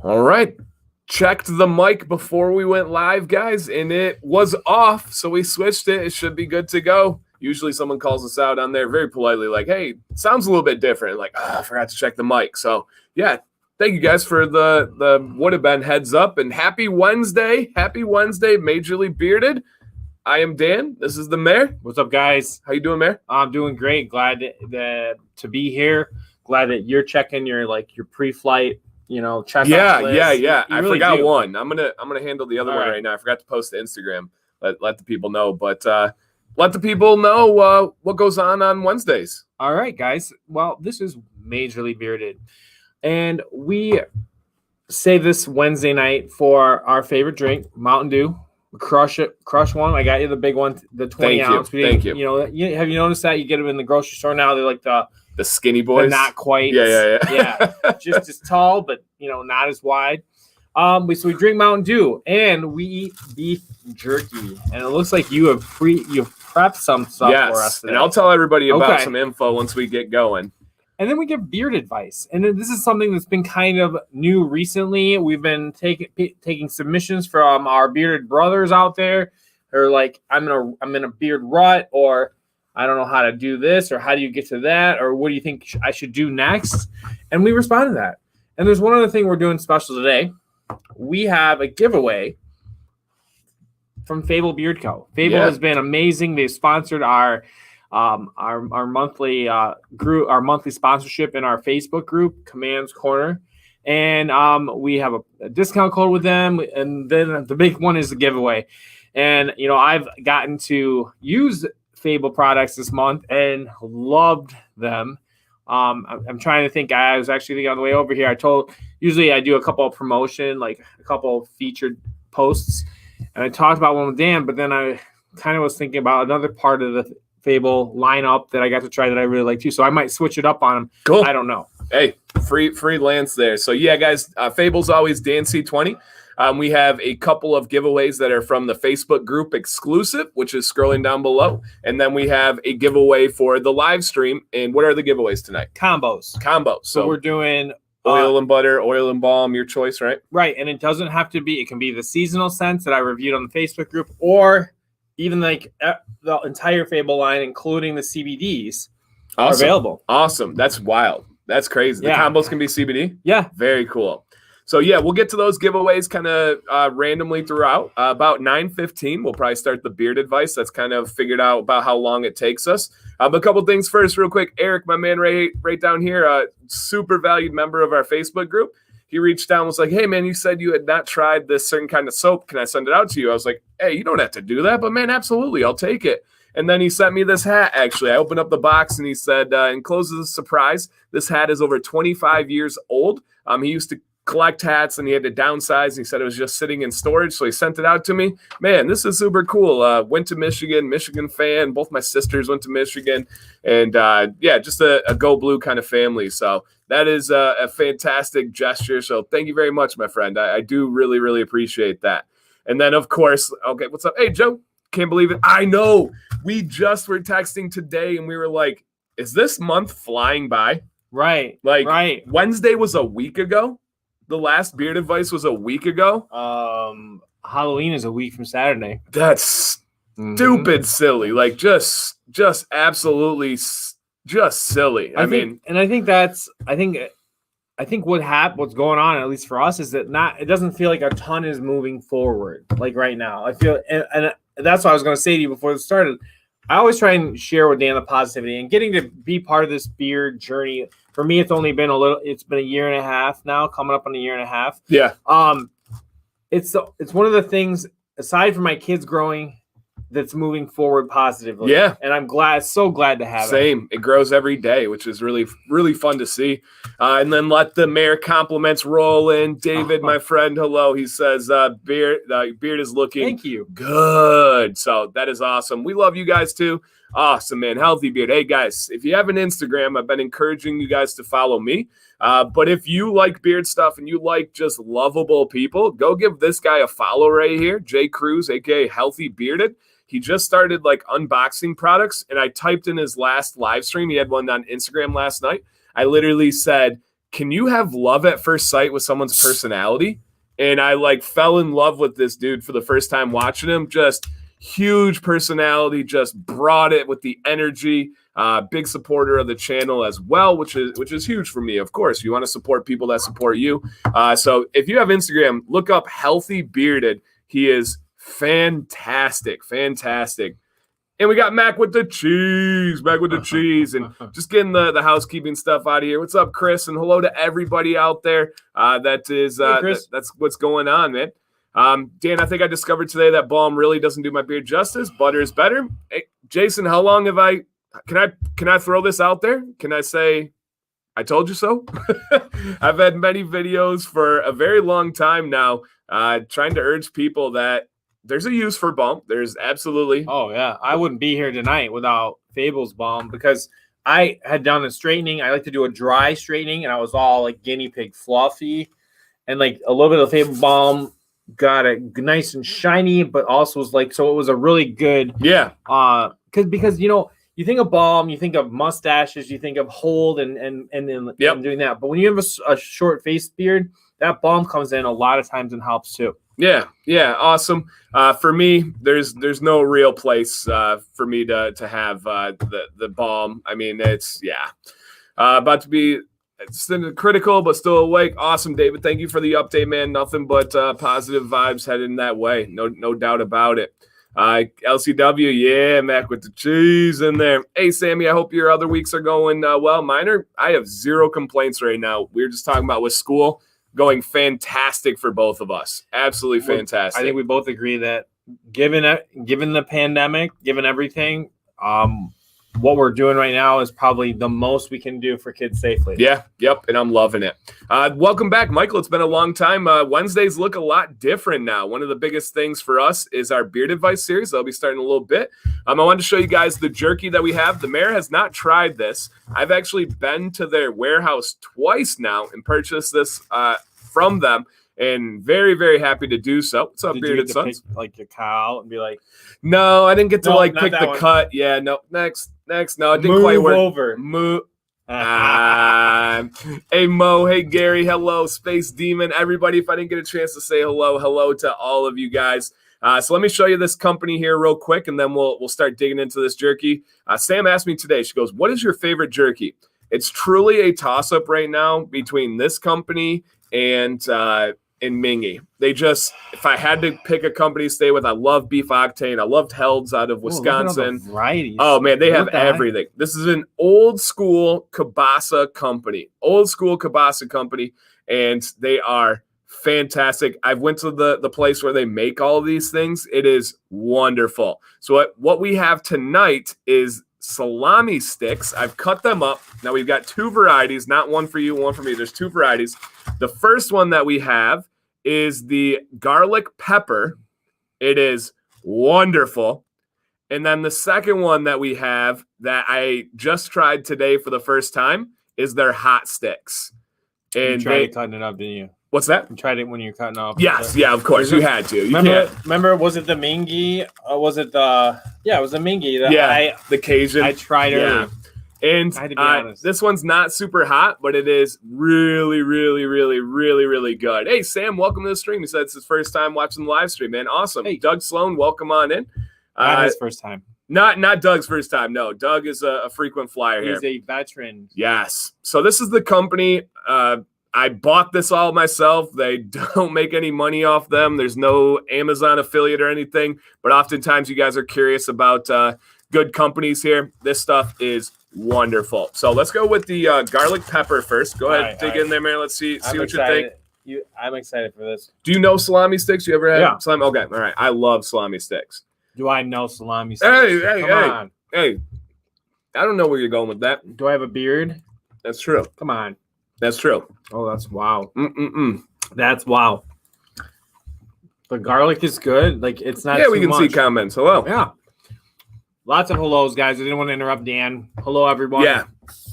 All right. Checked the mic before we went live, guys, and it was off, so we switched it. It should be good to go. Usually someone calls us out on there very politely, like, hey, sounds a little bit different. Like, I forgot to check the mic. So, yeah, thank you guys for the would have been heads up. And happy Wednesday. Happy Wednesday, Majorly Bearded. I am Dan. This is the Mayor. What's up, guys? How you doing, Mayor? I'm doing great. Glad to be here. Glad that you're checking your pre-flight, check. Yeah. I really forgot do. one. I'm gonna handle the other one right now. I forgot to post to Instagram. Let the people know, but let the people know what goes on Wednesdays. All right, guys. Well, this is Majorly Bearded, and we save this Wednesday night for our favorite drink, Mountain Dew. Crush one. I got you the big one, the 20 ounce. Thank you. Have you noticed that you get them in the grocery store now? They're like the skinny boys. They're not quite. Yeah. Just as tall, but not as wide. So we drink Mountain Dew and we eat beef jerky. And it looks like you've prepped some stuff for us today. And I'll tell everybody about some info once we get going. And then we give beard advice. And then this is something that's been kind of new recently. We've been taking submissions from our bearded brothers out there. They're like, I'm in a beard rut, or I don't know how to do this, or how do you get to that, or what do you think I should do next? And we respond to that. And there's one other thing we're doing special today. We have a giveaway from Fable Beard Co. Fable has been amazing. They've sponsored our monthly group, our monthly sponsorship in our Facebook group, Command's Corner, and we have a discount code with them. And then the big one is the giveaway. And I've gotten to use Fable products this month and loved them. I'm trying to think. I was actually thinking on the way over here. Usually I do a couple of promotion, like a couple of featured posts, and I talked about one with Dan. But then I kind of was thinking about another part of the Fable lineup that I got to try that I really like too. So I might switch it up on them. Cool. I don't know. Hey, free Lance there. So yeah, guys, Fable's always DanC20. We have a couple of giveaways that are from the Facebook group exclusive, which is scrolling down below. And then we have a giveaway for the live stream. And what are the giveaways tonight? Combos. So we're doing oil and butter, oil and balm, your choice, right? Right. And it doesn't have to be, it can be the seasonal scents that I reviewed on the Facebook group, or even like the entire Fable line, including the CBDs, are available. Awesome. That's wild. That's crazy. The combos can be CBD? Yeah. Very cool. So, yeah, we'll get to those giveaways kind of randomly throughout. About 9:15, we'll probably start the beard advice. That's kind of figured out about how long it takes us. But a couple things first, real quick. Eric, my man right down here, super valued member of our Facebook group. He reached out and was like, hey, man, you said you had not tried this certain kind of soap. Can I send it out to you? I was like, hey, you don't have to do that. But, man, absolutely, I'll take it. And then he sent me this hat, actually. I opened up the box, and he said, enclosed as a surprise, this hat is over 25 years old. He used to collect hats, and he had to downsize. And he said it was just sitting in storage, so he sent it out to me. Man, this is super cool. Went to Michigan fan. Both my sisters went to Michigan. And, just a go blue kind of family. So that is a fantastic gesture. So thank you very much, my friend. I do really, really appreciate that. And then, of course, okay, what's up? Hey, Joe, can't believe it. I know. We just were texting today, and we were like, is this month flying by? Right. Right. Wednesday was a week ago. The last beard advice was a week ago. Halloween is a week from Saturday. That's stupid silly. Like, just absolutely just silly. I think what's going on, at least for us, is that it doesn't feel like a ton is moving forward. Like right now, I feel, and that's what I was going to say to you before it started. I always try and share with Dan the positivity, and getting to be part of this beard journey. For me, it's been a year and a half now, coming up on a year and a half. Yeah. It's one of the things, aside from my kids growing, that's moving forward positively. Yeah. And I'm so glad to have it. Same. It grows every day, which is really, really fun to see. And then let the mayor compliments roll in. David, my friend, hello. He says, beard is looking Thank you. Good. So that is awesome. We love you guys too. Awesome, man. Healthy beard. Hey, guys, if you have an Instagram, I've been encouraging you guys to follow me. But if you like beard stuff and you like just lovable people, go give this guy a follow right here. Jay Cruz, a.k.a. Healthy Bearded. He just started like unboxing products, and I typed in his last live stream. He had one on Instagram last night. I literally said, can you have love at first sight with someone's personality? And I like fell in love with this dude for the first time watching him. Just huge personality, just brought it with the energy. Big supporter of the channel as well, which is huge for me. Of course, you want to support people that support you. So if you have Instagram, look up Healthy Bearded. He is fantastic. And we got Mac with the cheese, and just getting the housekeeping stuff out of here. What's up, Chris? And hello to everybody out there. That's what's going on, man. Dan, I think I discovered today that balm really doesn't do my beard justice. Butter is better. Hey, Jason, how long have I? Can I throw this out there? Can I say I told you so? I've had many videos for a very long time now, trying to urge people that there's a use for balm. There's absolutely. Oh, yeah. I wouldn't be here tonight without Fable's balm because I had done a straightening. I like to do a dry straightening, and I was all like guinea pig fluffy. And like a little bit of Fable balm got it nice and shiny, but also was like, so it was a really good. Yeah. Because, you know, you think of balm, you think of mustaches, you think of hold and doing that. But when you have a short face beard, that balm comes in a lot of times and helps too. Yeah, awesome. For me, there's no real place for me to have the balm. I mean, it's about to be critical, but still awake. Awesome, David. Thank you for the update, man. Nothing but positive vibes heading that way. No doubt about it. LCW, yeah, Mac with the cheese in there. Hey, Sammy, I hope your other weeks are going well. I have zero complaints right now. We were just talking about with school. Going fantastic for both of us. Absolutely fantastic. I think we both agree that given the pandemic, given everything, what we're doing right now is probably the most we can do for kids safely. Yeah, yep, and I'm loving it. Welcome back, Michael. It's been a long time. Wednesdays look a lot different now. One of the biggest things for us is our Beard Advice series. That'll be starting in a little bit. I wanted to show you guys the jerky that we have. The mayor has not tried this. I've actually been to their warehouse twice now and purchased this from them, and very, very happy to do so. What's up, Bearded Sons? Pick, like, your cow and be like, no, I didn't get to pick the cut. Yeah, no, next. No, it didn't quite work. Move over. Hey, Mo. Hey, Gary. Hello, Space Demon. Everybody, if I didn't get a chance to say hello to all of you guys. So let me show you this company here real quick, and then we'll start digging into this jerky. Sam asked me today, she goes, what is your favorite jerky? It's truly a toss-up right now between this company and Mingy. They just, if I had to pick a company to stay with, I love Beef Octane. I loved Held's out of Wisconsin. Oh man, they have everything. This is an old school kielbasa company. And they are fantastic. I went to the place where they make all of these things. It is wonderful. So what we have tonight is salami sticks. I've cut them up. Now we've got two varieties, not one for you, one for me. There's two varieties. The first one that we have is the garlic pepper. It is wonderful. And then the second one that we have that I just tried today for the first time is their hot sticks. And you tried cutting it up, didn't you? What's that? You tried it when you were cutting off. Yes, yeah, of course. You had to. Remember, was it the Mingy? It was the Mingy. The Cajun. I tried it. And I had to be honest. This one's not super hot, but it is really, really, really, really, really good. Hey, Sam, welcome to the stream. He said it's his first time watching the live stream, man. Awesome. Hey. Doug Sloan, welcome on in. Not his first time. Not Doug's first time. No, Doug is a frequent flyer here. He's a veteran. Yes. So this is the company. I bought this all myself. They don't make any money off them. There's no Amazon affiliate or anything. But oftentimes you guys are curious about good companies here. This stuff is wonderful. So let's go with the garlic pepper first. Go ahead, dig in there, man. Let's see what you think. I'm excited for this. Do you know salami sticks? You ever had salami? Okay, all right. I love salami sticks. Do I know salami sticks? Come on. Hey, I don't know where you're going with that. Do I have a beard? That's true. Come on. That's true. Oh, that's wow. That's wow. The garlic is good. Like, it's not too we can much. See comments. Hello. Yeah. Lots of hellos, guys. I didn't want to interrupt Dan. Hello, everyone. Yeah.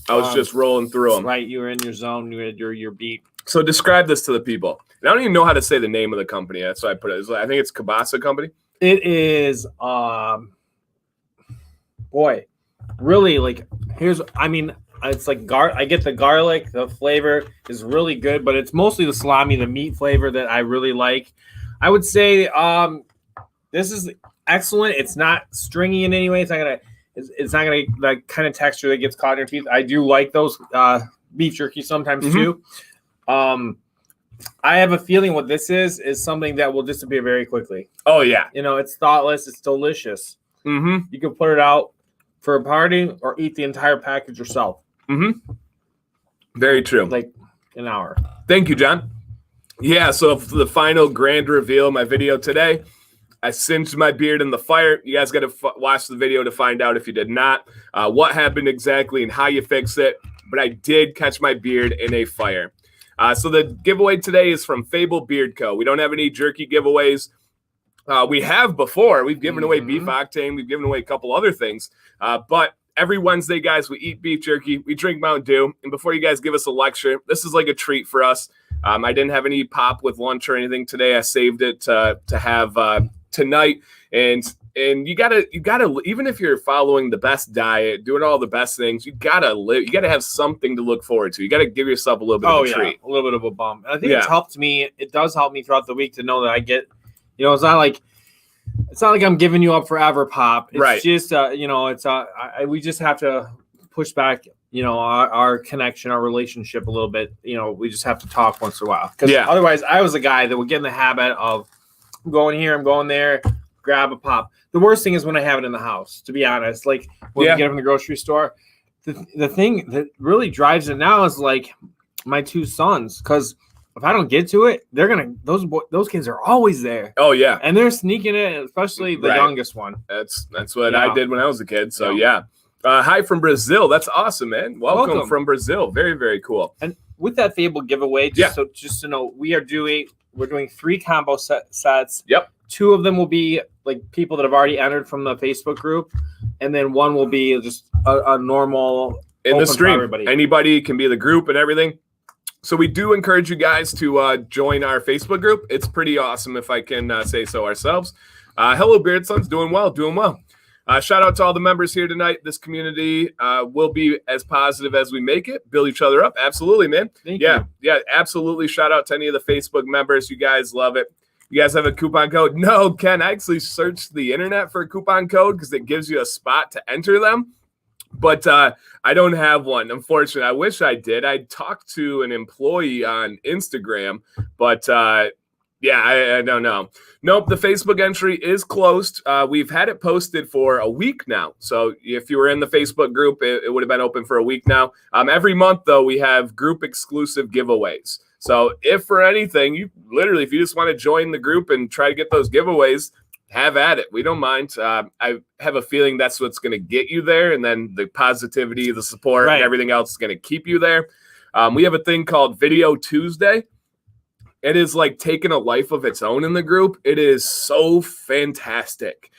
I was just rolling through them. Right. You were in your zone. You had your beat. So describe this to the people. And I don't even know how to say the name of the company. That's why I put it. I think it's Kielbasa Company. It is, really, like, It's like I get the garlic. The flavor is really good, but it's mostly the salami, the meat flavor that I really like. I would say this is excellent. It's not stringy in any way. It's not gonna like kind of texture that gets caught in your teeth. I do like those beef jerky sometimes too. I have a feeling what this is something that will disappear very quickly. Oh yeah, it's thoughtless. It's delicious. Mm-hmm. You can put it out for a party or eat the entire package yourself. Mm-hmm. Very true. Like an hour. Thank you, John. Yeah, so for the final grand reveal of my video today, I singed my beard in the fire. You guys got to watch the video to find out if you did not, what happened exactly and how you fix it. But I did catch my beard in a fire. So the giveaway today is from Fable Beard Co. We don't have any jerky giveaways. We have before. We've given away beef octane. We've given away a couple other things. But every Wednesday, guys, we eat beef jerky. We drink Mountain Dew. And before you guys give us a lecture, this is like a treat for us. I didn't have any pop with lunch or anything today. I saved it to have tonight. And you gotta even if you're following the best diet, doing all the best things, you gotta have something to look forward to. You gotta give yourself a little bit of a treat, a little bit of a bump. And I think it's helped me. It does help me throughout the week to know that I get, it's not like I'm giving you up forever, Pop. It's just we just have to push back, our connection, our relationship a little bit. We just have to talk once in a while. Because otherwise, I was a guy that would get in the habit of I'm going here, I'm going there, grab a pop. The worst thing is when I have it in the house, to be honest. Like when we get it from the grocery store. The thing that really drives it now is like my two sons, because if I don't get to it, they're gonna those kids are always there. Oh yeah, and they're sneaking it, especially the youngest one. That's what I did when I was a kid. So hi from Brazil. That's awesome, man. Welcome from Brazil. Very, very cool. And with that Fable giveaway, just to know, we're doing 3 combo sets. Yep. 2 of them will be like people that have already entered from the Facebook group, and then 1 will be just a normal in the stream. Anybody can be the group and everything. So we do encourage you guys to join our Facebook group. It's pretty awesome, if I can say so ourselves. Hello, Beard Sons. Doing well. Shout out to all the members here tonight. This community will be as positive as we make it. Build each other up. Absolutely, man. Thank you. Yeah, absolutely. Shout out to any of the Facebook members. You guys love it. You guys have a coupon code? No, Ken, I actually searched the internet for a coupon code because it gives you a spot to enter them. But I don't have one, unfortunately. I wish I did. I talked to an employee on Instagram, but I don't know. Nope, the Facebook entry is closed. We've had it posted for a week now. So if you were in the Facebook group, it would have been open for a week now. Every month, though, we have group exclusive giveaways. So if for anything, if you just want to join the group and try to get those giveaways, have at it. We don't mind. I have a feeling that's what's going to get you there. And then the positivity, the support, and everything else is going to keep you there. We have a thing called Video Tuesday. It is like taking a life of its own in the group. It is so fantastic.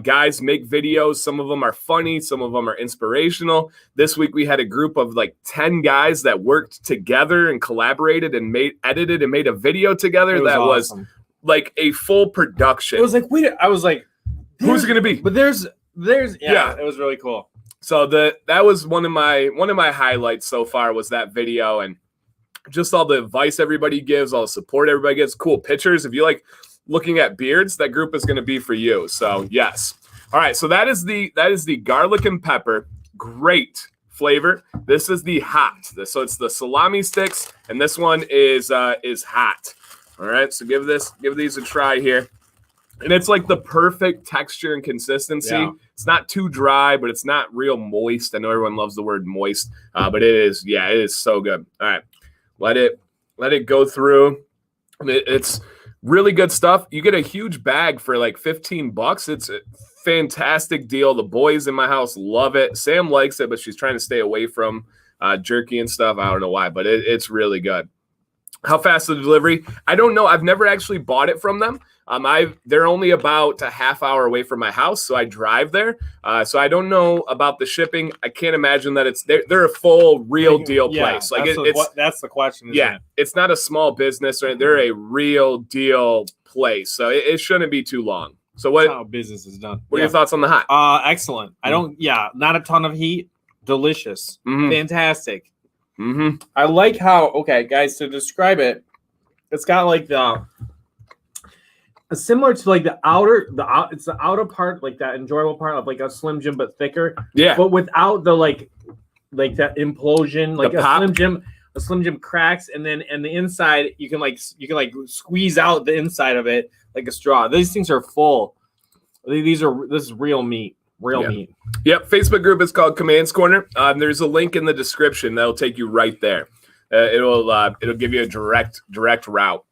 Guys make videos. Some of them are funny. Some of them are inspirational. This week we had a group of like 10 guys that worked together and collaborated and edited and made a video together. That awesome. Was like a full production. It was like, I was like, who's it going to be? But there's it was really cool. So that was one of my highlights so far was that video, and just all the advice everybody gives, all the support everybody gets, cool pictures. If you like looking at beards, that group is going to be for you. So yes. All right. So that is the garlic and pepper. Great flavor. This is the hot. So it's the salami sticks, and this one is hot. All right. So give these a try here. And it's like the perfect texture and consistency. Yeah. It's not too dry, but it's not real moist. I know everyone loves the word moist, but it is. Yeah, it is so good. All right. Let it go through. It's really good stuff. You get a huge bag for like $15. It's a fantastic deal. The boys in my house love it. Sam likes it, but she's trying to stay away from jerky and stuff. I don't know why, but it's really good. How fast is the delivery? I don't know. I've never actually bought it from them. They're only about a half hour away from my house, so I drive there. So I don't know about the shipping. I can't imagine that they're a full real deal place. Like that's the question. Isn't it? It's not a small business, right? They're a real deal place, so it shouldn't be too long. So that's how business is done. What are your thoughts on the hot? Excellent. Not a ton of heat. delicious, fantastic. I like how, okay, guys, to describe it, it's got like similar to like it's the outer part, like that enjoyable part of like a Slim Jim but thicker. Yeah. But without the like that implosion, like a Slim Jim cracks, and the inside you can squeeze out the inside of it like a straw. These things are full. This is real meat. Meat. Yep. Facebook group is called Commands Corner. There's a link in the description that'll take you right there. It'll give you a direct route.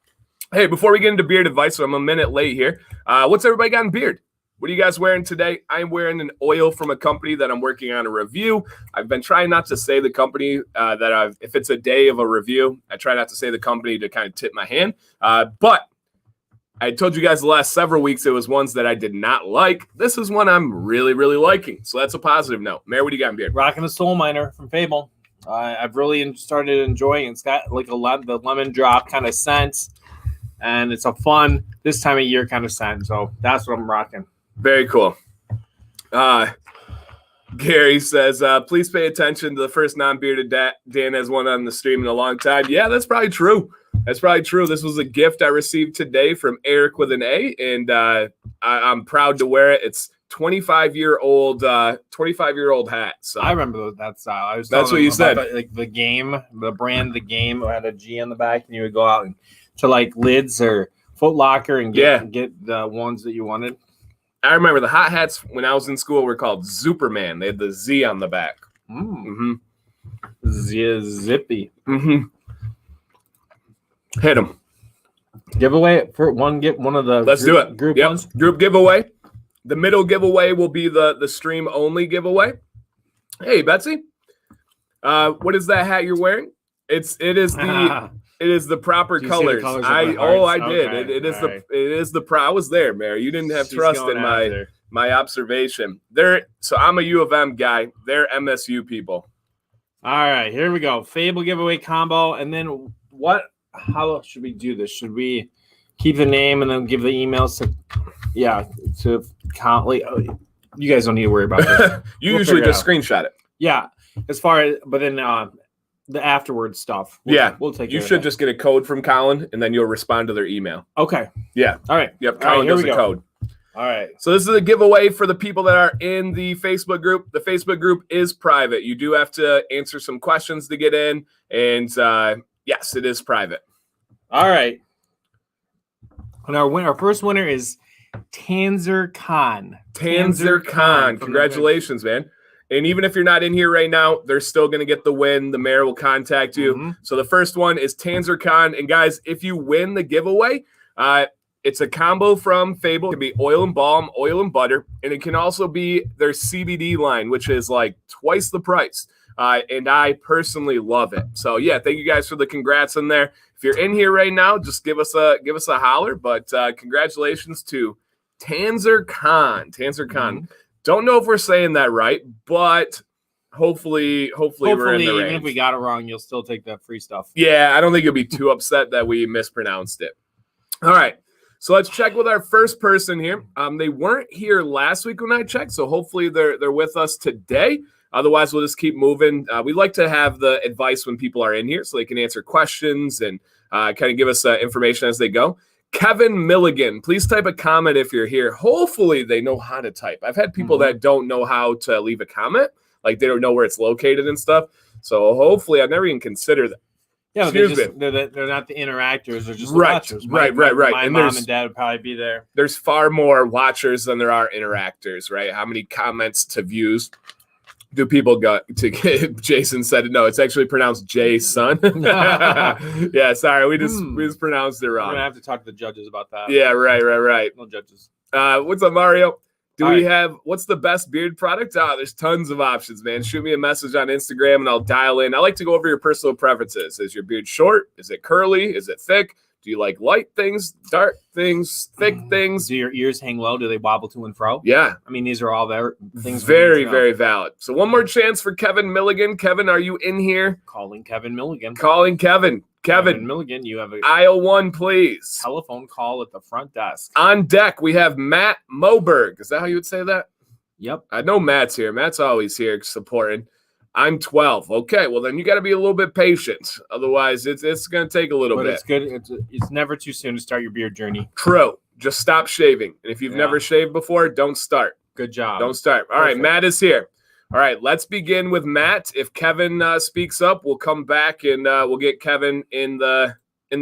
Hey, before we get into beard advice, so I'm a minute late here. What's everybody got in beard? What are you guys wearing today? I'm wearing an oil from a company that I'm working on a review. I've been trying not to say the company if it's a day of a review, I try not to say the company to kind of tip my hand. But I told you guys the last several weeks it was ones that I did not like. This is one I'm really, really liking. So that's a positive note. Mayor, what do you got in beard? Rocking the Soul Miner from Fable. I've really started enjoying it. It's got like the lemon drop kind of scent. And it's a fun this time of year kind of scent. So that's what I'm rocking. Very cool. Gary says, please pay attention to the first non-bearded Dan has one on the stream in a long time. Yeah, that's probably true. This was a gift I received today from Eric with an A, and I'm proud to wear it. It's 25-year-old hat. So I remember that style. That's what you said. Like the brand, the game had a G on the back, and you would go out to like Lids or Foot Locker and get the ones that you wanted. I remember the hot hats when I was in school were called Superman. They had the Z on the back. Zippy. Hit them. Giveaway for one. Get one of the. Let's do it. Group ones. Group giveaway. The middle giveaway will be the stream only giveaway. Hey Betsy, what is that hat you're wearing? It is the proper colors. I did. It is the I was there, Mary. You didn't have trust in my observation. So I'm a U of M guy. They're MSU people. All right, here we go. Fable giveaway combo, and then what? How should we do this? Should we keep the name and then give the emails to count? Like, you guys don't need to worry about this. You usually just screenshot it. Yeah, but then the afterwards stuff. We'll take. You should just get a code from Colin, and then you'll respond to their email. Okay. Yeah. All right. Yep. Colin does a code. All right. So this is a giveaway for the people that are in the Facebook group. The Facebook group is private. You do have to answer some questions to get in, and yes, it is private. All right. And our first winner is Tanzer Khan. Tanzer Khan. Congratulations, man. And even if you're not in here right now, they're still going to get the win. The mayor will contact you. So the first one is Tanzer Khan. And guys, if you win the giveaway, it's a combo from Fable. It can be oil and balm, oil and butter. And it can also be their CBD line, which is like twice the price. And I personally love it. So yeah, thank you guys for the congrats in there. If you're in here right now, just give us a holler. But congratulations to Tanzer Khan. Tanzer Khan. Don't know if we're saying that right, but hopefully we're in the range. Even if we got it wrong, you'll still take that free stuff. Yeah, I don't think you'll be too upset that we mispronounced it. All right. So let's check with our first person here. They weren't here last week when I checked, so hopefully they're with us today. Otherwise, we'll just keep moving. We like to have the advice when people are in here so they can answer questions and kind of give us information as they go. Kevin Milligan, please type a comment if you're here. Hopefully they know how to type. I've had people that don't know how to leave a comment, like they don't know where it's located and stuff. So hopefully I've never even considered that. Yeah, they're not the interactors. They're just the watchers. Right. My mom and dad would probably be there. There's far more watchers than there are interactors, right? How many comments to views do people go to get? Jason said no, it's actually pronounced Jason. Yeah, sorry, we just pronounced it wrong. We're gonna have to talk to the judges about that. Yeah, right. No judges. What's up, Mario? What's the best beard product? There's tons of options, man. Shoot me a message on Instagram and I'll dial in. I like to go over your personal preferences. Is your beard short? Is it curly? Is it thick? Do you like light things, dark things, thick things? Do your ears hang low? Do they wobble to and fro? Yeah. I mean, these are all things. Very, very valid. So one more chance for Kevin Milligan. Kevin, are you in here? Calling Kevin Milligan. Kevin Milligan, you have aisle 1, please. Telephone call at the front desk. On deck, we have Matt Moberg. Is that how you would say that? Yep. I know Matt's here. Matt's always here supporting. I'm 12. Okay, well then you got to be a little bit patient. Otherwise, it's going to take a little bit. It's good. It's never too soon to start your beard journey. True. Just stop shaving. And if you've never shaved before, don't start. Good job. Don't start. All right, Matt is here. All right, let's begin with Matt. If Kevin speaks up, we'll come back and we'll get Kevin in the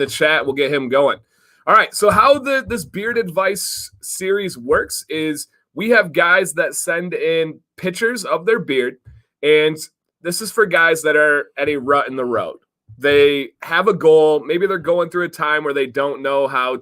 chat. We'll get him going. All right, so how this Beard Advice series works is we have guys that send in pictures of their beard, and this is for guys that are at a rut in the road. They have a goal. Maybe they're going through a time where they don't know how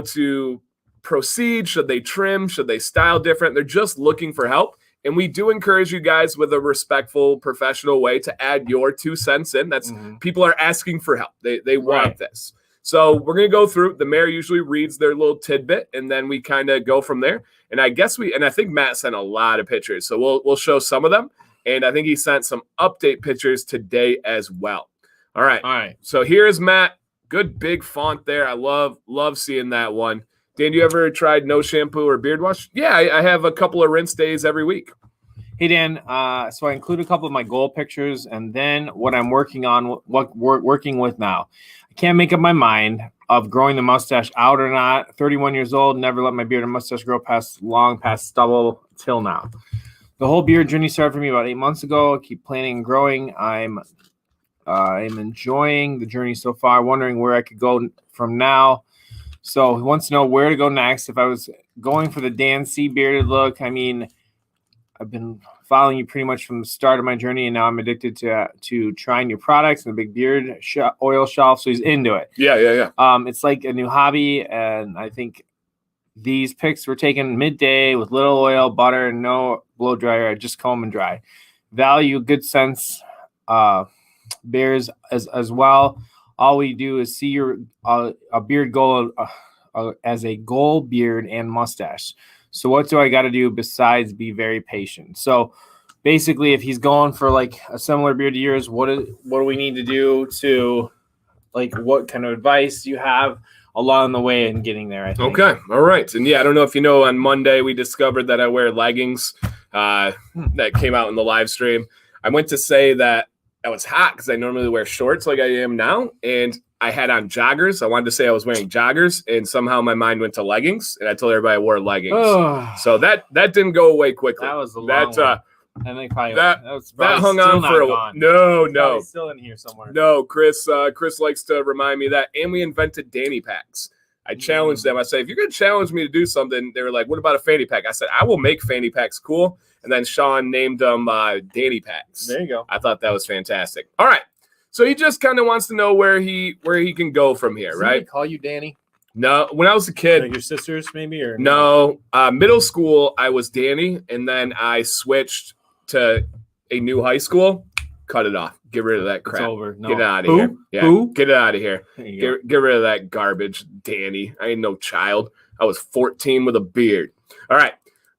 to proceed. Should they trim? Should they style different? They're just looking for help. And we do encourage you guys with a respectful, professional way to add your 2 cents in. That's people are asking for help. They want this. So we're going to go through. The mayor usually reads their little tidbit, and then we kind of go from there. And I think Matt sent a lot of pictures. So we'll show some of them. And I think he sent some update pictures today as well. All right. So here's Matt. Good big font there. I love seeing that one. Dan, you ever tried no shampoo or beard wash? Yeah, I have a couple of rinse days every week. Hey, Dan. So I include a couple of my goal pictures and then what I'm working on, what we're working with now. I can't make up my mind of growing the mustache out or not. 31 years old, never let my beard and mustache grow past stubble till now. The whole beard journey started for me about 8 months ago. I keep planning and growing. I'm enjoying the journey so far, wondering where I could go from now. So he wants to know where to go next. If I was going for the DanCBearded look, I mean, I've been following you pretty much from the start of my journey, and now I'm addicted to trying new products and the big beard oil shelf. So he's into it. Yeah. It's like a new hobby, and I think these pics were taken midday with little oil, butter, and no blow dryer. Just comb and dry. Value, good sense, bears as well. All we do is see your a beard goal as a goal, beard, and mustache. So what do I got to do besides be very patient? So basically, if he's going for like a similar beard to yours, what do we need to do to, like, what kind of advice do you have along the way in getting there? I think. Okay, all right. And yeah, I don't know if you know, on Monday we discovered that I wear leggings that came out in the live stream. I went to say that I was hot because I normally wear shorts like I am now, and I had on joggers. I wanted to say I was wearing joggers, and somehow my mind went to leggings, and I told everybody I wore leggings. So that didn't go away quickly. That was a long one. I think probably that hung on for a while. No, still in here somewhere. No, Chris likes to remind me of that, and we invented Danny packs. I challenged them. I say, if you're going to challenge me to do something, they were like, what about a fanny pack? I said, I will make fanny packs cool. And then Sean named them Danny packs. There you go. I thought that was fantastic. All right. So he just kind of wants to know where he can go from here, Does right? Call you Danny? No, when I was a kid. Like your sisters maybe? Or no, middle school, I was Danny. And then I switched to a new high school. Cut it off. Get rid of that crap. It's over. No. Get it out of here. Yeah, get it out of here. Get rid of that garbage, Danny. I ain't no child. I was 14 with a beard. All right.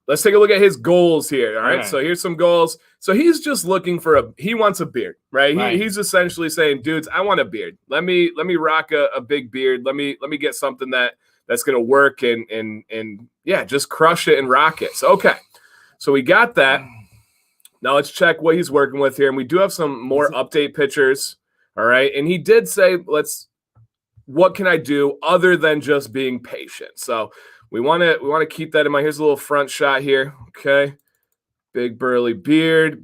Let's take a look at his goals here. All right. So here's some goals. So he's just looking for he wants a beard, right? He's essentially saying, dudes, I want a beard. Let me rock a big beard. Let me get something that's going to work and yeah, just crush it and rock it. So, okay. So we got that. Now let's check what he's working with here. And we do have some more update pictures. All right. And he did say, what can I do other than just being patient? So we want to keep that in mind. Here's a little front shot here. Okay. Big burly beard.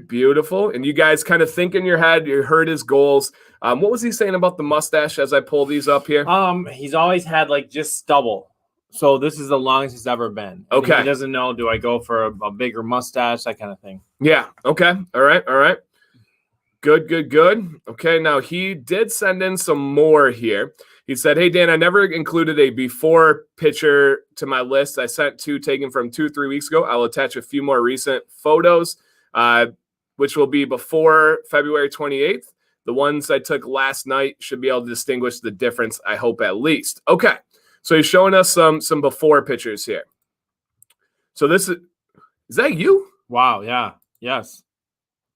Beautiful. And you guys kind of think in your head, you heard his goals. What was he saying about the mustache as I pull these up here? He's always had like just stubble. So this is the longest he's ever been. Okay. He doesn't know, do I go for a bigger mustache, that kind of thing. Yeah. Okay. All right. Good. Okay. Now he did send in some more here. He said, hey, Dan, I never included a before picture to my list. I sent 2 taken from 2-3 weeks ago. I'll attach a few more recent photos, which will be before February 28th. The ones I took last night should be able to distinguish the difference, I hope, at least. Okay. So he's showing us some before pictures here. So this is that you? Wow. Yeah. Yes.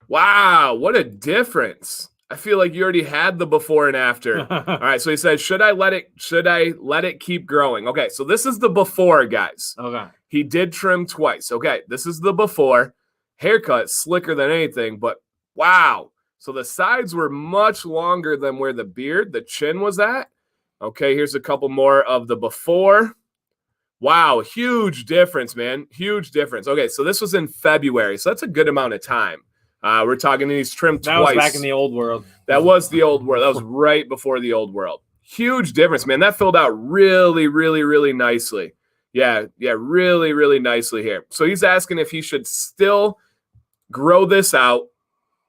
Wow. What a difference. I feel like you already had the before and after. All right. So he said, should I let it keep growing? Okay. So this is the before, guys. Okay. He did trim twice. Okay. This is the before. Haircut, slicker than anything, but wow. So the sides were much longer than where the chin was at. Okay, here's a couple more of the before. Wow, huge difference, man. Huge difference. Okay, so this was in February, so that's a good amount of time. We're talking he's trimmed twice. That was back in the old world. That was the old world. That was right before the old world. Huge difference, man. That filled out really, really, really nicely. Yeah, really, really nicely here. So he's asking if he should still grow this out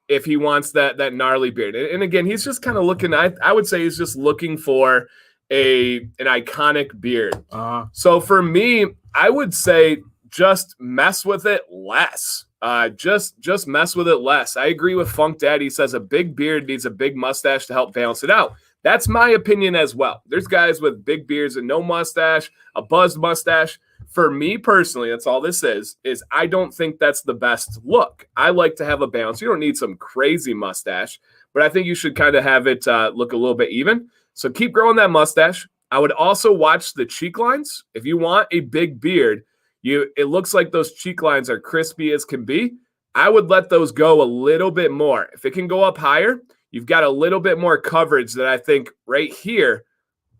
if he wants that gnarly beard. And again, he's just kind of looking, I would say he's just looking for an iconic beard. So for me, I would say just mess with it less. Just mess with it less. I agree with Funk Daddy. He says a big beard needs a big mustache to help balance it out. That's my opinion as well. There's guys with big beards and no mustache, a buzzed mustache. For me personally, that's all this is I don't think that's the best look. I like to have a balance. You don't need some crazy mustache, but I think you should kind of have it look a little bit even. So keep growing that mustache. I would also watch the cheek lines. If you want a big beard, it looks like those cheek lines are crispy as can be. I would let those go a little bit more. If it can go up higher, you've got a little bit more coverage that I think right here.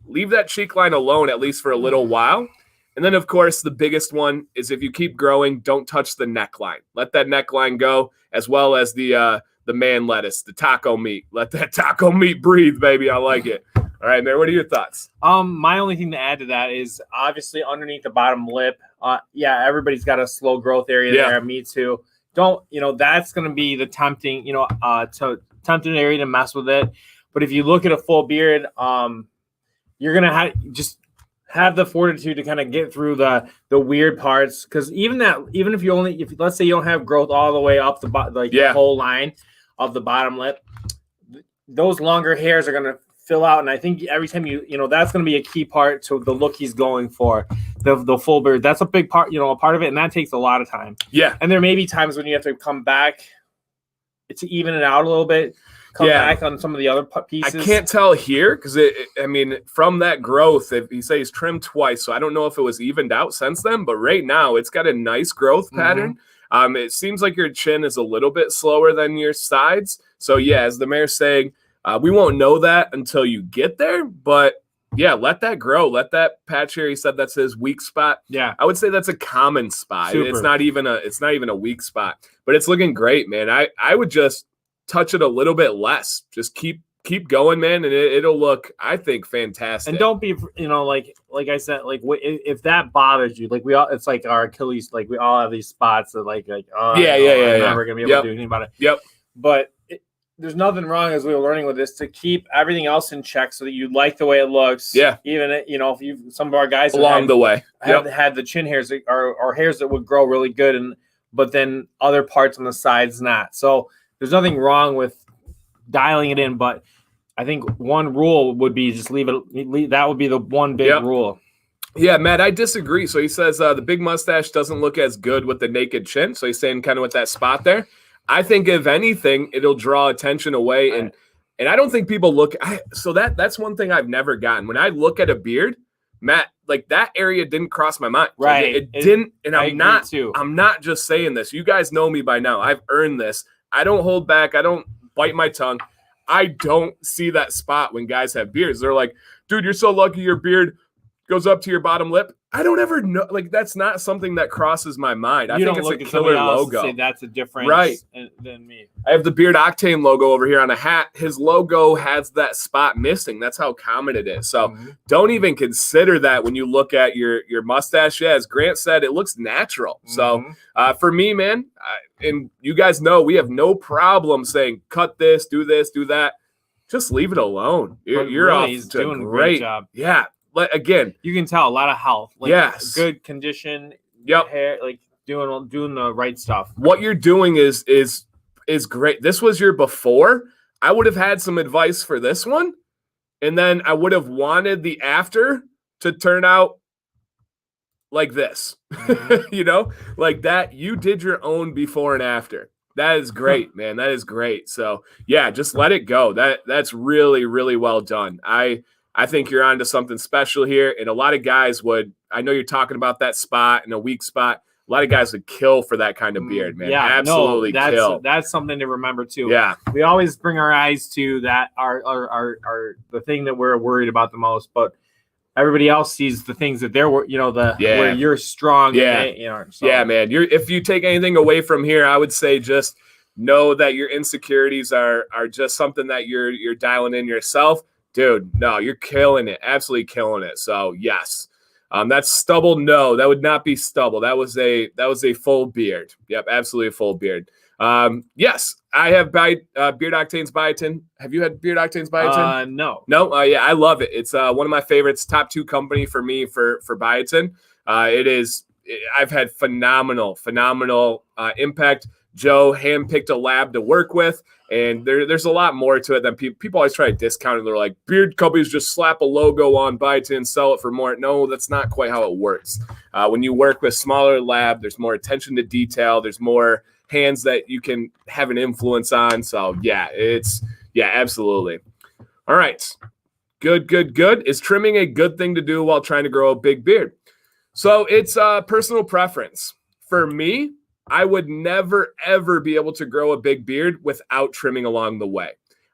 Leave that cheek line alone at least for a little while. And then, of course, the biggest one is if you keep growing, don't touch the neckline. Let that neckline go, as well as the man lettuce, the taco meat. Let that taco meat breathe, baby. I like it. All right, Mayor, what are your thoughts? My only thing to add to that is obviously underneath the bottom lip. Everybody's got a slow growth area there. Me too. Don't, that's going to be the tempting, tempting area to mess with it. But if you look at a full beard, you're going to have the fortitude to kind of get through the weird parts. Because even if let's say you don't have growth all the way up the whole line of the bottom lip, those longer hairs are going to fill out. And I think every time that's going to be a key part to the look he's going for, the full beard. That's a big part, a part of it. And that takes a lot of time. Yeah. And there may be times when you have to come back to even it out a little bit. Come back on some of the other pieces. I can't tell here because from that growth, if you say he's trimmed twice, so I don't know if it was evened out since then, but right now it's got a nice growth pattern. It seems like your chin is a little bit slower than your sides. So yeah, as the mayor's saying, we won't know that until you get there, but yeah, let that grow. Let that patch here. He said that's his weak spot. Yeah, I would say that's a common spot. Super. It's not even a weak spot, but it's looking great, man. I would just touch it a little bit less. Just keep going, man, and it'll look, I think, fantastic. And don't be, like I said, if that bothers you, it's like our Achilles, we all have these spots that I'm never gonna be able to do anything about it. Yep. But there's nothing wrong, as we were learning with this, to keep everything else in check so that you like the way it looks. Yeah. Even if some of our guys along the way have had the chin hairs or hairs that would grow really good, but then other parts on the sides not. So there's nothing wrong with dialing it in, but I think one rule would be just leave it. That would be the one big rule. Yeah, Matt, I disagree. So he says the big mustache doesn't look as good with the naked chin. So he's saying kind of with that spot there. I think if anything, it'll draw attention away. Right. And I don't think people look. So that's one thing I've never gotten. When I look at a beard, Matt, that area didn't cross my mind. Right. It didn't. And I'm not just saying this. You guys know me by now. I've earned this. I don't hold back. I don't bite my tongue. I don't see that spot when guys have beards. They're like, dude, you're so lucky your beard goes up to your bottom lip. I don't ever know. That's not something that crosses my mind. I think it's a killer logo. Say that's a difference than me. I have the Beard Octane logo over here on a hat. His logo has that spot missing. That's how common it is. So don't even consider that when you look at your mustache. Yeah, as Grant said, it looks natural. So for me, man, and you guys know we have no problem saying cut this, do that. Just leave it alone. You're really, off to doing a great job. Yeah. Again, you can tell a lot of health. Good condition. Yep. Hair, doing the right stuff. What you're doing is great. This was your before. I would have had some advice for this one, and then I would have wanted the after to turn out like this. Like that. You did your own before and after. That is great, man. That is great. So yeah, just let it go. That's really, really well done. I think you're onto something special here. And a lot of guys I know you're talking about that spot and a weak spot. A lot of guys would kill for that kind of beard, man. Yeah, absolutely kill. That's something to remember too. Yeah, we always bring our eyes to that our the thing that we're worried about the most, but everybody else sees the things that they're, where you're strong. Yeah, and they aren't. So. Yeah, man. If you take anything away from here, I would say just know that your insecurities are just something that you're dialing in yourself, dude. No, you're killing it, absolutely killing it. So yes. That's stubble. No, that would not be stubble. That was a full beard. Yep, absolutely a full beard. Yes, I have Beard Octane's biotin. Have you had Beard Octane's biotin? No. Yeah, I love it. It's one of my favorites. Top 2 company for me for biotin. It is. I've had phenomenal impact. Joe handpicked a lab to work with, and there's a lot more to it than people always try to discount it. They're like, beard companies just slap a logo on biotin and sell it for more. No, that's not quite how it works. When you work with smaller lab, there's more attention to detail. There's more hands that you can have an influence on. So absolutely. All right. Good. Is trimming a good thing to do while trying to grow a big beard? So it's personal preference. For me, I would never, ever be able to grow a big beard without trimming along the way.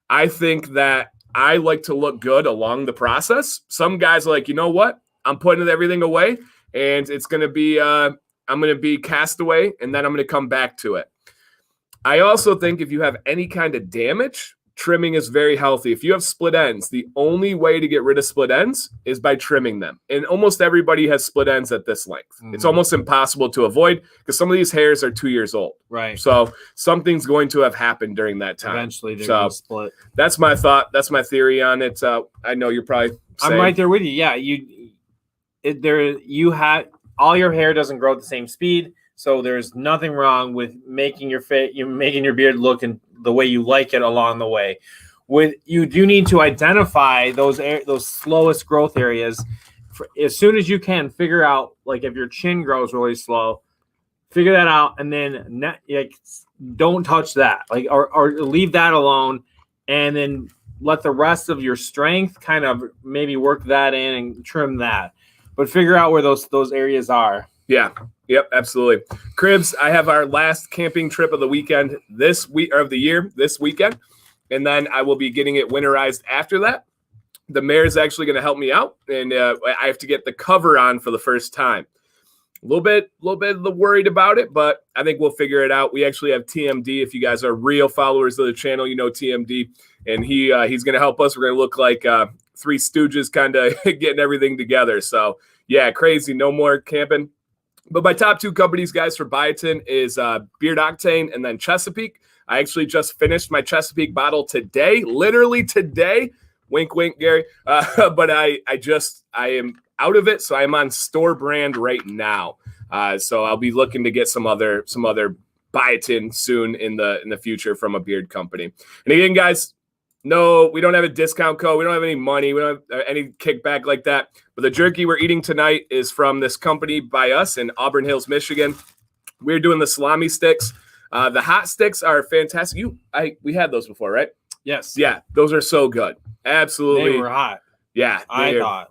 I think that I like to look good along the process. Some guys are like, you know what? I'm putting everything away, and it's going to be I'm going to be cast away, and then I'm going to come back to it. I also think if you have any kind of damage, trimming is very healthy. If you have split ends, the only way to get rid of split ends is by trimming them. And almost everybody has split ends at this length. Mm-hmm. It's almost impossible to avoid because some of these hairs are 2 years old. Right. So something's going to have happened during that time. Eventually they're going to split. That's my thought. That's my theory on it. I know you're probably saying. I'm right there with you. Yeah. You have all your hair doesn't grow at the same speed. So there's nothing wrong with making your beard look in the way you like it along the way. You do need to identify those slowest growth areas as soon as you can. Figure out, like, if your chin grows really slow, figure that out, and then don't touch that, or leave that alone, and then let the rest of your strength kind of maybe work that in and trim that. But figure out where those areas are. Yeah. Yep, absolutely. Cribs, I have our last camping trip of the weekend this weekend, and then I will be getting it winterized after that. The mayor's actually going to help me out, and I have to get the cover on for the first time. A little bit worried about it, but I think we'll figure it out. We actually have TMD. If you guys are real followers of the channel, you know TMD, and he's going to help us. We're going to look like Three Stooges, kind of getting everything together. So yeah, crazy. No more camping. But my top 2 companies, guys, for biotin is Beard Octane and then Chesapeake. I actually just finished my Chesapeake bottle today, literally today. Wink, wink, Gary. But I am out of it, so I'm on store brand right now. So I'll be looking to get some other biotin soon in the future from a beard company. And again, guys, no, we don't have a discount code. We don't have any money. We don't have any kickback like that. But the jerky we're eating tonight is from this company by us in Auburn Hills, Michigan. We're doing the salami sticks. The hot sticks are fantastic. We had those before, right? Yes. Yeah, those are so good. Absolutely. They were hot. Yeah. I thought.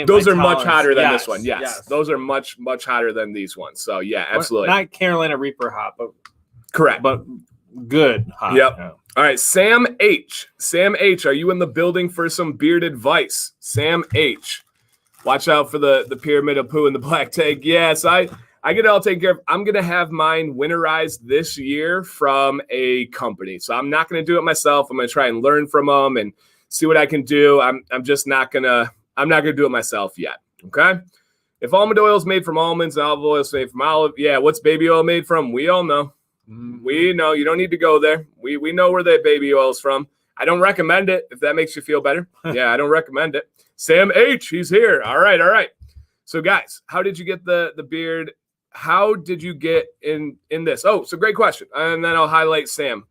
Those are much hotter than this one. Yes. Those are much, much hotter than these ones. So, yeah, absolutely. Not Carolina Reaper hot, but correct. But good hot. Yep. Yeah. All right, Sam H. Sam H., are you in the building for some beard advice? Sam H. Watch out for the pyramid of poo and the black tank. Yes, I get it all taken care of. I'm going to have mine winterized this year from a company. So I'm not going to do it myself. I'm going to try and learn from them and see what I can do. I'm just not going to do it myself yet. Okay? If almond oil is made from almonds and olive oil is made from olive, yeah, what's baby oil made from? We all know. We know. You don't need to go there. We know where that baby oil is from. I don't recommend it if that makes you feel better. Yeah, I don't recommend it. Sam H., he's here. All right. So, guys, how did you get the beard? How did you get in this? Oh, so great question. And then I'll highlight Sam.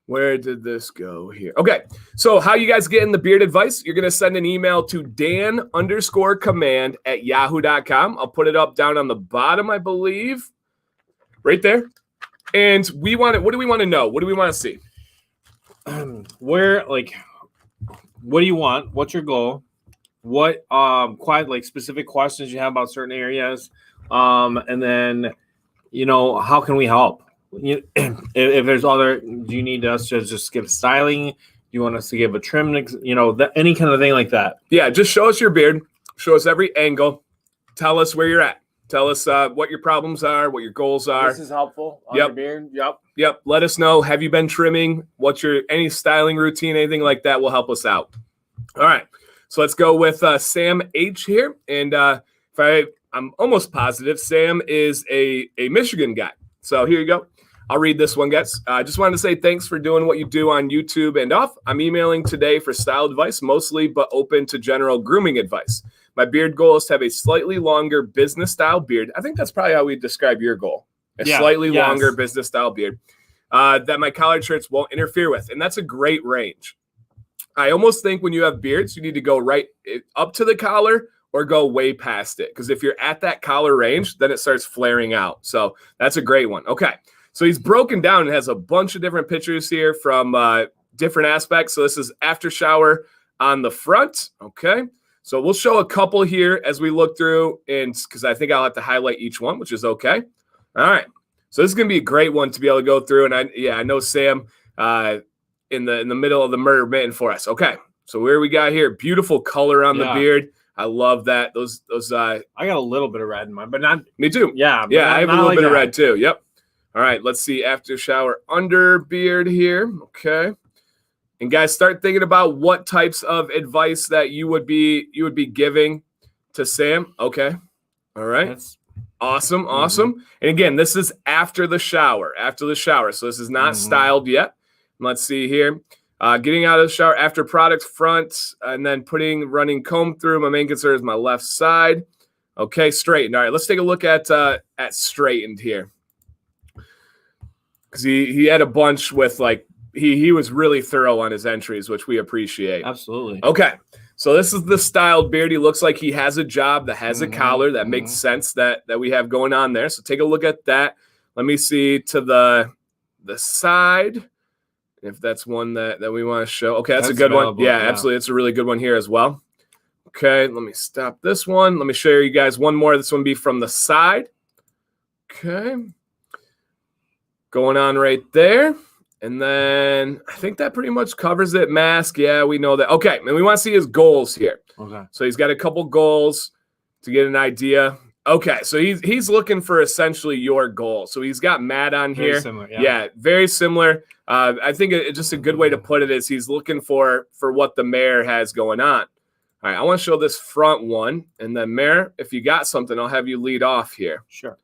Where did this go here? Okay, so how you guys get in the beard advice? You're going to send an email to dan_command@yahoo.com. I'll put it up down on the bottom, I believe. Right there. And what do we want to know? What do we want to see? What do you want? What's your goal? What specific questions you have about certain areas? And then, how can we help? If there's other, do you need us to just give styling? Do you want us to give a trim? Any kind of thing like that. Yeah, just show us your beard. Show us every angle. Tell us where you're at. Tell us what your problems are, what your goals are. This is helpful on your beard. Yep. Let us know. Have you been trimming? What's any styling routine? Anything like that will help us out. All right. So let's go with Sam H here. And I'm almost positive Sam is a Michigan guy. So here you go. I'll read this one, guys. I just wanted to say thanks for doing what you do on YouTube and off. I'm emailing today for style advice mostly, but open to general grooming advice. My beard goal is to have a slightly longer business style beard. I think that's probably how we describe your goal. Slightly longer business style beard that my collared shirts won't interfere with. And that's a great range. I almost think when you have beards, you need to go right up to the collar or go way past it. Because if you're at that collar range, then it starts flaring out. So that's a great one. Okay. So he's broken down and has a bunch of different pictures here from different aspects. So this is after shower on the front. Okay. So we'll show a couple here as we look through, and because I think I'll have to highlight each one, which is okay. All right. So this is going to be a great one to be able to go through. And I know Sam in the middle of the murder mitten for us. Okay. So where we got here, beautiful color on the beard. I love that. Those I got a little bit of red in mine, but not me too. Yeah. I have a little bit of red too. Yep. All right. Let's see after shower under beard here. Okay. And guys, start thinking about what types of advice that you would be giving to Sam. Okay. All right. That's awesome. Awesome. And again, this is after the shower. So this is not styled yet. Let's see here. Getting out of the shower after product front and then running comb through. My main concern is my left side. Okay, straightened. All right, let's take a look at straightened here. Because he had a bunch with he was really thorough on his entries, which we appreciate. Absolutely. Okay, so this is the styled beard. He looks like he has a job that has a collar. That makes sense that we have going on there. So take a look at that. Let me see to the side, if that's one that we want to show. Okay, that's a good one. Yeah, absolutely. It's a really good one here as well. Okay, let me stop this one. Let me show you guys one more. This one be from the side. Okay. Going on right there. And then I think that pretty much covers it. Mask. Yeah, we know that. Okay. And we want to see his goals here. Okay. So he's got a couple goals to get an idea. Okay. So he's looking for essentially your goal. So he's got Matt on here. Very similar. Yeah, very similar. I think it's just a good way to put it is he's looking for what the mayor has going on. All right. I want to show this front one. And then Mayor, if you got something, I'll have you lead off here. Sure.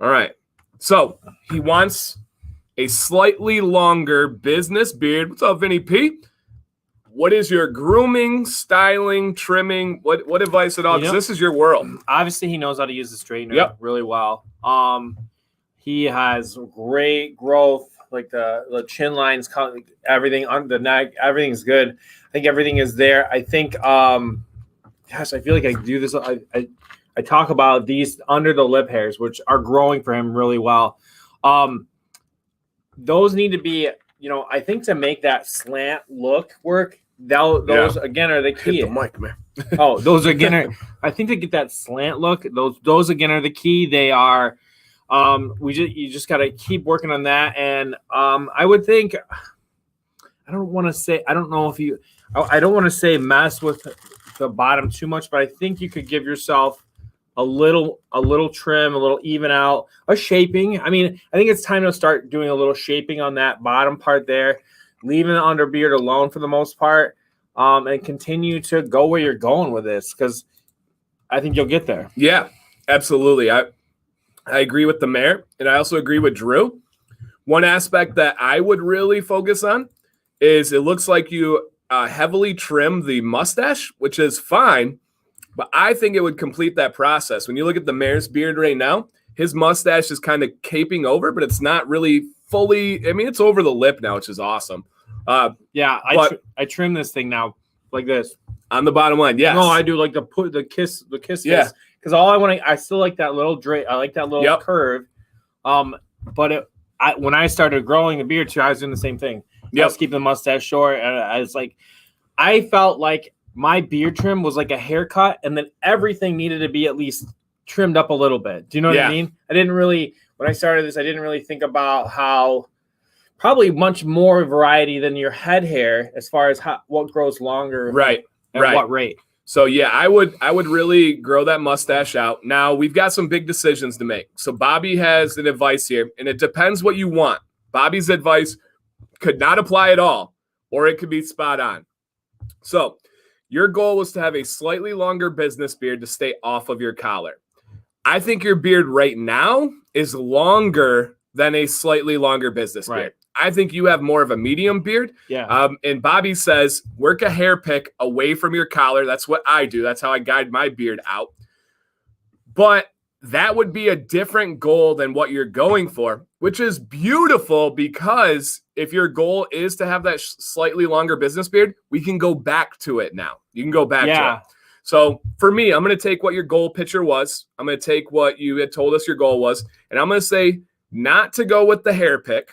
All right. So he wants a slightly longer business beard. What's up, Vinny P? What is your grooming, styling, trimming? What advice at all? Because this is your world. Obviously, he knows how to use the straightener really well. He has great growth, like the chin lines, everything on the neck, everything's good. I think everything is there. I think, gosh, I feel like I do this. I talk about these under the lip hairs, which are growing for him really well. Those need to be, I think to make that slant look work, those again are the key. Hit the mic, man. Oh, those again are, I think to get that slant look, those again are the key. They are, you just got to keep working on that. And I would think, I don't want to say mess with the bottom too much, but I think you could give yourself a little trim, a little even out, a shaping. I mean, I think it's time to start doing a little shaping on that bottom part there, leaving the under beard alone for the most part, and continue to go where you're going with this, because I think you'll get there. Yeah, absolutely. I agree with the mayor, and I also agree with Drew. One aspect that I would really focus on is it looks like you heavily trim the mustache, which is fine. But I think it would complete that process. When you look at the mayor's beard right now, his mustache is kind of caping over, but it's not really fully. I mean, it's over the lip now, which is awesome. I trim this thing now like this on the bottom line. Yes. No, I do like the kiss. Yeah. Because I still like that little I like that little curve. But when I started growing the beard too, I was doing the same thing. I was keeping the mustache short, and I felt like my beard trim was like a haircut, and then everything needed to be at least trimmed up a little bit. Do you know what I mean? When I started this, I didn't really think about how probably much more variety than your head hair as far as what grows longer. Right. At what rate. So yeah, I would really grow that mustache out. Now we've got some big decisions to make. So Bobby has an advice here, and it depends what you want. Bobby's advice could not apply at all, or it could be spot on. So your goal was to have a slightly longer business beard to stay off of your collar. I think your beard right now is longer than a slightly longer business beard. I think you have more of a medium beard. Yeah. And Bobby says, work a hair pick away from your collar. That's what I do. That's how I guide my beard out. But that would be a different goal than what you're going for, which is beautiful because if your goal is to have that slightly longer business beard, we can go back to it now. You can go back to it. So for me, I'm going to take what your goal picture was. I'm going to take what you had told us your goal was, and I'm going to say not to go with the hair pick.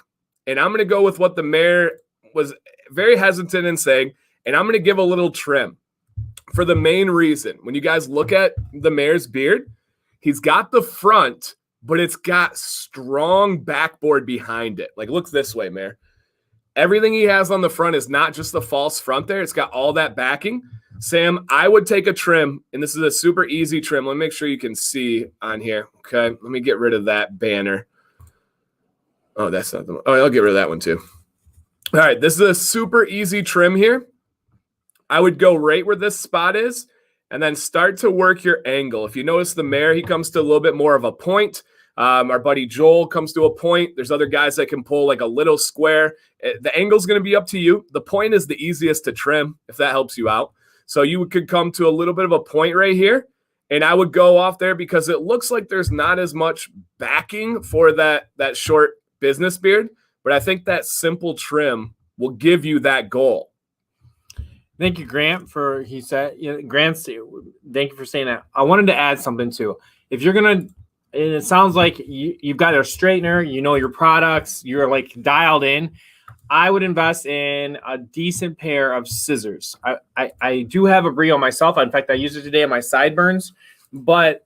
And I'm going to go with what the mayor was very hesitant in saying, and I'm going to give a little trim for the main reason. When you guys look at the mayor's beard, he's got the front, but it's got strong backboard behind it. Like, look this way, Mayor. Everything he has on the front is not just the false front there. It's got all that backing. Sam, I would take a trim, and this is a super easy trim. Let me make sure you can see on here. Okay, let me get rid of that banner. Oh, that's not the one. Oh, I'll get rid of that one too. All right, this is a super easy trim here. I would go right where this spot is and then start to work your angle. If you notice the mayor, he comes to a little bit more of a point. Our buddy Joel comes to a point. There's other guys that can pull like a little square. The angle's going to be up to you. The point is the easiest to trim, if that helps you out. So you could come to a little bit of a point right here. And I would go off there because it looks like there's not as much backing for that short business beard, but I think that simple trim will give you that goal. Thank you, Grant, thank you for saying that. I wanted to add something too. If you're going to, and it sounds like you've got a straightener, you know your products, you're like dialed in, I would invest in a decent pair of scissors. I do have a Brio myself. In fact, I use it today on my sideburns, but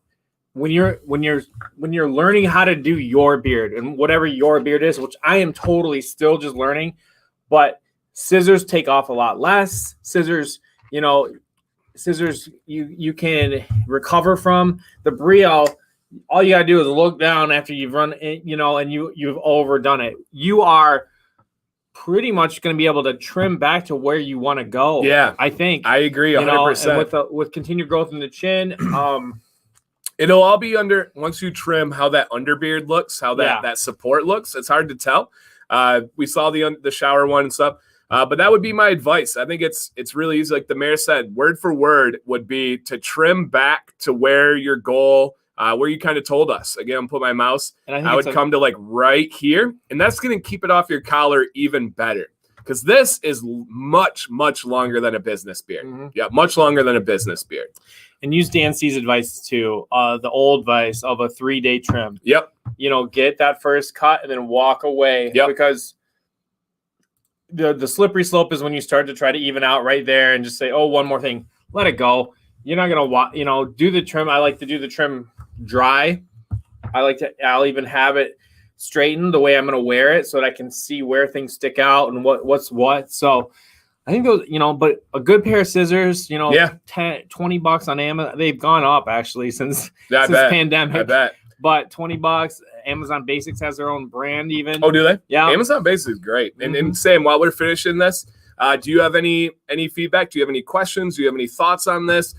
when you're learning how to do your beard and whatever your beard is, which I am totally still just learning, but scissors take off a lot less. Scissors you can recover from. The Brio, all you gotta do is look down after you've run it, and you've overdone it. You are pretty much going to be able to trim back to where you want to go. Yeah, I think I agree 100%. And with continued growth in the chin. It'll all be under once you trim how that underbeard looks, how that support looks. It's hard to tell. We saw the shower one and stuff, but that would be my advice. I think it's really easy. Like the mayor said, word for word would be to trim back to where your goal, where you kind of told us. Again, put my mouse. And I would come to like right here, and that's going to keep it off your collar even better because this is much, much longer than a business beard. Mm-hmm. Yeah, much longer than a business beard. And use DanC's advice too, the old advice of a 3-day trim. Yep. Get that first cut and then walk away. Yep. Because the slippery slope is when you start to try to even out right there and just say, oh, one more thing. Let it go. You're not going to, do the trim. I like to do the trim dry. I'll even have it straightened the way I'm going to wear it so that I can see where things stick out and what's what. So I think those, but a good pair of scissors, $20 on Amazon. They've gone up actually since pandemic. I bet. But $20, Amazon Basics has their own brand even. Oh, do they? Yeah. Amazon Basics is great. Mm-hmm. And Sam, while we're finishing this, do you have any feedback? Do you have any questions? Do you have any thoughts on this?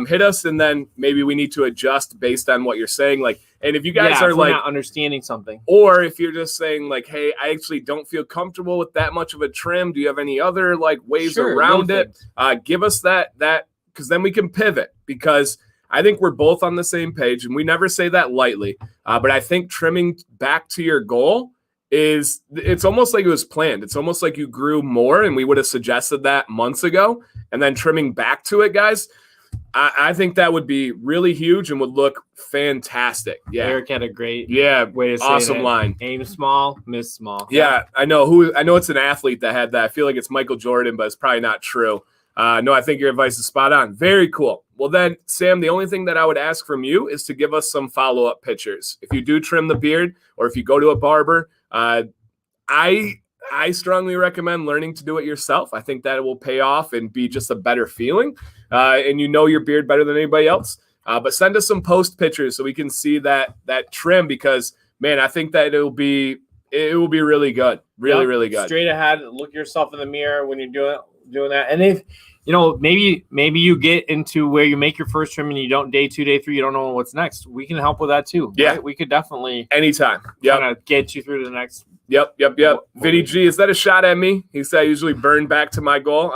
Hit us, and then maybe we need to adjust based on what you're saying. Like, and if you guys are like not understanding something, or if you're just saying like, hey, I actually don't feel comfortable with that much of a trim. Do you have any other like ways around it? Give us that because then we can pivot because I think we're both on the same page, and we never say that lightly. But I think trimming back to your goal it's almost like it was planned. It's almost like you grew more, and we would have suggested that months ago, and then trimming back to it, guys. I think that would be really huge and would look fantastic. Yeah, Eric had a great way to say awesome line. Aim small, miss small. Yeah, I know it's an athlete that had that. I feel like it's Michael Jordan, but it's probably not true. No, I think your advice is spot on. Very cool. Well, then, Sam, the only thing that I would ask from you is to give us some follow-up pictures. If you do trim the beard or if you go to a barber, I strongly recommend learning to do it yourself. I think that it will pay off and be just a better feeling. And you know your beard better than anybody else. But send us some post pictures so we can see that trim because, man, I think that it will be really good. Really good. Straight ahead, look yourself in the mirror when you're doing that. And if maybe you get into where you make your first trim and you don't day 2, day 3, you don't know what's next. We can help with that too. Yeah, right? We could definitely anytime. Kind of get you through to the next. Yep. Vinny G, is that a shot at me? He said I usually burn back to my goal.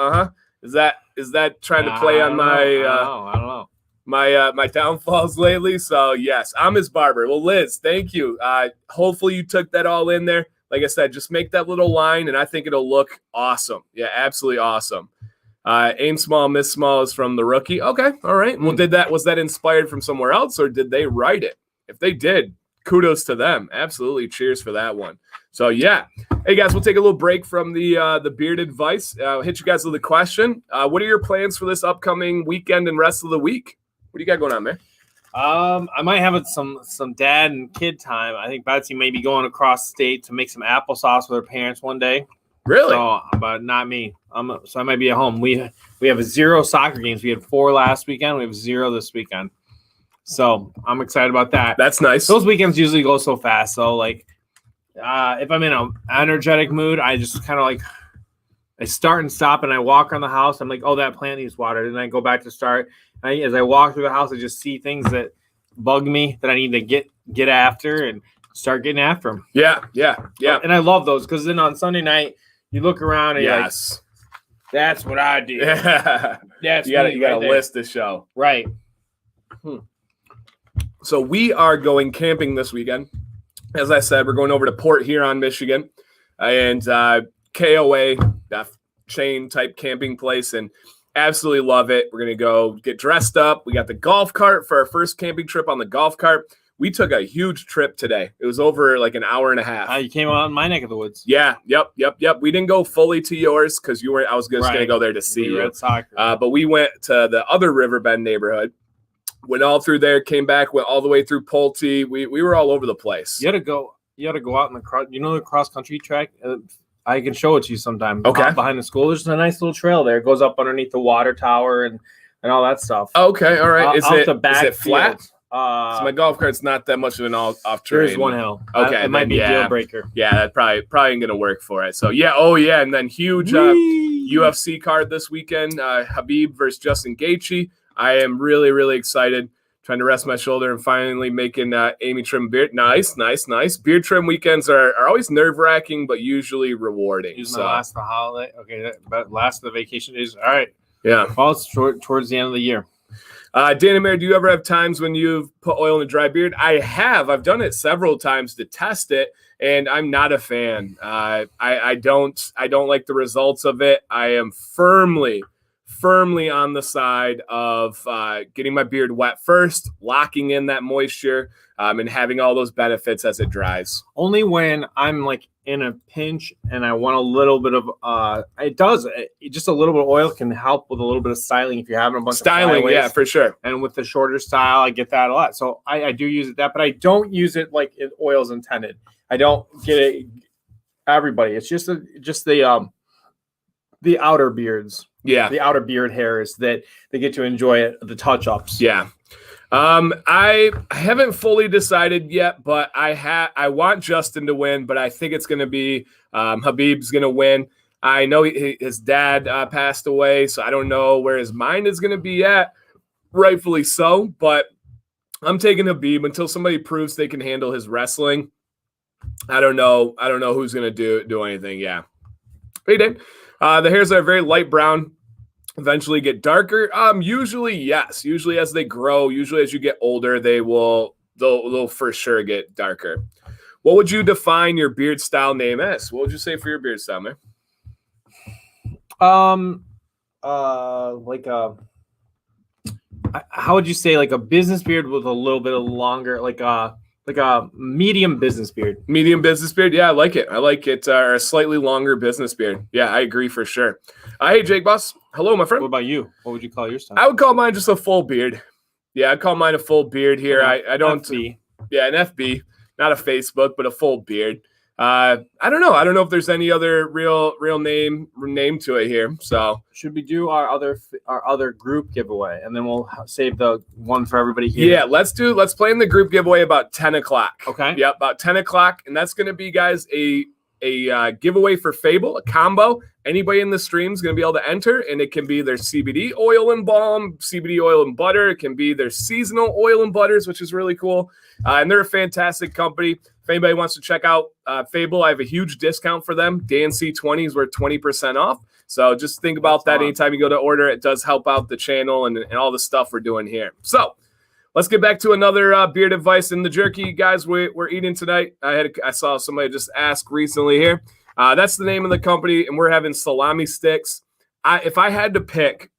Is that trying to play on my? I don't know. My downfalls lately. So yes, I'm his barber. Well, Liz, thank you. Hopefully you took that all in there. Like I said, just make that little line and I think it'll look awesome. Yeah, absolutely awesome. Aim small, miss small is from the rookie. Okay. All right. Well, was that inspired from somewhere else or did they write it? If they did, kudos to them. Absolutely. Cheers for that one. So yeah. Hey guys, we'll take a little break from the beard advice. Hit you guys with a question. What are your plans for this upcoming weekend and rest of the week? What do you got going on, man? I might have some dad and kid time. I think Betsy may be going across state to make some applesauce with her parents one day. Really? So, but not me. So I might be at home. We have 0 soccer games. We had 4 last weekend. We have 0 this weekend. So I'm excited about that. That's nice. Those weekends usually go so fast. So like, if I'm in an energetic mood, I just kind of like I start and stop and I walk around the house. I'm like, oh, that plant needs water. And then I go back to start. As I walk through the house, I just see things that bug me that I need to get after and start getting after them. Yeah. And I love those because then on Sunday night, you look around and you're like, that's what I do. Yeah. That's you got to list the show. Right. So we are going camping this weekend. As I said, we're going over to Port Huron, Michigan, and KOA, that chain type camping place, and absolutely love it. We're going to go get dressed up. We got the golf cart for our first camping trip on the golf cart. We took a huge trip today. It was over like an hour and a half. You came out in my neck of the woods. Yeah. Yep. We didn't go fully to yours because you weren't. I was just going to go there to see you. But we went to the other Riverbend neighborhood. Went all through there. Came back. Went all the way through Pulte. We were all over the place. You had to go out in the cross country track. I can show it to you sometime. Okay. Behind the school, there's a nice little trail there. It goes up underneath the water tower and all that stuff. Okay. All right. Is it flat? So my golf cart's not that much of an off terrain. There's one hill. Okay. It might be a deal breaker. Yeah, that probably ain't going to work for it. So, yeah. Oh, yeah. And then huge UFC card this weekend. Khabib versus Justin Gaethje. I am really, really excited. Trying to rest my shoulder and finally making Amy trim beard. Nice. Beard trim weekends are always nerve-wracking, but usually rewarding. Usually last the holiday. Okay, but last of the vacation days. All right. Yeah. Well, it's towards the end of the year. Dan and Mary, do you ever have times when you've put oil in a dry beard? I have. I've done it several times to test it, and I'm not a fan. I don't like the results of it. I am firmly on the side of getting my beard wet first, locking in that moisture, and having all those benefits as it dries. Only when I'm like in a pinch and I want a little bit of just a little bit of oil can help with a little bit of styling if you're having a bunch of styling. Yeah, for sure. And with the shorter style, I get that a lot. So I do use it but I don't use it like oil's intended. I don't get it. Everybody, it's just the outer beards. Yeah, the outer beard hairs that they get to enjoy it, the touch-ups. Yeah. I haven't fully decided yet, but I want Justin to win, but I think it's going to be Khabib's going to win. I know his dad passed away, so I don't know where his mind is going to be at, rightfully so, but I'm taking Khabib until somebody proves they can handle his wrestling. I don't know who's going to do anything. Yeah. But he did. The hairs are very light brown, eventually get darker. Usually, yes. Usually as they grow, usually as you get older, they'll for sure get darker. What would you define your beard style name as? What would you say for your beard style, man? How would you say like a business beard with a little bit of longer, like a medium business beard. Medium business beard. Yeah, I like it. Or a slightly longer business beard. Yeah, I agree for sure. Hey, Jake Boss. Hello, my friend. What about you? What would you call your style? I would call mine just a full beard. Yeah, I'd call mine a full beard here. I don't. FB. Yeah, an FB, not a Facebook, but a full beard. I don't know. I don't know if there's any other real name to it here. So should we do our other group giveaway, and then we'll save the one for everybody here? Yeah, let's play in the group giveaway about 10 o'clock. Okay. Yep, about 10 o'clock, and that's going to be, guys, a giveaway for Fable, a combo. Anybody in the stream is going to be able to enter, and it can be their CBD oil and balm, CBD oil and butter. It can be their seasonal oil and butters, which is really cool. And they're a fantastic company. If anybody wants to check out Fable, I have a huge discount for them. DanC20 is worth 20% off. So just think about that anytime you go to order. It does help out the channel and all the stuff we're doing here. So let's get back to another beard advice in the jerky, guys. We're eating tonight. I saw somebody just ask recently here. That's the name of the company, and we're having salami sticks. If I had to pick,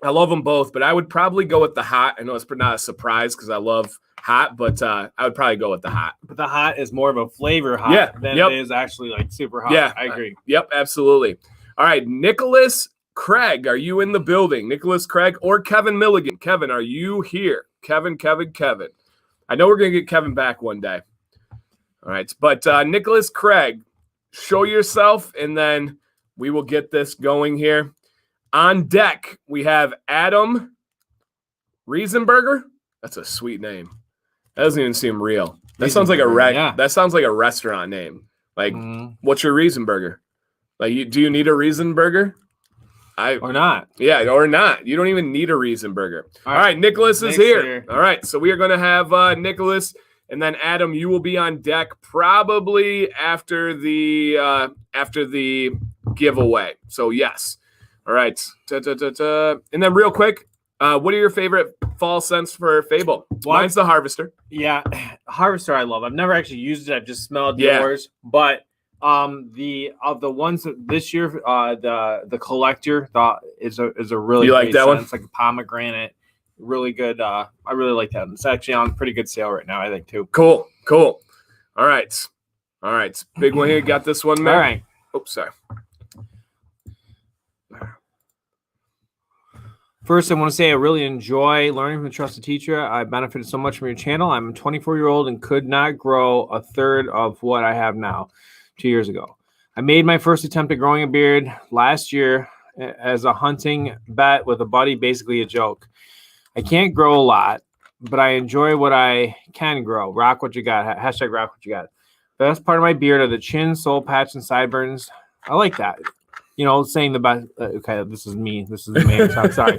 I love them both, but I would probably go with the hot. I know it's not a surprise because I love hot, but I would probably go with the hot. But the hot is more of a flavor hot than it is actually like super hot. Yeah, I agree. Yep, absolutely. All right, Nicholas Craig, are you in the building? Nicholas Craig or Kevin Milligan? Kevin, are you here? Kevin. I know we're going to get Kevin back one day. All right, but Nicholas Craig, show yourself, and then we will get this going here. On deck, we have Adam Riesenberger. That's a sweet name. That doesn't even seem real. That sounds like That sounds like a restaurant name. Like, what's your Riesenberger? Like, do you need a Riesenberger? Or not. Yeah, or not. You don't even need a Riesenberger. All right, Nicholas is here. All right, so we are going to have Nicholas, and then Adam, you will be on deck probably after the giveaway. So yes. All right. And then real quick, what are your favorite fall scents for Fable? Mine's the Harvester. Yeah, Harvester I love. I've never actually used it. I've just smelled yours. But the ones this year, the Collector is a really you like that one? It's like a pomegranate, really good. I really like that. It's actually on pretty good sale right now, I think too. Cool. All right. Big one here. Got this one, man. All right. Oops, sorry. First, I want to say I really enjoy learning from a trusted teacher. I benefited so much from your channel. I'm a 24-year-old and could not grow a third of what I have now 2 years ago. I made my first attempt at growing a beard last year as a hunting bet with a buddy, basically a joke. I can't grow a lot, but I enjoy what I can grow. Rock what you got. Hashtag rock what you got. The best part of my beard are the chin, soul patch, and sideburns. I like that. You know, saying the best. Okay, this is me. This is the man. I'm sorry.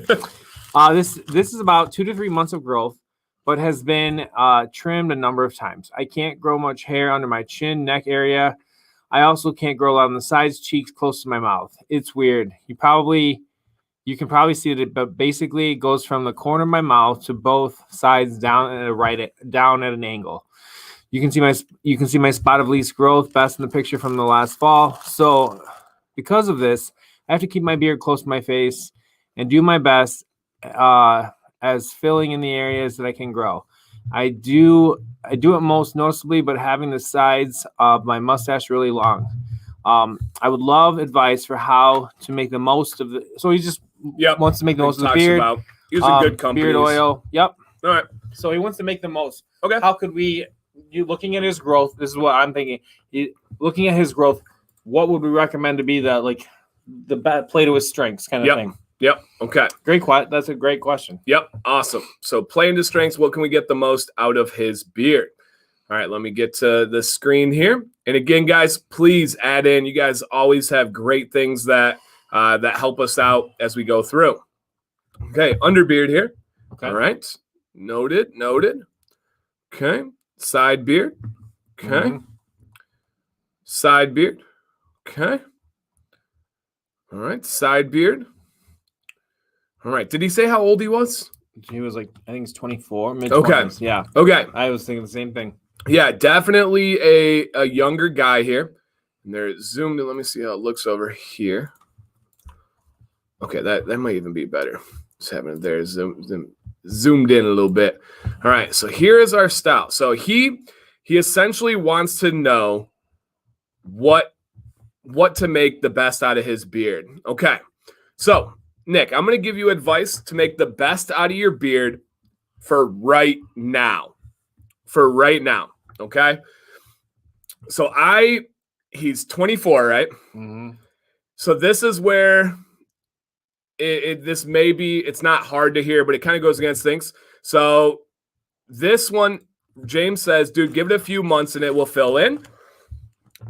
This is about 2 to 3 months of growth, but has been trimmed a number of times. I can't grow much hair under my chin, neck area. I also can't grow a lot on the sides, cheeks, close to my mouth. It's weird. You can probably see it, but basically it goes from the corner of my mouth to both sides down at an angle. You can see my spot of least growth best in the picture from the last fall. So because of this, I have to keep my beard close to my face and do my best as filling in the areas that I can grow. I do it most noticeably, but having the sides of my mustache really long. I would love advice for how to make the most of the. So he just wants to make the most of the beard. Using good companies. Beard oil. Yep. All right. So he wants to make the most. Okay. How could we? You looking at his growth? This is what I'm thinking. Looking at his growth, what would we recommend to be the play to his strengths kind of thing? Yep. Okay. That's a great question. Yep. Awesome. So playing to strengths, what can we get the most out of his beard? All right, let me get to the screen here. And again, guys, please add in. You guys always have great things that help us out as we go through. Okay, underbeard here. Okay. All right. Noted. Okay. Side beard. Okay. Side beard. Okay. All right. Side beard. All right. Did he say how old he was? He was like, I think he's 24, mid-20s. Okay. Yeah. Okay. I was thinking the same thing. Yeah, definitely a younger guy here. And they're zoomed in. Let me see how it looks over here. Okay, that might even be better. Just having it there zoomed in a little bit. All right, so here is our style. So he essentially wants to know what to make the best out of his beard. Okay, So, Nick, I'm going to give you advice to make the best out of your beard for right now. For right now, okay? So he's 24, right? Mm-hmm. So this is where this may be, it's not hard to hear, but it kind of goes against things. So this one, James says, dude, give it a few months and it will fill in.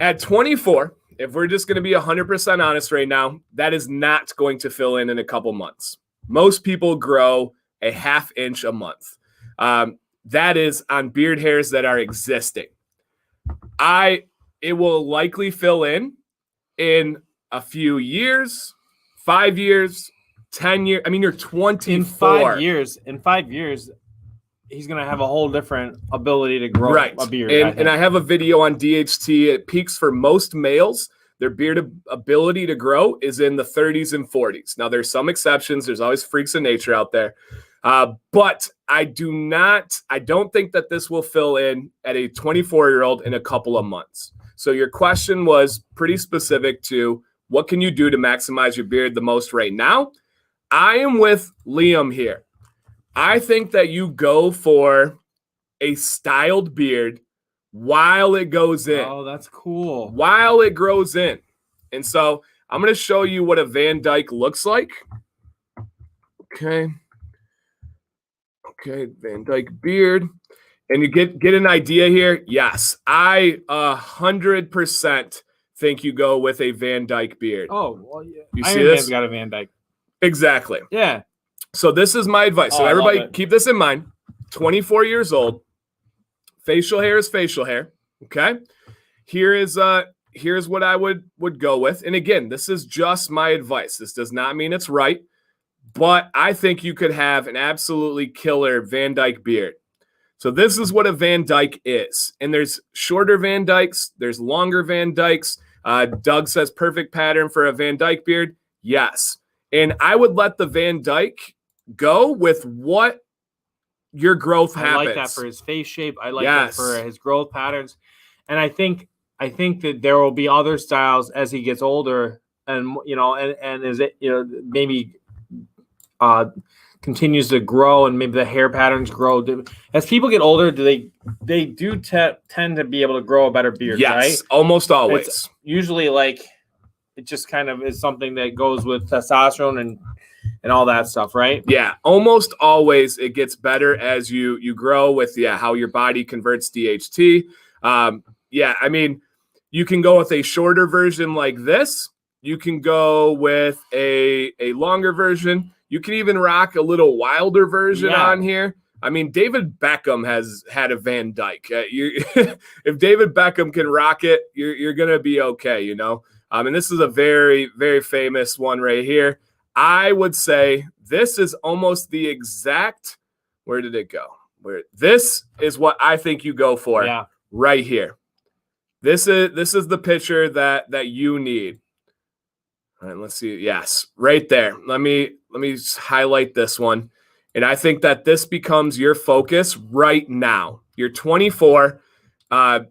At 24, if we're just going to be 100% honest right now, that is not going to fill in a couple months. Most people grow a ½ inch a month. That is on beard hairs that are existing. It will likely fill in a few years, 5 years, 10 years. I mean, you're 24. In 5 years, he's going to have a whole different ability to grow a beard. And I have a video on DHT. It peaks for most males. Their beard ability to grow is in the 30s and 40s. Now, there's some exceptions. There's always freaks of nature out there. But I don't think that this will fill in at a 24-year-old in a couple of months. So your question was pretty specific to what can you do to maximize your beard the most right now? I am with Liam here. I think that you go for a styled beard while it goes in. Oh, that's cool. While it grows in. And so I'm going to show you what a Van Dyke looks like. Okay, Van Dyke beard. And you get an idea here. Yes, I 100% think you go with a Van Dyke beard. Oh, well, yeah. You see this? Got a Van Dyke. Exactly. Yeah. So this is my advice. So everybody keep this in mind. 24 years old. Facial hair is facial hair. Okay. Here's what I would go with. And again, this is just my advice. This does not mean it's right, but I think you could have an absolutely killer Van Dyke beard. So this is what a Van Dyke is. And there's shorter Van Dykes. There's longer Van Dykes. Doug says perfect pattern for a Van Dyke beard. Yes. And I would let the Van Dyke go with what your growth happens. I like that for his face shape. I like that for his growth patterns. And I think that there will be other styles as he gets older and, and as it, maybe continues to grow and maybe the hair patterns grow. As people get older, they tend to be able to grow a better beard, yes, right? Almost always. It's usually like it just kind of is something that goes with testosterone and all that stuff, right? Yeah, almost always it gets better as you grow with how your body converts DHT. I mean, you can go with a shorter version like this. You can go with a longer version. You can even rock a little wilder version on here. I mean, David Beckham has had a Van Dyke. If David Beckham can rock it, you're going to be okay, And this is a very, very famous one right here. I would say this is almost the exact – where did it go? This is what I think you go for right here. This is the picture that you need. All right, let's see. Yes, right there. Let me highlight this one. And I think that this becomes your focus right now. You're 24. I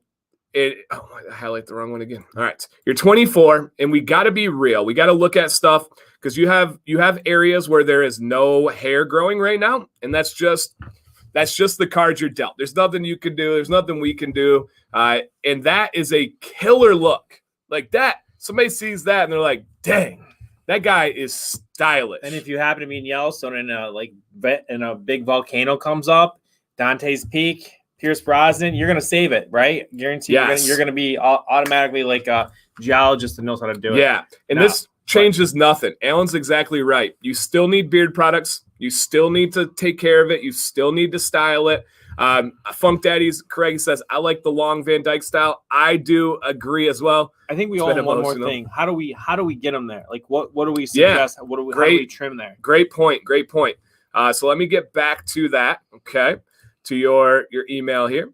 highlight the wrong one again. All right. You're 24, and we got to be real. We got to look at stuff because you have areas where there is no hair growing right now, and that's just the cards you're dealt. There's nothing you can do. There's nothing we can do. And that is a killer look. Like that. Somebody sees that and they're like, dang, that guy is stylish. And if you happen to be in Yellowstone and a big volcano comes up, Dante's Peak, Pierce Brosnan, you're going to save it, right? Guarantee you're going to be automatically like a geologist that knows how to do it. Yeah. And this changes nothing. Alan's exactly right. You still need beard products. You still need to take care of it. You still need to style it. Funk Daddy's Craig says, I like the long Van Dyke style. I do agree as well. I think we all have one more thing. How do we get them there? Like what do we suggest? How do we trim there? Great point. So let me get back to that. Okay. To your email here.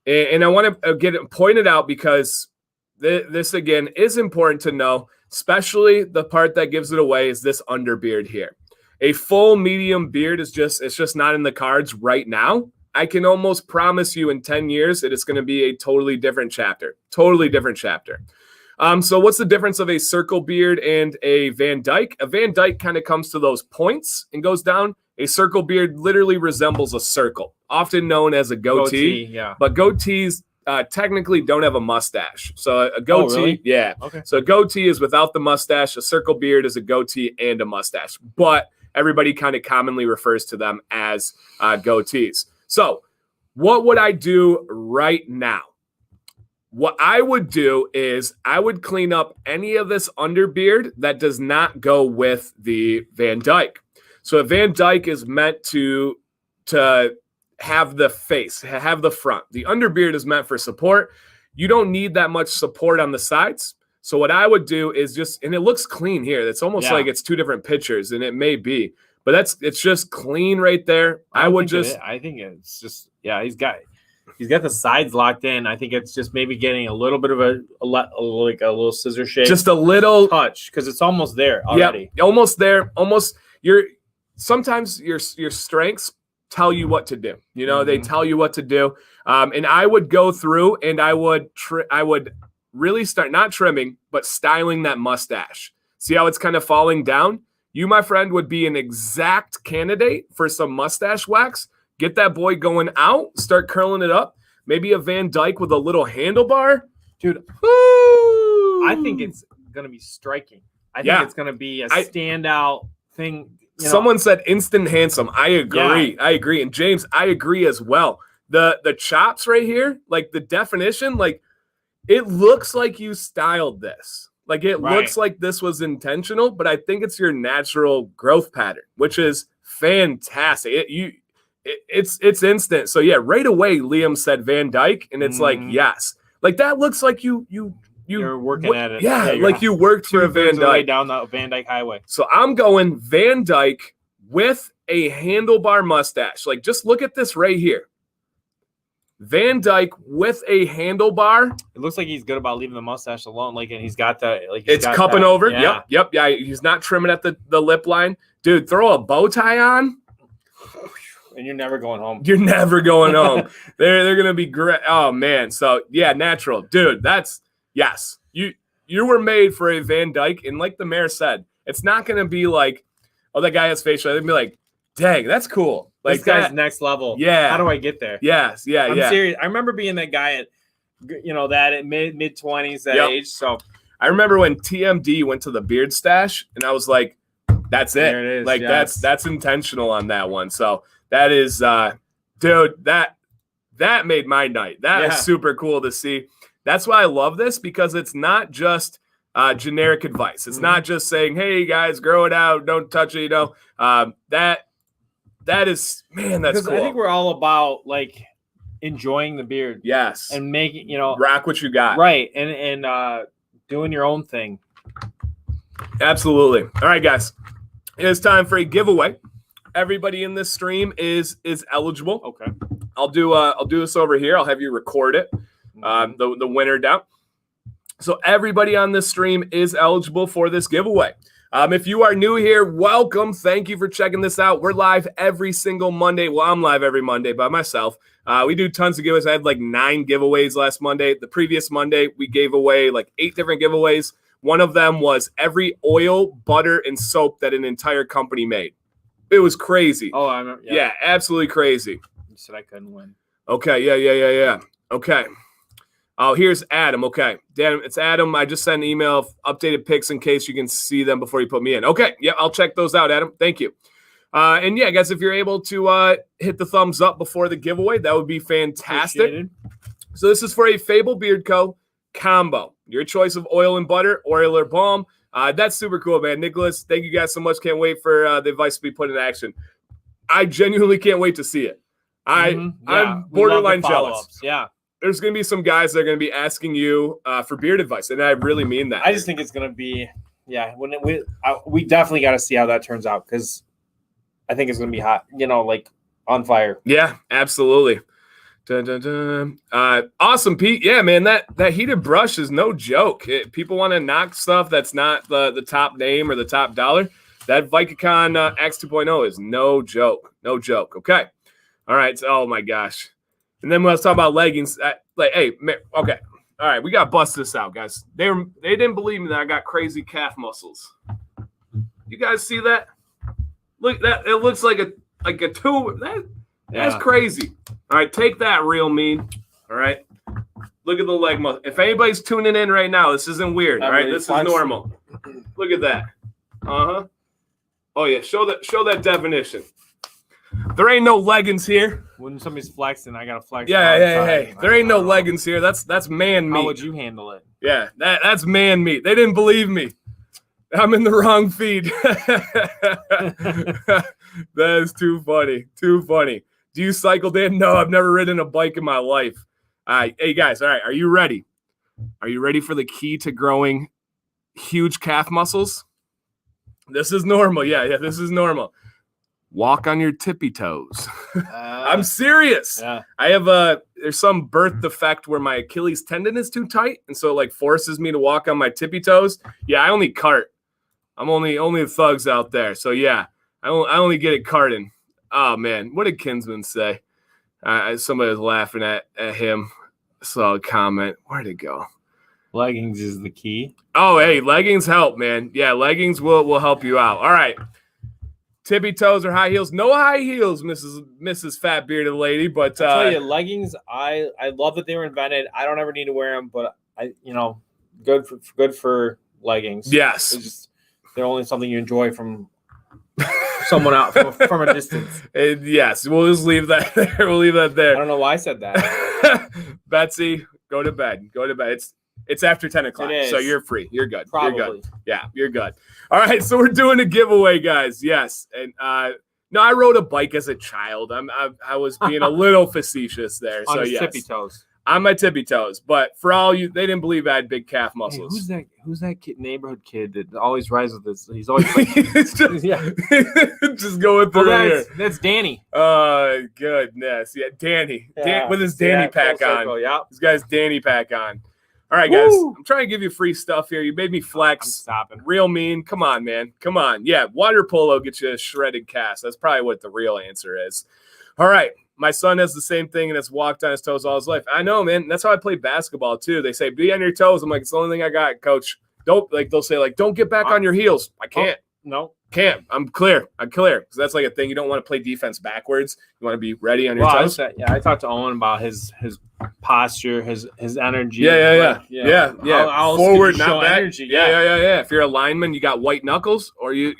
And I want to get it pointed out because this again is important to know, especially the part that gives it away is this underbeard here. A full medium beard it's just not in the cards right now. I can almost promise you in 10 years it is going to be a totally different chapter. So what's the difference of a circle beard and a Van Dyke? A Van Dyke kind of comes to those points and goes down. A circle beard literally resembles a circle, often known as a goatee. Yeah. But goatees technically don't have a mustache. So a goatee, really? yeah. Okay. So a goatee is without the mustache. A circle beard is a goatee and a mustache. But everybody kind of commonly refers to them as goatees. So what would I do right now? What I would do is I would clean up any of this underbeard that does not go with the Van Dyke. So a Van Dyke is meant to have the face, have the front. The underbeard is meant for support. You don't need that much support on the sides. So what I would do is just, and it looks clean here. It's almost like it's two different pictures, and it may be, but it's just clean right there. I think it's just, yeah, he's got the sides locked in. I think it's just maybe getting a little bit of a little scissor shave, just a little touch, because it's almost there already. Yeah, almost there. Almost. Sometimes your strengths tell you what to do. You know, they tell you what to do. And I would go through and I would really start not trimming, but styling that mustache. See how it's kind of falling down? You, my friend, would be an exact candidate for some mustache wax. Get that boy going out, start curling it up. Maybe a Van Dyke with a little handlebar. Dude, woo! I think it's going to be striking. I think it's going to be a standout thing. Someone said instant handsome. I agree. Yeah. I agree. And James, I agree as well. The chops right here, like the definition, like it looks like you styled this. Like it looks like this was intentional, but I think it's your natural growth pattern, which is fantastic. It's instant. So yeah, right away Liam said Van Dyke, and it's like yes, like that looks like you're working at it. Yeah, like you worked for a Van Dyke down the Van Dyke highway. So I'm going Van Dyke with a handlebar mustache. Like just look at this right here. Van Dyke with a handlebar. It looks like he's good about leaving the mustache alone. Like, and he's got the it's cupping over. Yeah. Yep. Yeah. He's not trimming at the lip line. Dude, throw a bow tie on. And you're never going home. You're never going home. They're gonna be great. Oh man. So yeah, natural. Dude, that's yes. You were made for a Van Dyke. And like the mayor said, it's not gonna be like, oh, that guy has facial. They'd be like, dang, that's cool. Like this guy's next level. Yeah. How do I get there? Yes. Yeah. I'm serious. I remember being that guy at mid 20s, that age. So I remember when TMD went to the beard stash, and I was like, that's it. There it is. Like that's intentional on that one. So that is dude, that made my night. That was super cool to see. That's why I love this, because it's not just generic advice. It's not just saying, hey guys, grow it out, don't touch it, that is, man, that's cool. I think we're all about like enjoying the beard. Yes. And making, rock what you got. Right. And doing your own thing. Absolutely. All right, guys. It is time for a giveaway. Everybody in this stream is eligible. Okay. I'll do this over here. I'll have you record it. The winner down. So everybody on this stream is eligible for this giveaway. If you are new here, welcome. Thank you for checking this out. We're live every single Monday. Well, I'm live every Monday by myself. We do tons of giveaways. I had like 9 giveaways last Monday. The previous Monday, we gave away like 8 different giveaways. One of them was every oil, butter, and soap that an entire company made. It was crazy. Oh, I remember. Yeah, absolutely crazy. You said I couldn't win. Okay, yeah. Okay. Oh, here's Adam. Okay. Dan, it's Adam. I just sent an email of updated pics in case you can see them before you put me in. Okay. Yeah, I'll check those out, Adam. Thank you. And yeah, guys, if you're able to hit the thumbs up before the giveaway, that would be fantastic. So this is for a Fable Beard Co. combo. Your choice of oil and butter, oil or balm. That's super cool, man. Nicholas, thank you guys so much. Can't wait for the advice to be put in action. I genuinely can't wait to see it. I'm borderline jealous. Yeah. There's going to be some guys that are going to be asking you for beard advice, and I really mean that. I just think it's going to be, we definitely got to see how that turns out, because I think it's going to be hot, like on fire. Yeah, absolutely. Dun, dun, dun. Awesome, Pete. Yeah, man, that heated brush is no joke. People want to knock stuff that's not the top name or the top dollar. That Vicacon X 2.0 is no joke. No joke. Okay. All right. So, oh, my gosh. And then when I was talking about leggings, okay, All right, we got to bust this out, guys. They didn't believe me that I got crazy calf muscles. You guys see that? Look, that it looks like a tube. That's crazy. All right, take that, real mean. All right. Look at the leg muscle. If anybody's tuning in right now, this isn't weird. All right, this is normal. Look at that. Uh-huh. Oh yeah, show that definition. There ain't no leggings here. When somebody's flexing, I gotta flex. Hey. There ain't no leggings here. That's man meat. How would you handle it? Yeah, that's man meat. They didn't believe me. I'm in the wrong feed. That is too funny. Too funny. Do you cycle, Dan? No, I've never ridden a bike in my life. All right, hey guys, all right, are you ready? Are you ready for the key to growing huge calf muscles? This is normal. Yeah, this is normal. Walk on your tippy toes. I'm serious. Yeah. I have there's some birth defect where my Achilles tendon is too tight, and so it like forces me to walk on my tippy toes. Yeah, I only cart. I'm only the thugs out there. So yeah, I only get it carting. Oh man, what did Kinsman say? Somebody was laughing at him. I saw a comment. Where'd it go? Leggings is the key. Oh, hey, leggings help, man. Yeah, leggings will help you out. All right. Tippy toes or high heels? No high heels, Mrs. Fat Bearded Lady. But I tell you, leggings. I love that they were invented. I don't ever need to wear them, but good for leggings. Yes, they're only something you enjoy from someone out from a distance. Yes, we'll just leave that there. We'll leave that there. I don't know why I said that. Betsy, go to bed. Go to bed. It's after 10 o'clock, so you're free. You're good. Probably. You're good. Yeah, you're good. All right, so we're doing a giveaway, guys. Yes, and no, I rode a bike as a child. I was being a little facetious there. On so his yes, tippy toes. On my tippy toes. But for all you, they didn't believe I had big calf muscles. Hey, who's that kid, neighborhood kid that always rises with this? He's always like, just going through here. That's Danny. Oh, goodness. Yeah, Danny. Yeah. With his Danny pack on. Circle, yeah. This guy's Danny pack on. All right, guys. I'm trying to give you free stuff here. You made me flex. I'm stopping. Real mean. Come on, man. Come on. Yeah, water polo gets you a shredded cast. That's probably what the real answer is. All right. My son has the same thing and has walked on his toes all his life. I know, man. That's how I play basketball, too. They say, be on your toes. I'm like, it's the only thing I got, coach. They'll say, don't get back on your heels. I can't. No. Can't. I'm clear. Because that's like a thing. You don't want to play defense backwards. You want to be ready on your toes. I talked to Owen about his posture, his energy. Yeah. How forward, not back. Energy. Yeah. If you're a lineman, you got white knuckles, or you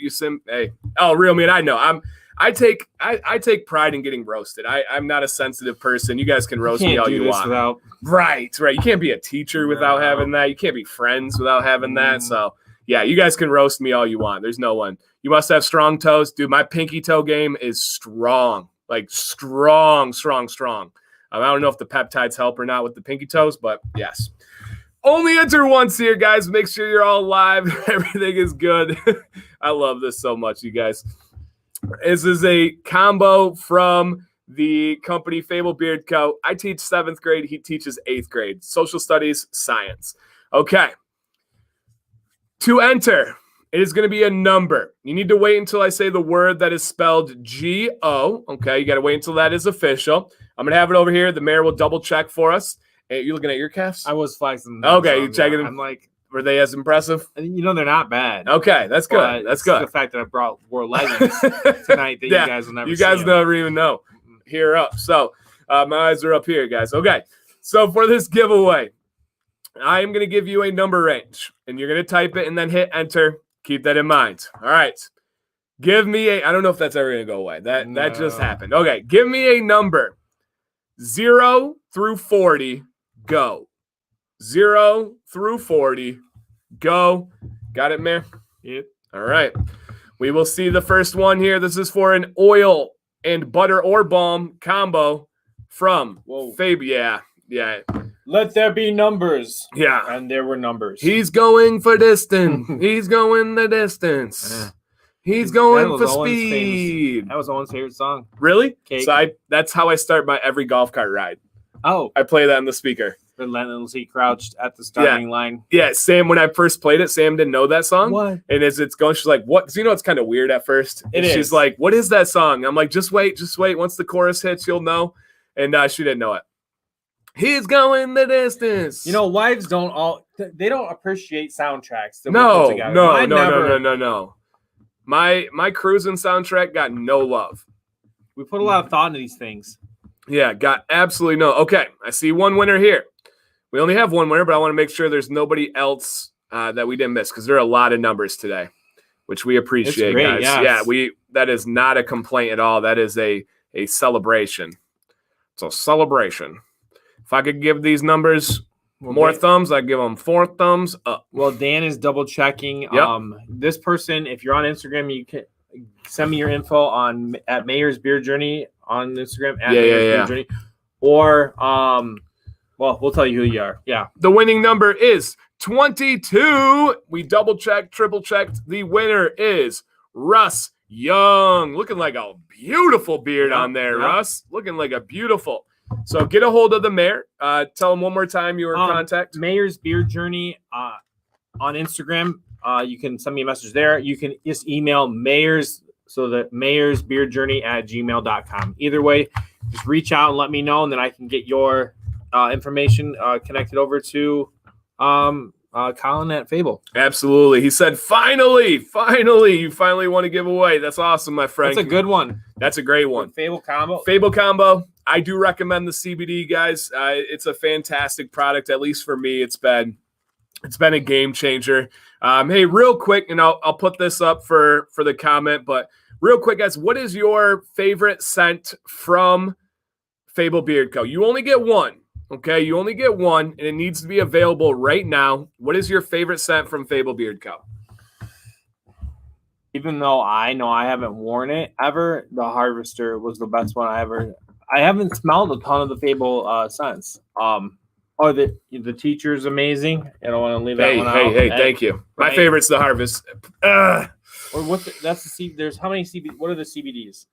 hey. Oh, real mean. I know. I take pride in getting roasted. I'm not a sensitive person. You guys can roast me all you want. Right. You can't be a teacher without having that. You can't be friends without having that. So yeah, you guys can roast me all you want. There's no one. You must have strong toes. Dude, my pinky toe game is strong. Like strong. I don't know if the peptides help or not with the pinky toes, but yes. Only enter once here, guys. Make sure you're all live. Everything is good. I love this so much, you guys. This is a combo from the company Fable Beard Co. I teach 7th grade. He teaches 8th grade. Social studies, science. Okay. To enter, it is going to be a number. You need to wait until I say the word that is spelled G-O. Okay, you got to wait until that is official. I'm going to have it over here. The mayor will double check for us. Hey, you looking at your calves? I was flexing. Okay, you checking them? I'm like, were they as impressive? They're not bad. Okay, that's good. That's good. The fact that I wore leggings tonight that you guys will never see. You guys never even know. Here up. So my eyes are up here, guys. Okay, so for this giveaway, I am going to give you a number range, and you're going to type it and then hit enter. Keep that in mind. All right. Give me I don't know if that's ever going to go away. That just happened. Okay, give me a number. 0 through 40, go. 0 through 40, go. Got it, Mayor? Yep. All right. We will see the first one here. This is for an oil and butter or balm combo from Fable. Yeah. Let there be numbers. Yeah. And there were numbers. He's going for distance. He's going the distance. He's going for speed. That was Owen's favorite song. Really? Cake. So that's how I start my every golf cart ride. Oh. I play that in the speaker. Relentlessly crouched at the starting line. Yeah, Sam, when I first played it, Sam didn't know that song. What? And as it's going, she's like, what? Because it's kind of weird at first. She's like, what is that song? I'm like, just wait. Once the chorus hits, you'll know. And she didn't know it. He's going the distance. You know, wives they don't appreciate soundtracks. That we put No, together. no, Mine no, never- no, no, no, no. My cruising soundtrack got no love. We put a lot of thought into these things. Yeah, got absolutely no. Okay, I see one winner here. We only have one winner, but I want to make sure there's nobody else that we didn't miss because there are a lot of numbers today, which we appreciate, great, guys. yes. Yeah, that is not a complaint at all. That is a celebration. It's a celebration. If I could give these numbers more thumbs, I'd give them 4 thumbs up. Well, Dan is double checking. Yep. This person, if you're on Instagram, you can send me your info at MayorsBeardedJourney on Instagram at MayorsBeardedJourney. Or well, we'll tell you who you are. Yeah. The winning number is 22. We double checked, triple checked. The winner is Russ Young. Looking like a beautiful beard on there, Russ. Looking like a beautiful. So get a hold of the mayor. Tell him one more time your contact. Mayor's Beard Journey on Instagram. You can send me a message there. You can just email MayorsBeardedJourney@gmail.com. Either way, just reach out and let me know, and then I can get your information connected over to Colin at Fable. Absolutely. He said, finally, you finally want to give away. That's awesome, my friend. That's a good one. That's a great one. Fable combo. Fable combo. I do recommend the CBD, guys. It's a fantastic product. At least for me, it's been a game changer. Hey, real quick, and I'll put this up for the comment, but real quick, guys, what is your favorite scent from Fable Beard Co? You only get one. Okay, you only get one, and it needs to be available right now. What is your favorite scent from Fable Beard Co? Even though I know I haven't worn it ever, the Harvester was the best one I ever. I haven't smelled a ton of the Fable scents. The teacher's amazing. I don't want to leave that one out. Hey, thank you. My favorite's the Harvest. Or that's the C. There's how many CBD? What are the CBDs?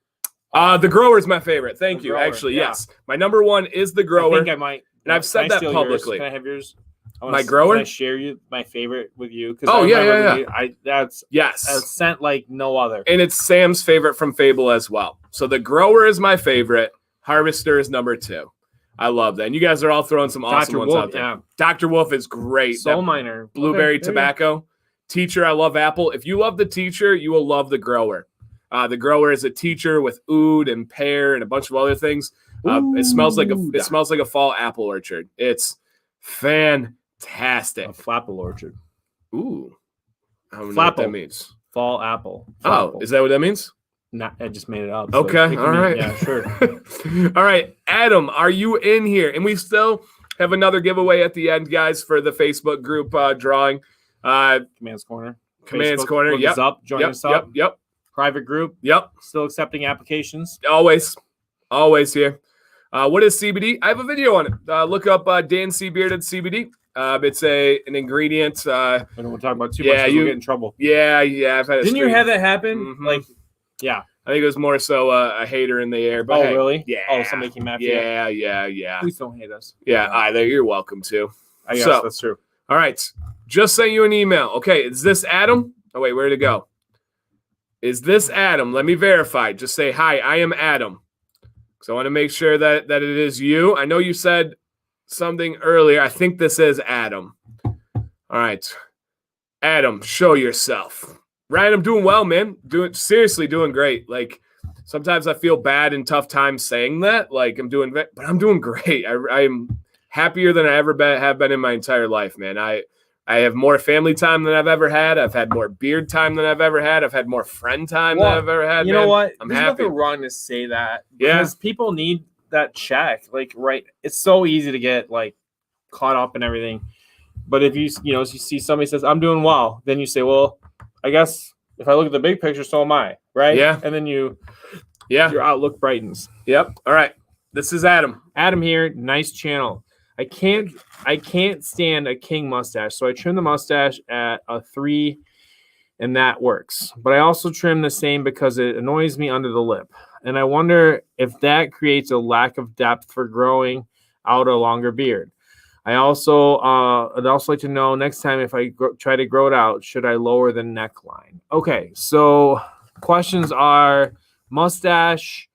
The grower is my favorite. Thank you. Grower, Actually, yes. My number one is the grower. I think I might. And I've said that publicly. Can I have yours? My grower? Can I share my favorite with you? Oh, yeah. That's a scent like no other. And it's Sam's favorite from Fable as well. So the grower is my favorite. Harvester is number 2. I love that. And you guys are all throwing some awesome ones out there. Yeah. Dr. Wolf is great. Soul Miner. Blueberry tobacco. Teacher, I love apple. If you love the teacher, you will love the grower. The grower is a teacher with oud and pear and a bunch of other things. It smells like a fall apple orchard. It's fantastic. A flapple orchard. Ooh. I don't know what that means. Fall apple. Flapple. Oh, is that what that means? I just made it up. So okay. All right. Yeah, sure. All right. Adam, are you in here? And we still have another giveaway at the end, guys, for the Facebook group drawing. Command's Corner. Command's Corner. Yep. Join us up. Yep. Private group. Yep. Still accepting applications. Always here. What is CBD? I have a video on it. Look up DanCBearded CBD. It's an ingredient. I don't want to talk about too much. We'll get in trouble. Yeah. I've had. Didn't you have that happen? Mm-hmm. Yeah. I think it was more so a hater in the air. But hey, really? Yeah. Oh, somebody came after you. Yeah. Please don't hate us. Yeah, either. You're welcome to. I guess that's true. All right. Just sent you an email. Okay, is this Adam? Oh, wait, where'd it go? Is this Adam? Let me verify. Just say, hi, I am Adam. So I want to make sure that it is you. I know you said something earlier. I think this is Adam. All right. Adam, show yourself. Ryan, I'm doing well, man. Seriously doing great. Like, sometimes I feel bad in tough times saying that. Like, but I'm doing great. I'm happier than I ever have been in my entire life, man. I have more family time than I've ever had. I've had more beard time than I've ever had. I've had more friend time than I've ever had. You know what? I'm There's happy. nothing wrong to say that. Yeah. Because people need that check. It's so easy to get caught up in everything. But if you see somebody says, I'm doing well, then you say, well, I guess if I look at the big picture, so am I. Right? Yeah. And then your outlook brightens. Yep. All right. This is Adam. Adam here. Nice channel. I can't stand a king mustache, so I trim the mustache at a 3, and that works. But I also trim the same because it annoys me under the lip, and I wonder if that creates a lack of depth for growing out a longer beard. I'd also like to know next time if I try to grow it out, should I lower the neckline? Okay, so questions are mustache.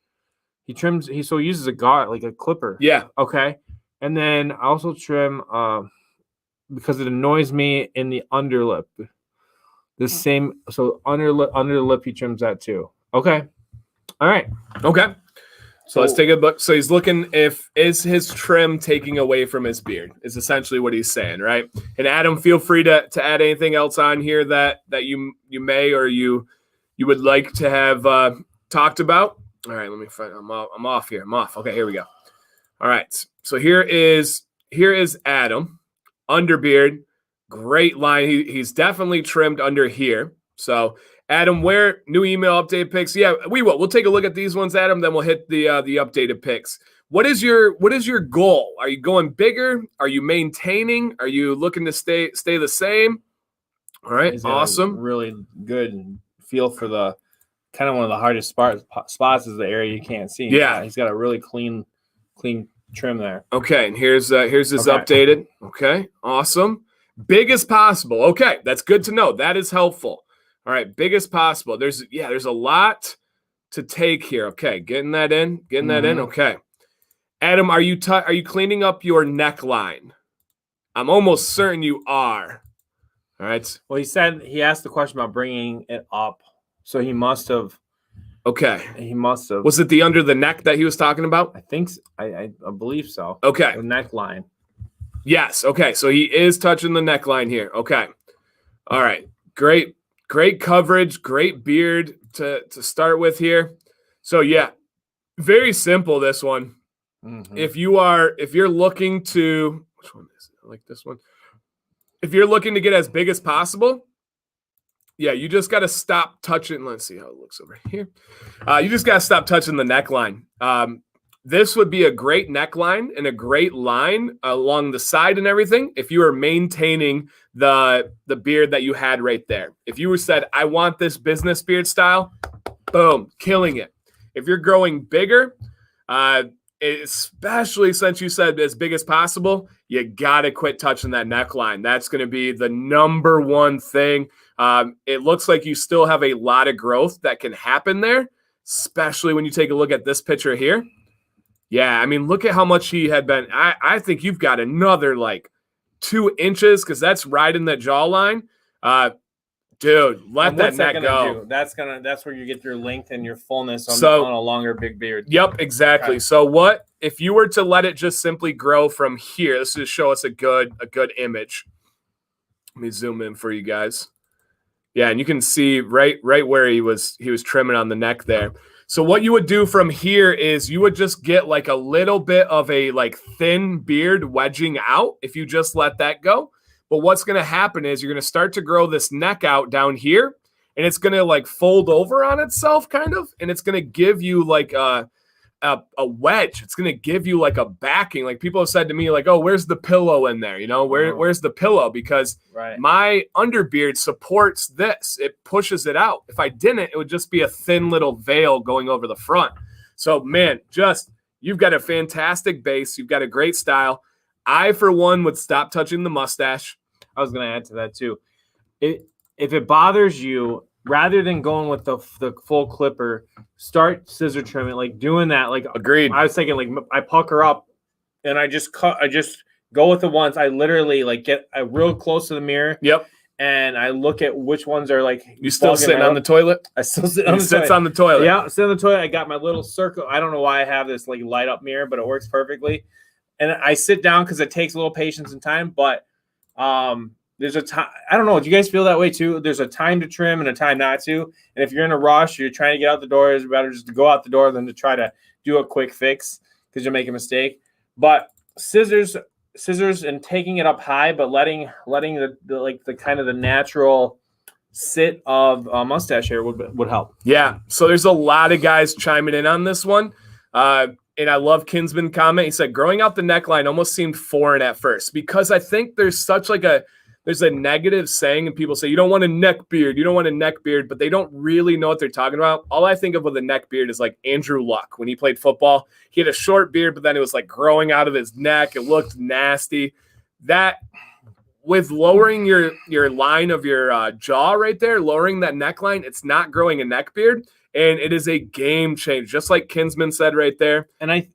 He uses a guard, like a clipper. Yeah. Okay. And then I also trim because it annoys me in the underlip. The same, so under the lip, he trims that too. Okay. All right. Okay. So let's take a look. So he's looking is his trim taking away from his beard is essentially what he's saying, right? And Adam, feel free to add anything else on here that you may or you would like to have talked about. All right, let me find. I'm off here. I'm off. Okay, here we go. All right. So here is Adam, underbeard, great line. He's definitely trimmed under here. So Adam, where new email update picks? Yeah, we will. We'll take a look at these ones, Adam. Then we'll hit the updated picks. What is your goal? Are you going bigger? Are you maintaining? Are you looking to stay the same? All right, awesome. Really good feel for the kind of one of the hardest spots is the area you can't see. Yeah, he's got a really clean trim there. Okay, and here's his updated. Okay, awesome. Big as possible. Okay, that's good to know. That is helpful. All right, big as possible. There's a lot to take here. Okay, getting that in. Okay, Adam, are you cleaning up your neckline? I'm almost certain you are. All right. Well, he asked the question about bringing it up, so he must have. Okay. He must have. Was it the under the neck that he was talking about? I think so. I believe so. Okay. The neckline. Yes. Okay. So he is touching the neckline here. Okay. All right. Great coverage. Great beard to start with here. So yeah, very simple. This one. Mm-hmm. If you're looking to, which one is it? I like this one. If you're looking to get as big as possible, yeah, you just got to stop touching. Let's see how it looks over here. You just got to stop touching the neckline. This would be a great neckline and a great line along the side and everything if you are maintaining the beard that you had right there. If you said, I want this business beard style, boom, killing it. If you're growing bigger, especially since you said as big as possible, you got to quit touching that neckline. That's going to be the number one thing. It looks like you still have a lot of growth that can happen there, especially when you take a look at this picture here. Yeah, I mean, look at how much he had been. I think you've got another like 2 inches because that's right in that jawline. Dude, let that neck go. That's where you get your length and your fullness on a longer big beard. Yep, exactly. Okay. So what if you were to let it just simply grow from here? This is show us a good image. Let me zoom in for you guys. Yeah, and you can see right where he was trimming on the neck there. So what you would do from here is you would just get like a little bit of a like thin beard wedging out if you just let that go. But what's going to happen is you're going to start to grow this neck out down here, and it's going to like fold over on itself kind of, and it's going to give you like a wedge. It's going to give you like a backing. Like people have said to me like, oh, where's the pillow in there? You know, where's the pillow? Because my underbeard supports this. It pushes it out. If I didn't, it would just be a thin little veil going over the front. So man, you've got a fantastic base. You've got a great style. I, for one, would stop touching the mustache. I was going to add to that too. If it bothers you, rather than going with the full clipper, start scissor trimming, like doing that. Like agreed. I was thinking like I pucker up and I just go with the ones. I literally like get real close to the mirror. Yep. And I look at which ones are like. You still sitting on the toilet? I still sit on the toilet. Sits on the toilet. Yeah, sit on the toilet. I got my little circle. I don't know why I have this like light up mirror, but it works perfectly. And I sit down because it takes a little patience and time. But there's a time. I don't know. Do you guys feel that way too? There's a time to trim and a time not to. And if you're in a rush, you're trying to get out the door, it's better just to go out the door than to try to do a quick fix because you'll make a mistake. But scissors and taking it up high, but letting the kind of the natural sit of mustache hair would help. Yeah. So there's a lot of guys chiming in on this one. And I love Kinsman's comment. He said, growing out the neckline almost seemed foreign at first because I think there's such like there's a negative saying and people say, you don't want a neck beard. You don't want a neck beard, but they don't really know what they're talking about. All I think of with a neck beard is like Andrew Luck. When he played football, he had a short beard, but then it was like growing out of his neck. It looked nasty. That with lowering your line of your jaw right there, lowering that neckline, it's not growing a neck beard. And it is a game change, just like Kinsman said right there. And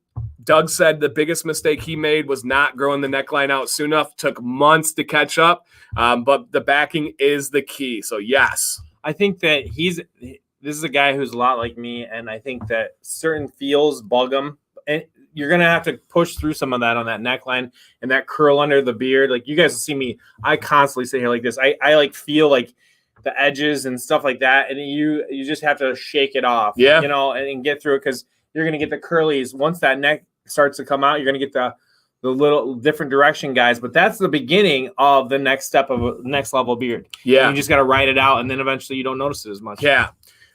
Doug said the biggest mistake he made was not growing the neckline out soon enough. Took months to catch up, but the backing is the key. So yes. I think that this is a guy who's a lot like me, and I think that certain feels bug him. And you're going to have to push through some of that on that neckline and that curl under the beard. Like you guys will see me, I constantly sit here like this. I like feel like the edges and stuff like that. And you just have to shake it off, and get through it, because you're going to get the curlies. Once that neck starts to come out, you're going to get the little different direction guys. But that's the beginning of the next step of a next level beard. Yeah. And you just got to ride it out. And then eventually you don't notice it as much. Yeah.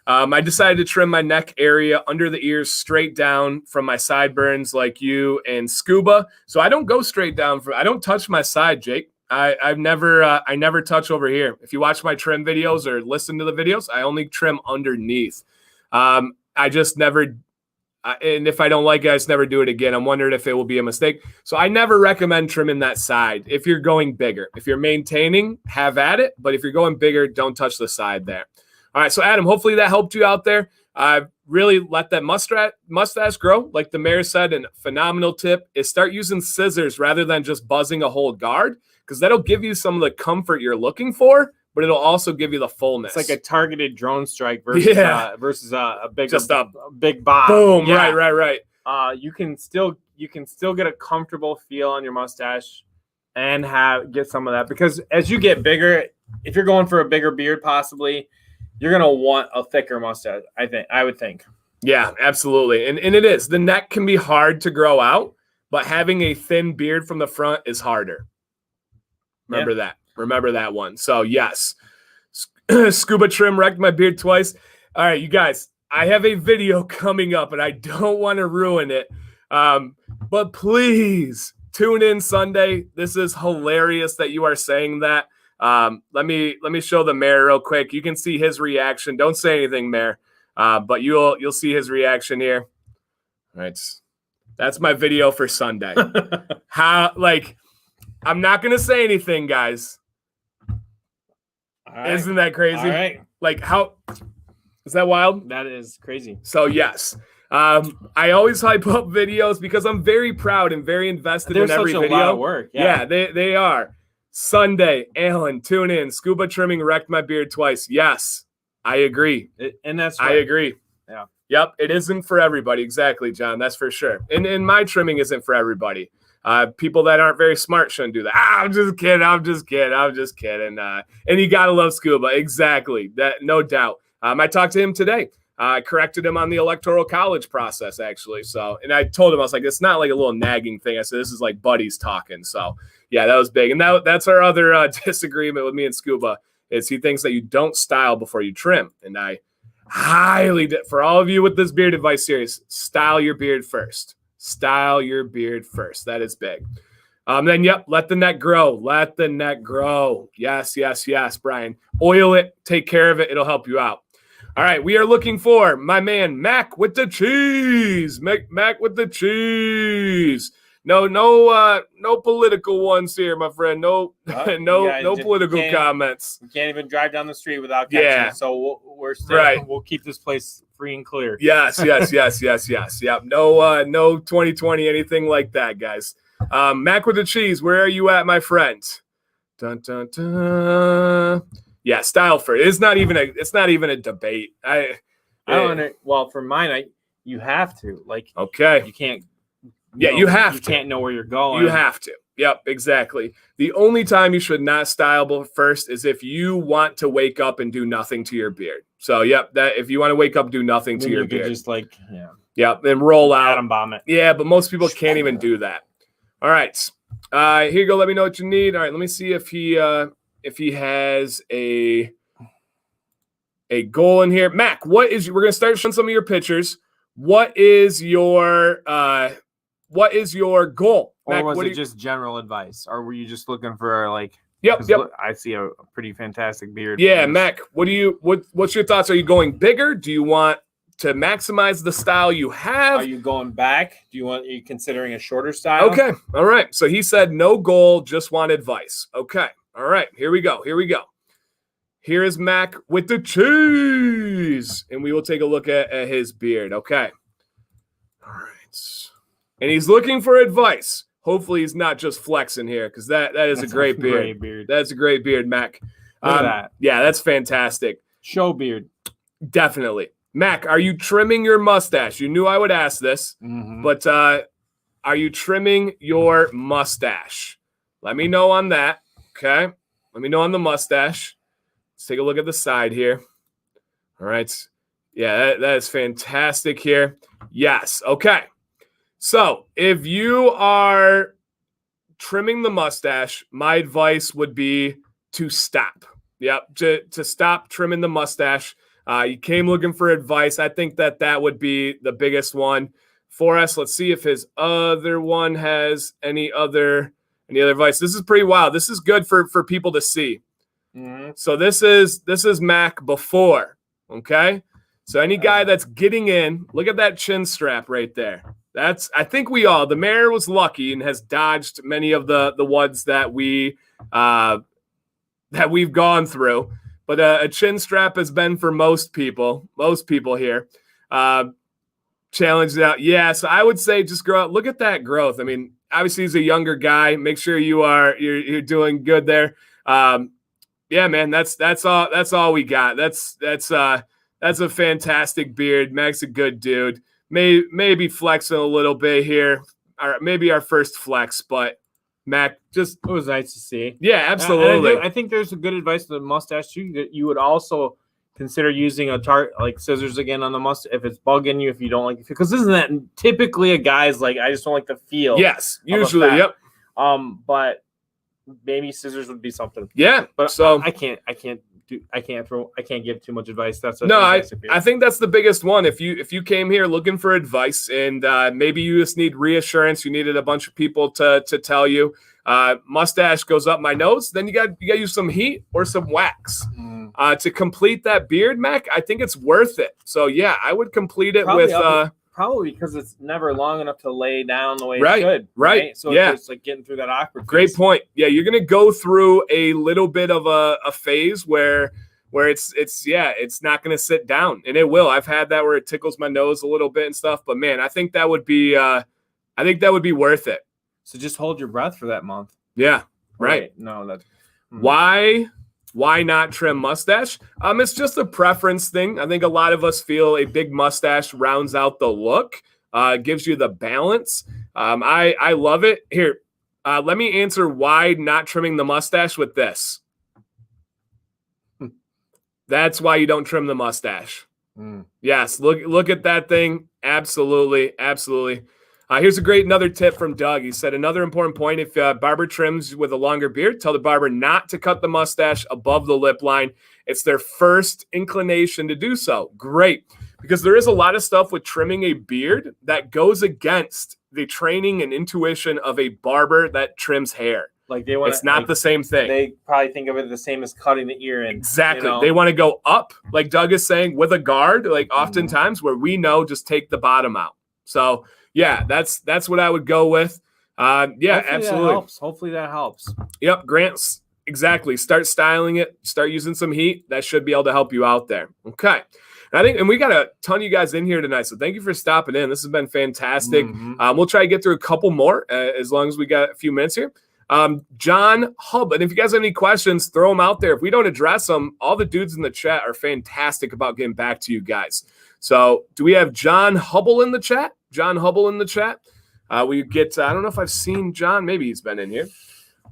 I decided to trim my neck area under the ears straight down from my sideburns like you and Scuba. So I don't go straight down. I don't touch my side, Jake. I never touch over here. If you watch my trim videos or listen to the videos, I only trim underneath. I just never, and if I don't like it, I just never do it again. I'm wondering if it will be a mistake. So I never recommend trimming that side. If you're going bigger, if you're maintaining, have at it. But if you're going bigger, don't touch the side there. All right, so Adam, hopefully that helped you out there. Really let that mustache grow. Like the mayor said, and phenomenal tip is start using scissors rather than just buzzing a whole guard, because that'll give you some of the comfort you're looking for, but it'll also give you the fullness. It's like a targeted drone strike versus a big bob. Boom, yeah. Right. You can still get a comfortable feel on your mustache and get some of that, because as you get bigger, if you're going for a bigger beard, possibly, you're going to want a thicker mustache, I would think. Yeah, absolutely. And it is. The neck can be hard to grow out, but having a thin beard from the front is harder. Remember that. Remember that one. So, yes. Scuba trim wrecked my beard twice. All right, you guys, I have a video coming up, and I don't want to ruin it. But please tune in Sunday. This is hilarious that you are saying that. Let me show the mayor real quick. You can see his reaction. Don't say anything, mayor. But you'll see his reaction here. All right. That's my video for Sunday. I'm not going to say anything, guys. Right. Isn't that crazy? All right. Like, how is that wild? That is crazy. So yes. I always hype up videos because I'm very proud and very invested in every video. There's such a lot of work. Yeah, they are. Sunday, Alan, tune in. Scuba trimming wrecked my beard twice. Yes, I agree. And that's right. I agree. Yeah. Yep, it isn't for everybody. Exactly, John. That's for sure. And my trimming isn't for everybody. People that aren't very smart shouldn't do that. I'm just kidding. And you gotta love Scuba. Exactly. That, no doubt. I talked to him today. I corrected him on the electoral college process, actually. So, and I told him, I was like, it's not like a little nagging thing. I said, this is like buddies talking. So, yeah, that was big. And that's our other disagreement with me and Scuba, is he thinks that you don't style before you trim. And I highly, for all of you with this beard advice series, style your beard first. Style your beard first. That is big. Then, yep, let the neck grow. Let the neck grow. Yes, Brian. Oil it. Take care of it. It'll help you out. All right, we are looking for my man Mac with the cheese. Mac with the cheese. No political ones here, my friend. No political comments. We can't even drive down the street without catching it. So we're still, we'll keep this place free and clear. Yes. Yep. No 2020 anything like that, guys. Mac with the cheese. Where are you at, my friend? Dun dun dun. Yeah, style first. It's not even a debate. Well, for mine, you have to. Okay. You can't. You have to. You can't know where you're going. You have to. Yep, exactly. The only time you should not style first is if you want to wake up and do nothing to your beard. So, yep, that if you want to wake up, do nothing to your beard. Just Yep, then roll out. Atom bomb it. Yeah, but most people can't even do that. All right. Here you go. Let me know what you need. All right, let me see if he has a goal in here. Mac, we're going to start showing some of your pictures. What is your goal? Or was it just general advice? Or were you just looking for Yep. Look, I see a pretty fantastic beard. Yeah, Mac, what's your thoughts? Are you going bigger? Do you want to maximize the style you have? Are you going back? Are you considering a shorter style? Okay. All right. So he said no goal, just want advice. Okay. All right. Here we go. Here is Mac with the cheese. And we will take a look at his beard. Okay. All right. and he's looking for advice. Hopefully he's not just flexing here, because that is a great beard. That's a great beard, Mac. Look at that. Yeah, that's fantastic. Show beard. Definitely. Mac, are you trimming your mustache? You knew I would ask this, but are you trimming your mustache? Let me know on that, okay? Let me know on the mustache. Let's take a look at the side here. All right. Yeah, that is fantastic here. Yes, okay. So if you are trimming the mustache, my advice would be to stop. Yep, to stop trimming the mustache. You came looking for advice. I think that would be the biggest one for us. Let's see if his other one has any other advice. This is pretty wild. This is good for people to see. So this is Mac before. Okay. So any guy that's getting in, look at that chin strap right there. I think the mayor was lucky and has dodged many of the ones that we've gone through. But a chin strap has been for most people here. Challenged out. Yeah, so I would say just grow out. Look at that growth. I mean, obviously he's a younger guy. Make sure you're doing good there. Yeah, man, that's all we got. That's a fantastic beard. Mac's a good dude. Maybe flexing a little bit here. Maybe our first flex, but Mac, it was nice to see. Yeah, absolutely. I think there's a good advice to the mustache too. That you would also consider using like scissors again on the mustache if it's bugging you, if you don't like it, because isn't that typically a guy's like, I just don't like the feel. Yes, usually, yep. But maybe scissors would be something. Yeah, but so I can't give too much advice. I think that's the biggest one. If you came here looking for advice and maybe you just need reassurance, you needed a bunch of people to tell you mustache goes up my nose, then you got to use some heat or some wax to complete that beard, Mac. I think it's worth it. So yeah, I would complete it probably because it's never long enough to lay down the way it should. Right. So yeah, it's like getting through that awkward. Great point. Yeah, you're gonna go through a little bit of a phase where it's not gonna sit down, and it will. I've had that where it tickles my nose a little bit and stuff. But man, I think that would be worth it. So just hold your breath for that month. Yeah. Right. No, that's Why not trim mustache? It's just a preference thing. I think a lot of us feel a big mustache rounds out the look, gives you the balance. I love it. Here, let me answer why not trimming the mustache with this. That's why you don't trim the mustache. Yes, look at that thing. Absolutely. Here's another tip from Doug. He said, another important point, if barber trims with a longer beard, tell the barber not to cut the mustache above the lip line. It's their first inclination to do so. Great. Because there is a lot of stuff with trimming a beard that goes against the training and intuition of a barber that trims hair. It's not the same thing. They probably think of it the same as cutting the ear in. Exactly. They want to go up, like Doug is saying, with a guard, like oftentimes where we know just take the bottom out. So yeah, that's what I would go with. Yeah, hopefully absolutely. Hopefully that helps. Yep, Grant, exactly. Start styling it. Start using some heat. That should be able to help you out there. Okay. And we got a ton of you guys in here tonight, so thank you for stopping in. This has been fantastic. We'll try to get through a couple more as long as we got a few minutes here. John Hub, and if you guys have any questions, throw them out there. If we don't address them, all the dudes in the chat are fantastic about getting back to you guys. So do we have John Hubble in the chat? We get, I don't know if I've seen John. Maybe he's been in here.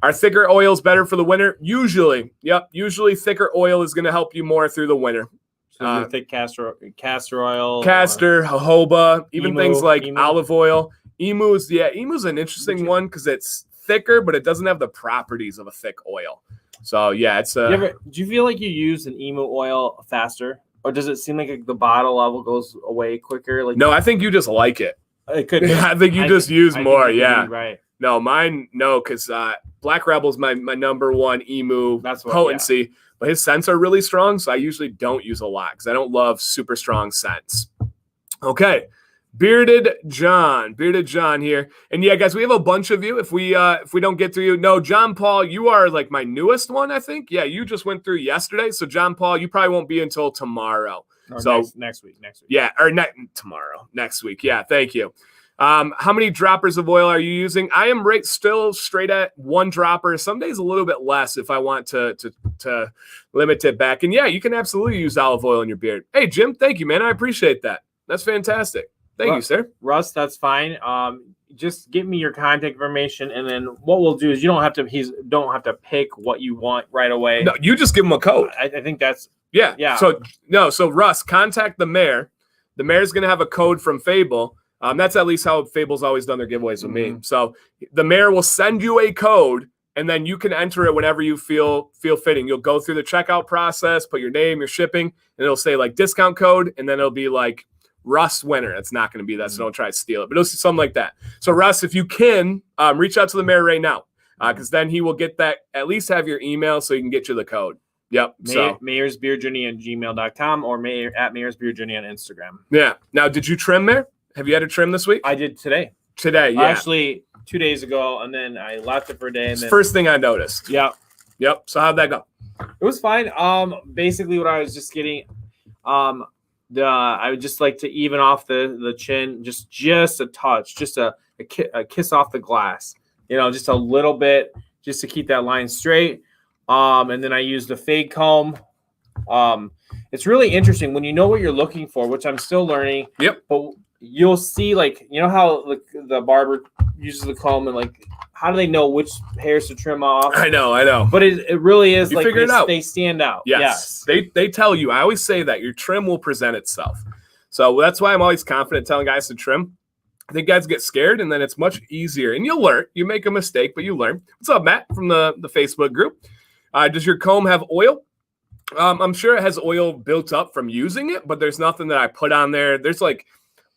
Are thicker oils better for the winter? Usually. Yep. Usually thicker oil is going to help you more through the winter. So thick castor oil. Castor, jojoba, even things like olive oil. Emu's an interesting one because it's thicker, but it doesn't have the properties of a thick oil. So yeah, it's do you feel like you use an emu oil faster? Or does it seem like the bottle level goes away quicker? No, I think you just like it. It could. I think you just use more. Yeah. Right. No, mine. No, because Black Rebel's my number one emu potency. Yeah. But his scents are really strong, so I usually don't use a lot because I don't love super strong scents. Okay. Bearded John here. And yeah, guys, we have a bunch of you. If we don't get through you, no, John Paul, you are like my newest one, I think. Yeah, you just went through yesterday. So John Paul, you probably won't be until tomorrow. Or so next week. Yeah, or tomorrow, next week. Yeah, thank you. How many droppers of oil are you using? I am still straight at 1 dropper. Some days a little bit less if I want to limit it back. And yeah, you can absolutely use olive oil in your beard. Hey, Jim, thank you, man. I appreciate that. That's fantastic. Thank you, sir. Russ, that's fine. Just give me your contact information, and then what we'll do is you don't have to pick what you want right away. No, you just give him a code. I think that's yeah. So Russ, contact the mayor. The mayor's gonna have a code from Fable. That's at least how Fable's always done their giveaways with me. So the mayor will send you a code, and then you can enter it whenever you feel fitting. You'll go through the checkout process, put your name, your shipping, and it'll say like discount code, and then it'll be like Russ winner. It's not going to be that, so don't try to steal it. But it'll see something like that. So Russ, if you can, reach out to the mayor right now, because then he will get that. At least have your email so he can get you the code. Yep. So MayorsBeardedJourney at gmail.com or at MayorsBeardedJourney on Instagram. Yeah. Now, did you trim there? Have you had a trim this week? I did today. Today, yeah. Actually, 2 days ago, and then I left it for a day. And then, first thing I noticed. Yeah. Yep. So how'd that go? It was fine. Basically, what I was just getting, I would just like to even off the chin, just a touch, just a kiss off the glass. Just a little bit, just to keep that line straight. And then I used a fade comb. It's really interesting when you know what you're looking for, which I'm still learning. Yep. But you'll see, how the barber uses the comb, and how do they know which hairs to trim off? I know. But it really is you figure it out. They stand out. Yes. They tell you. I always say that your trim will present itself. So that's why I'm always confident telling guys to trim. I think guys get scared, and then it's much easier. And you'll learn. You make a mistake, but you learn. What's up, Matt, from the Facebook group? Does your comb have oil? I'm sure it has oil built up from using it, but there's nothing that I put on there. There's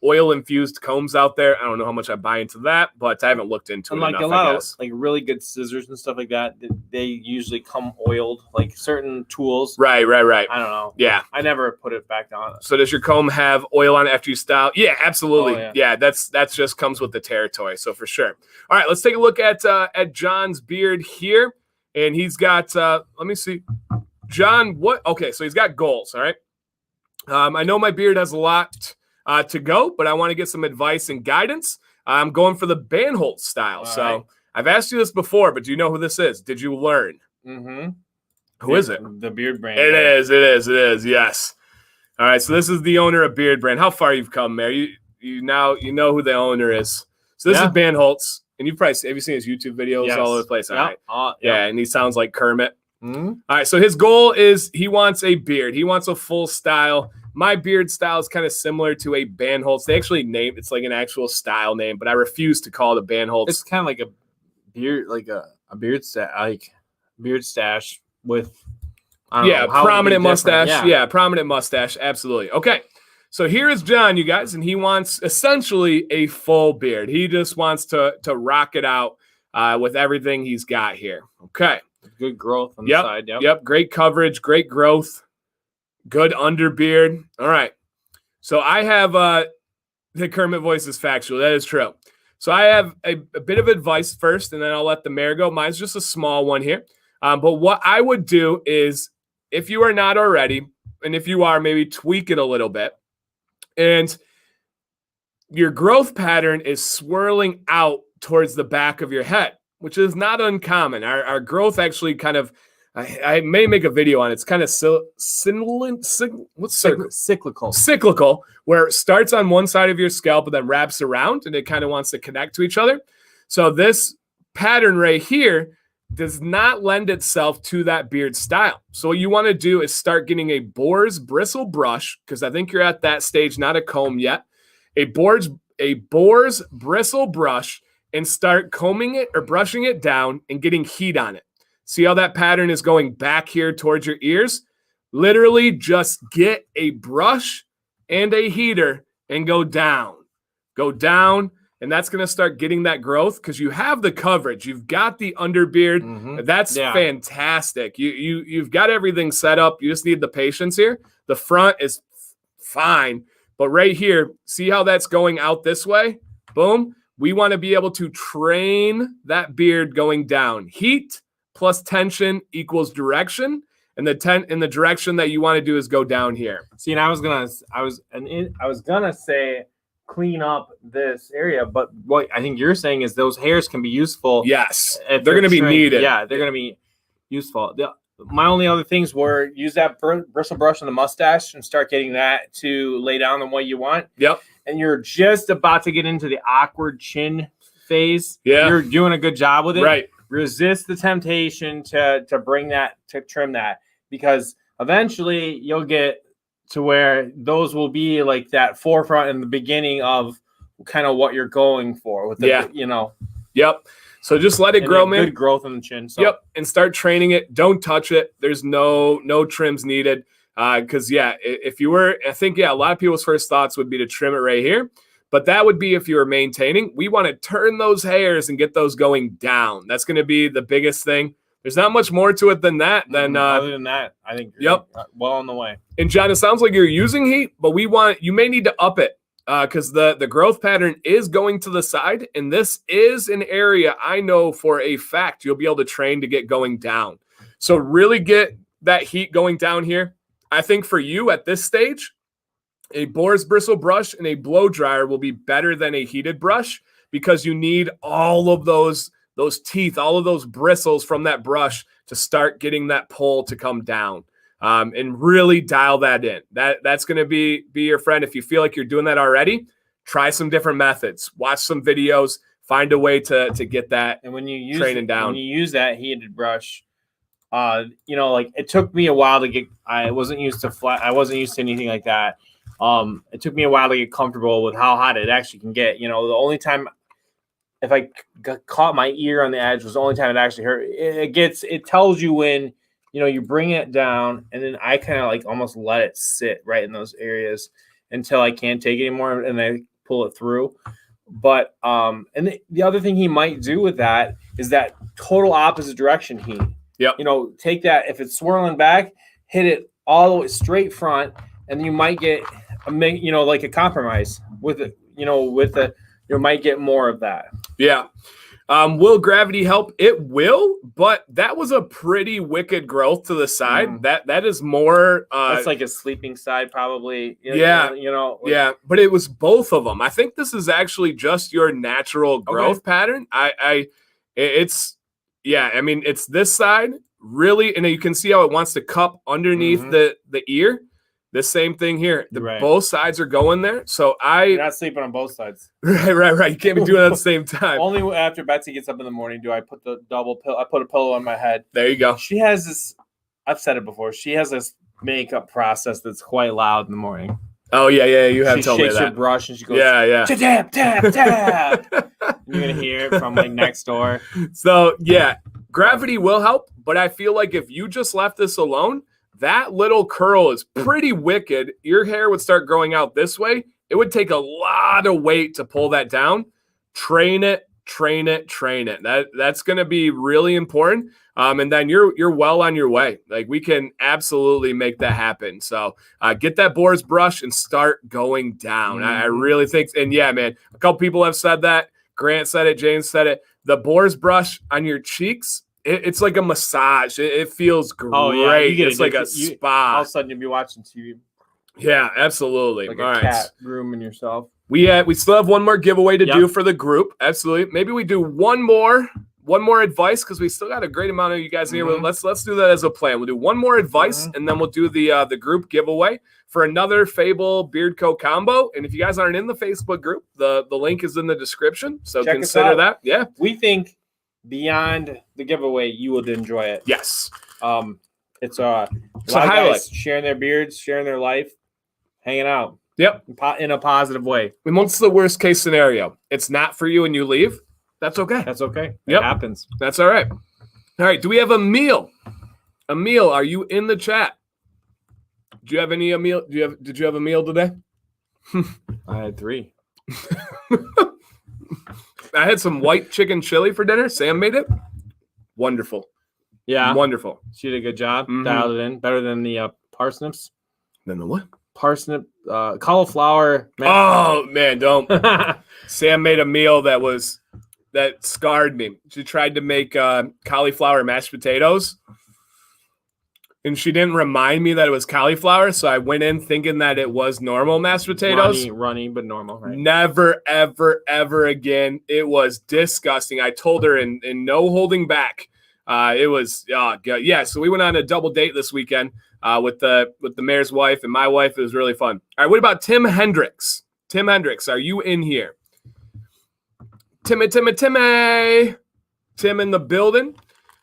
oil-infused combs out there. I don't know how much I buy into that, but I haven't looked into it enough, a lot of really good scissors and stuff like that, they usually come oiled, certain tools. Right. I don't know. Yeah. I never put it back on. So does your comb have oil on it after you style? Yeah, absolutely. Oh, yeah, that's just comes with the territory. So for sure. All right, let's take a look at John's beard here. And he's got, let me see. John, what? Okay, so he's got goals, all right? I know my beard has a lot to go, but I want to get some advice and guidance. I'm going for the Banholz style. So right. I've asked you this before, but do you know who this is? Did you learn? Mm-hmm. Who is it? The Beardbrand. It is. Yes. All right, so this is the owner of Beardbrand. How far you've come, Mayor? You know who the owner is. So this is Banholz, and have you seen his YouTube videos all over the place? All right. Yeah, and he sounds like Kermit. Mm-hmm. All right, so his goal is he wants a beard. He wants a full style. My beard style is kind of similar to a Banholz. They actually named it's like an actual style name, but I refuse to call it a Banholz. It's kind of like a beard, like a beard stash with prominent mustache. Yeah, prominent mustache. Absolutely. Okay, so here is John, you guys, and he wants essentially a full beard. He just wants to rock it out with everything he's got here. Okay. Good growth on the side. Yep. Great coverage, great growth, good underbeard. All right. So I have the Kermit voice is factual. That is true. So I have a bit of advice first, and then I'll let the mayor go. Mine's just a small one here. But what I would do is, if you are not already, and if you are, maybe tweak it a little bit. And your growth pattern is swirling out towards the back of your head, which is not uncommon. Our growth actually kind of, I may make a video on it. It's kind of cyclical, where it starts on one side of your scalp and then wraps around, and it kind of wants to connect to each other. So this pattern right here does not lend itself to that beard style. So what you want to do is start getting a boar's bristle brush, because I think you're at that stage, not a comb yet. A boar's bristle brush, and start combing it or brushing it down and getting heat on it. See how that pattern is going back here towards your ears? Literally just get a brush and a heater and go down. Go down, and that's going to start getting that growth because you have the coverage. You've got the underbeard. Mm-hmm. That's fantastic. You've got everything set up. You just need the patience here. The front is fine, but right here, see how that's going out this way? Boom. We want to be able to train that beard going down. Heat plus tension equals direction, and the direction that you want to do is go down here. See, and I was gonna say clean up this area. But what I think you're saying is those hairs can be useful. Yes, if they're going to be needed. Yeah, they're going to be useful. My only other things were use that bristle brush on the mustache and start getting that to lay down the way you want. Yep. And you're just about to get into the awkward chin phase. Yeah. You're doing a good job with it. Right. Resist the temptation to bring that, to trim that, because eventually you'll get to where those will be like that forefront in the beginning of kind of what you're going for with the, you know. Yep. So just let it grow, man. Good growth in the chin. So. Yep. And start training it. Don't touch it. There's no trims needed. Because, if you were, I think, a lot of people's first thoughts would be to trim it right here. But that would be if you were maintaining. We want to turn those hairs and get those going down. That's going to be the biggest thing. There's not much more to it than that. Other than that, I think you're well on the way. And, John, it sounds like you're using heat, but you may need to up it. Because the growth pattern is going to the side, and this is an area I know for a fact you'll be able to train to get going down. So really get that heat going down here. I think for you at this stage, a boar's bristle brush and a blow dryer will be better than a heated brush because you need all of those teeth, all of those bristles from that brush to start getting that pull to come down. And really dial that in. That's going to be your friend. If you feel like you're doing that already, try some different methods. Watch some videos. Find a way to get that. And when you use training down, when you use that heated brush, like it took me a while to get. I wasn't used to flat. I wasn't used to anything like that. It took me a while to get comfortable with how hot it actually can get. The only time if I caught my ear on the edge was the only time it actually hurt. It tells you when. You bring it down, and then I kind of like almost let it sit right in those areas until I can't take it anymore, and I pull it through. But and the other thing he might do with that is that total opposite direction heat. Yep. Take that, if it's swirling back, hit it all the way straight front, and you might get like a compromise with it. You might get more of that. Yeah. Will gravity help? It will, but that was a pretty wicked growth to the side. That is more. That's like a sleeping side, probably. Yeah, but it was both of them. I think this is actually just your natural growth pattern. It's this side really, and you can see how it wants to cup underneath the ear. The same thing here. Both sides are going there. So You're not sleeping on both sides. Right. You can't be doing it at the same time. Only after Betsy gets up in the morning do I put the double pillow. I put a pillow on my head. There you go. She has this. I've said it before. She has this makeup process that's quite loud in the morning. Oh yeah. You have told me that. She shakes her brush and she goes, yeah. Tap, tap, tap. You're gonna hear it from like next door. So gravity will help, but I feel like if you just left this alone. That little curl is pretty wicked. Your hair would start growing out this way. It would take a lot of weight to pull that down. Train it. That's going to be really important. And then you're well on your way. Like we can absolutely make that happen. So get that boar's brush and start going down. I really think, and man, a couple people have said that. Grant said it. James said it. The boar's brush on your cheeks. It's like a massage. It feels great. Oh, yeah. It's like a spa. All of a sudden, you'll be watching TV. Yeah, absolutely. Like a cat grooming yourself. We still have one more giveaway to do for the group. Absolutely. Maybe we do one more advice because we still got a great amount of you guys in here. Let's do that as a plan. We'll do one more advice and then we'll do the group giveaway for another Fable Beard Co combo. And if you guys aren't in the Facebook group, the link is in the description. So consider that. Yeah. We think beyond the giveaway, you will enjoy it. Yes. It's a highlight. Sharing their beards, sharing their life, hanging out. Yep. In a positive way. And what's the worst case scenario? It's not for you and you leave. That's okay. That's okay. Yep. It happens. That's all right. All right. Do we have a meal? Emil, are you in the chat? Do you have any meal? Did you have a meal today? I had 3. I had some white chicken chili for dinner. Sam made it. Wonderful. Yeah. Wonderful. She did a good job. Dialed it in. Better than the parsnips. Than the what? Parsnip, cauliflower. Oh, man, don't. Sam made a meal that scarred me. She tried to make cauliflower mashed potatoes. and she didn't remind me that it was cauliflower, so I went in thinking that it was normal mashed potatoes. Runny, but normal, right? Never, ever, ever again. It was disgusting. I told her in no holding back. It was, yeah. So we went on a double date this weekend with the mayor's wife and my wife. It was really fun. All right, what about Tim Hendricks? Tim Hendricks, are you in here? Tim in the building.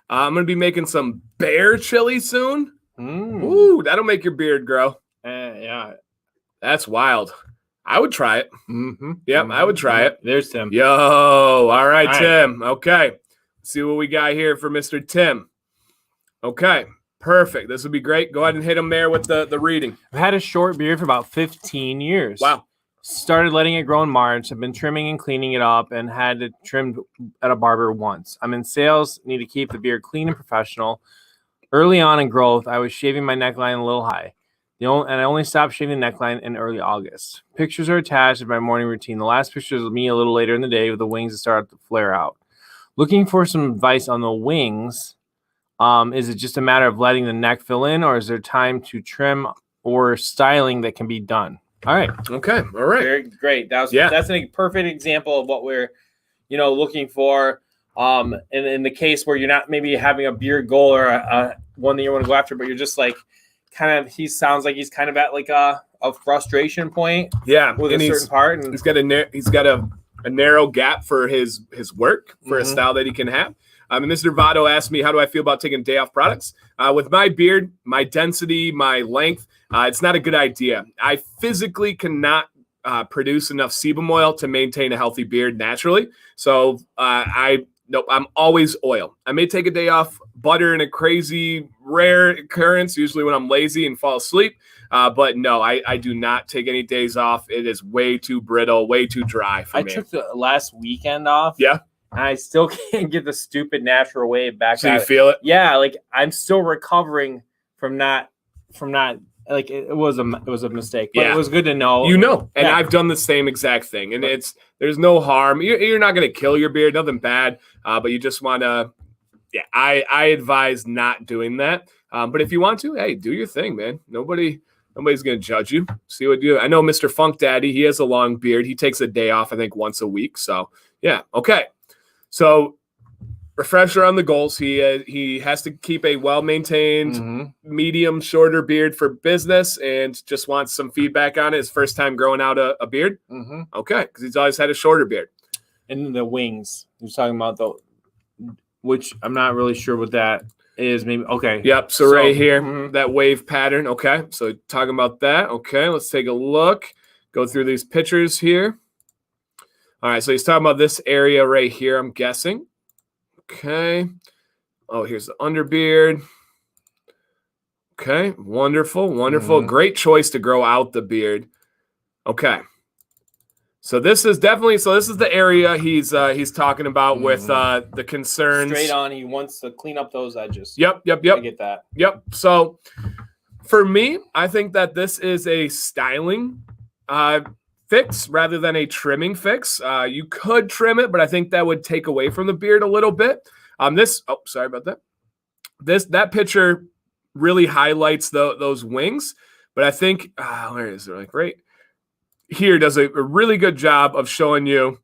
I'm going to be making some bear chili soon. Ooh, that'll make your beard grow. Yeah. That's wild. I would try it. Yep, I would try it. There's Tim. Yo, all right, Tim. Okay. Let's see what we got here for Mr. Tim. Okay, perfect. This would be great. Go ahead and hit him there with the reading. I've had a short beard for about 15 years. Wow. Started letting it grow in March. I've been trimming and cleaning it up and had it trimmed at a barber once. I'm in sales, need to keep the beard clean and professional. Early on in growth, I was shaving my neckline a little high. And I only stopped shaving the neckline in early August. Pictures are attached of my morning routine. The last picture is of me a little later in the day with the wings that started to flare out. Looking for some advice on the wings. Is it just a matter of letting the neck fill in, or is there time to trim or styling that can be done? All right. Okay. All right. Very great. That's a perfect example of what we're, looking for. In the case where you're not maybe having a beard goal or a one that you want to go after, but you're just like he sounds like he's kind of at like a frustration point. Yeah. With a certain part, and he's got a narrow gap for his work for a style that he can have. And Mr. Votto asked me, how do I feel about taking day off products? With my beard, my density, my length, it's not a good idea. I physically cannot produce enough sebum oil to maintain a healthy beard naturally. So I'm always oil. I may take a day off butter in a crazy rare occurrence, usually when I'm lazy and fall asleep. But no, I do not take any days off. It is way too brittle, way too dry for me. I took the last weekend off. Yeah. And I still can't get the stupid natural wave back. So you feel it? Yeah, like I'm still recovering from not like it was a mistake. But it was good to know. And I've done the same exact thing. And there's no harm. You're not going to kill your beard, nothing bad. But you just want to. Yeah, I advise not doing that. But if you want to, hey, do your thing, man. Nobody's going to judge you. See what you do. I know Mr. Funk Daddy, he has a long beard. He takes a day off, I think, once a week. So, yeah. Okay. So, refresher on the goals. He has to keep a well-maintained, medium, shorter beard for business and just wants some feedback on it. His first time growing out a beard. Okay, because he's always had a shorter beard. And the wings. You're talking about which I'm not really sure what that is. Maybe okay. Yep. So right here, that wave pattern. Okay. So talking about that. Okay. Let's take a look. Go through these pictures here. All right. So he's talking about this area right here, I'm guessing. Okay. Oh, here's the underbeard. Okay. Wonderful. Wonderful. Great choice to grow out the beard. Okay. So this is the area he's talking about with the concerns. Straight on, he wants to clean up those edges. Yep. I get that. Yep. So for me, I think that this is a styling fix rather than a trimming fix. You could trim it, but I think that would take away from the beard a little bit. Sorry about that. That picture really highlights those wings, but I think where is it? Like right here does a really good job of showing you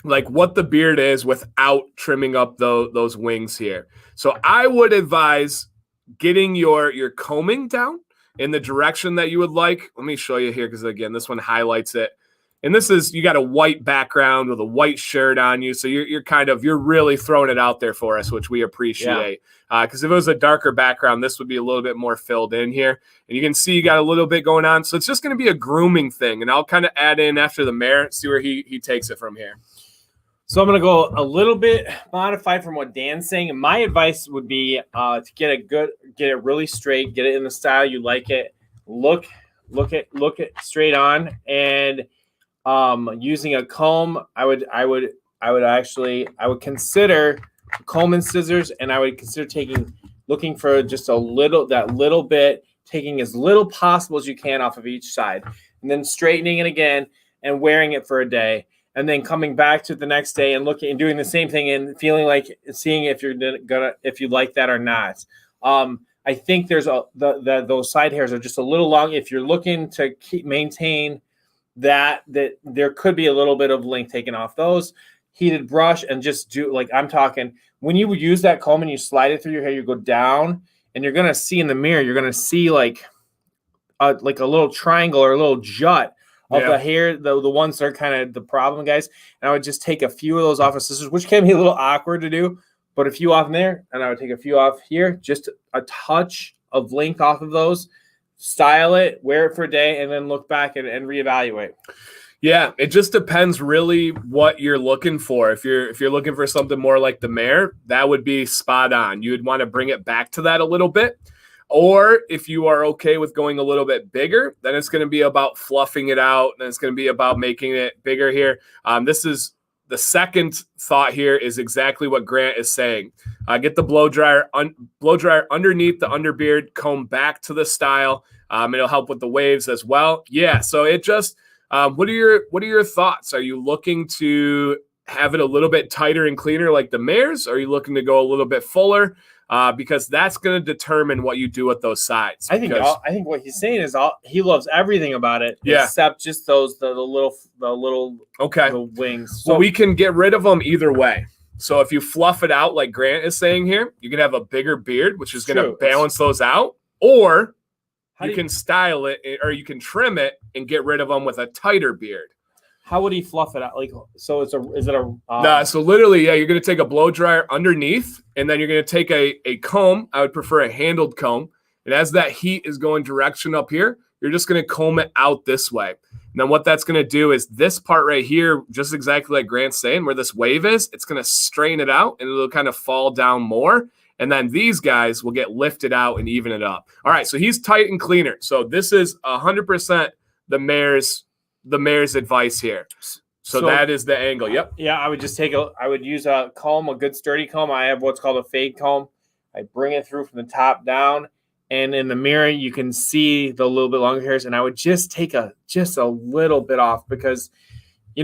like what the beard is without trimming up those wings here. So I would advise getting your combing down in the direction that you would like. Let me show you here because again, this one highlights it. And this is, you got a white background with a white shirt on you. So you're really throwing it out there for us, which we appreciate. Because if it was a darker background, this would be a little bit more filled in here. And you can see you got a little bit going on. So it's just going to be a grooming thing. And I'll kind of add in after the mayor, see where he takes it from here. So I'm going to go a little bit modified from what Dan's saying. And my advice would be to get it really straight, get it in the style you like it. Look it straight on, and using a comb, I would consider comb and scissors, and I would consider looking for just that little bit, taking as little possible as you can off of each side, and then straightening it again and wearing it for a day, and then coming back to the next day and looking and doing the same thing and feeling like seeing if you like that or not. I think there's those side hairs are just a little long. If you're looking to maintain that there could be a little bit of length taken off those. Heated brush and just do like I'm talking. When you would use that comb and you slide it through your hair, you go down and you're gonna see in the mirror. You're gonna see like a little triangle or a little jut of the hair. The ones that are kind of the problem, guys. And I would just take a few of those off with scissors, which can be a little awkward to do. But a few off in there, and I would take a few off here, just a touch of length off of those, style it, wear it for a day, and then look back and reevaluate. Yeah, it just depends really what you're looking for. If you're looking for something more like the Mayor, that would be spot on. You would want to bring it back to that a little bit. Or if you are okay with going a little bit bigger, then it's going to be about fluffing it out, and it's going to be about making it bigger here. This is the second thought here is exactly what Grant is saying. Get the blow dryer underneath the underbeard, comb back to the style. It'll help with the waves as well. Yeah, so it just what are your thoughts? Are you looking to have it a little bit tighter and cleaner like the Mayor's? Or are you looking to go a little bit fuller? Because that's going to determine what you do with those sides. I think what he's saying is he loves everything about it, except just the little the wings. So we can get rid of them either way. So if you fluff it out like Grant is saying here, you can have a bigger beard, which is going to balance those out, or you can style it, or you can trim it and get rid of them with a tighter beard. How would he fluff it out? Like, so is it a? Nah, so literally, you're going to take a blow dryer underneath, and then you're going to take a comb. I would prefer a handled comb. And as that heat is going direction up here, you're just going to comb it out this way. And then what that's going to do is this part right here, just exactly like Grant's saying, where this wave is, it's going to strain it out, and it'll kind of fall down more. And then these guys will get lifted out and even it up. All right, so he's tight and cleaner. So this is 100% the Mayor's advice here. So that is the angle. Yep. Yeah, I would use a comb, a good sturdy comb. I have what's called a fade comb. I bring it through from the top down, and in the mirror you can see the little bit longer hairs. And I would just take a little bit off because, you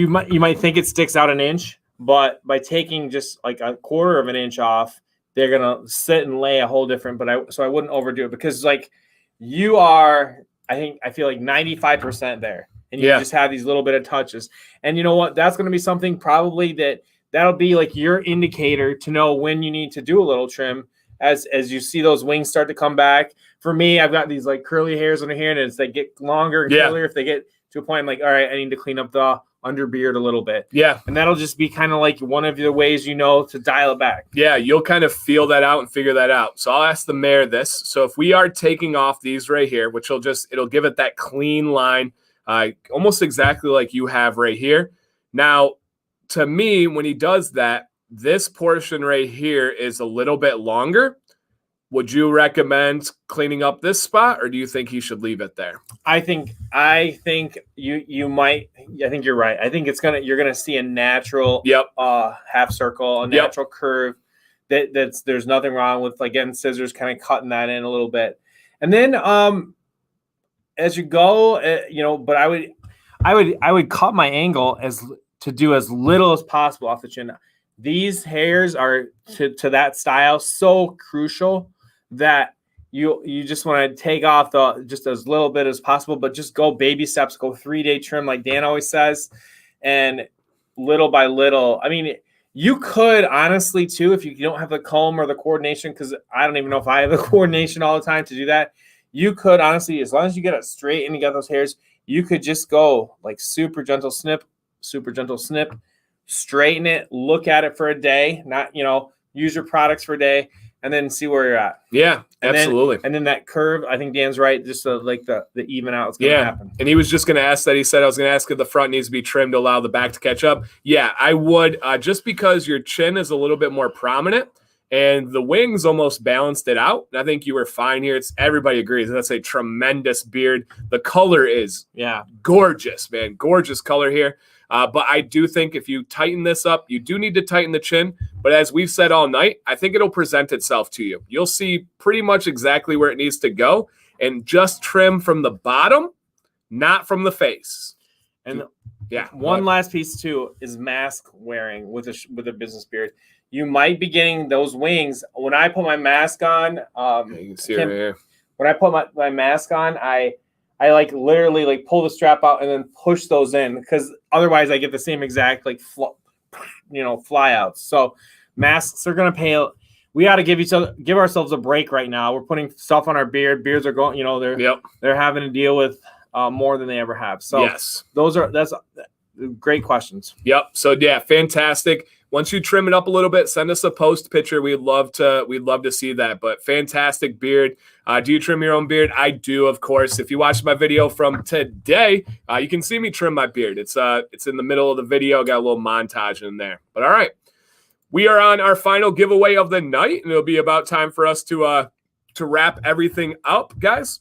might think it sticks out an inch, but by taking just like a quarter of an inch off, they're gonna sit and lay a whole different. So I wouldn't overdo it because like you are. I feel like 95% there, and you just have these little bit of touches. And you know what? That's going to be something probably that'll be like your indicator to know when you need to do a little trim as you see those wings start to come back. For me, I've got these like curly hairs under here, and as they get longer and curlier, if they get to a point, I'm like, all right, I need to clean up the underbeard a little bit. Yeah. And that'll just be kind of like one of the ways to dial it back. Yeah, you'll kind of feel that out and figure that out. So I'll ask the Mayor this. So if we are taking off these right here, which it'll give it that clean line, almost exactly like you have right here. Now, to me, when he does that, this portion right here is a little bit longer. Would you recommend cleaning up this spot, or do you think he should leave it there? I think you might. I think you're right. I think you're gonna see a natural half circle, a natural curve. There's nothing wrong with, again, scissors kind of cutting that in a little bit, and then as you go, but I would cut my angle to do as little as possible off the chin. These hairs are to that style so crucial that you just want to take off just as little bit as possible, but just go baby steps, go 3-day trim like Dan always says, and little by little. I mean, you could honestly too, if you don't have the comb or the coordination, because I don't even know if I have the coordination all the time to do that. You could honestly, as long as you get it straight and you got those hairs, you could just go like super gentle snip, straighten it, look at it for a day, not, use your products for a day, and then see where you're at. Yeah, absolutely. And then that curve, I think Dan's right, just like the even out is going to happen. And he was just going to ask that. He said, I was going to ask if the front needs to be trimmed to allow the back to catch up. Yeah, I would, just because your chin is a little bit more prominent and the wings almost balanced it out. And I think you were fine here. Everybody agrees. That's a tremendous beard. The color is gorgeous, man. Gorgeous color here. But I do think if you tighten this up, you do need to tighten the chin. But as we've said all night, I think it'll present itself to you. You'll see pretty much exactly where it needs to go, and just trim from the bottom, not from the face. And Yeah. One last piece too is mask wearing with a business beard. You might be getting those wings. When I put my mask on, you can see it right here. When I put my mask on, I like literally like pull the strap out and then push those in, because otherwise I get the same exact like fly outs. So masks are gonna pay. We got to give ourselves a break right now. We're putting stuff on our beard. Beards are going, they're having to deal with more than they ever have. So yes, that's great questions. Yep. So yeah, fantastic. Once you trim it up a little bit, send us a post picture. We'd love to see that. But fantastic beard. Do you trim your own beard? I do, of course. If you watched my video from today, you can see me trim my beard. It's in the middle of the video. Got a little montage in there. But all right. We are on our final giveaway of the night, and it'll be about time for us to wrap everything up, guys.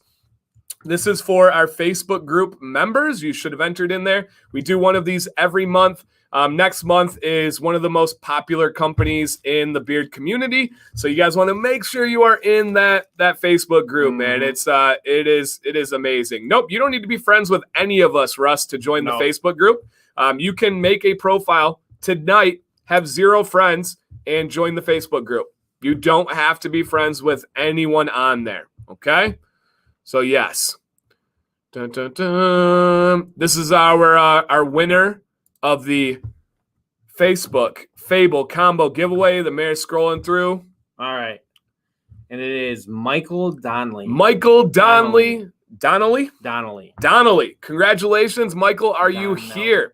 This is for our Facebook group members. You should have entered in there. We do one of these every month. Next month is one of the most popular companies in the beard community, so you guys want to make sure you are in that Facebook group, man. It is amazing. Nope, you don't need to be friends with any of us, Russ, to join the Facebook group. You can make a profile tonight, have 0 friends, and join the Facebook group. You don't have to be friends with anyone on there, okay? So, yes. Dun, dun, dun. This is our winner of the Facebook Fable combo giveaway. The mayor's scrolling through. All right. And it is Michael Donnelly. Michael Donnelly. Donnelly? Donnelly. Congratulations, Michael. Are you here?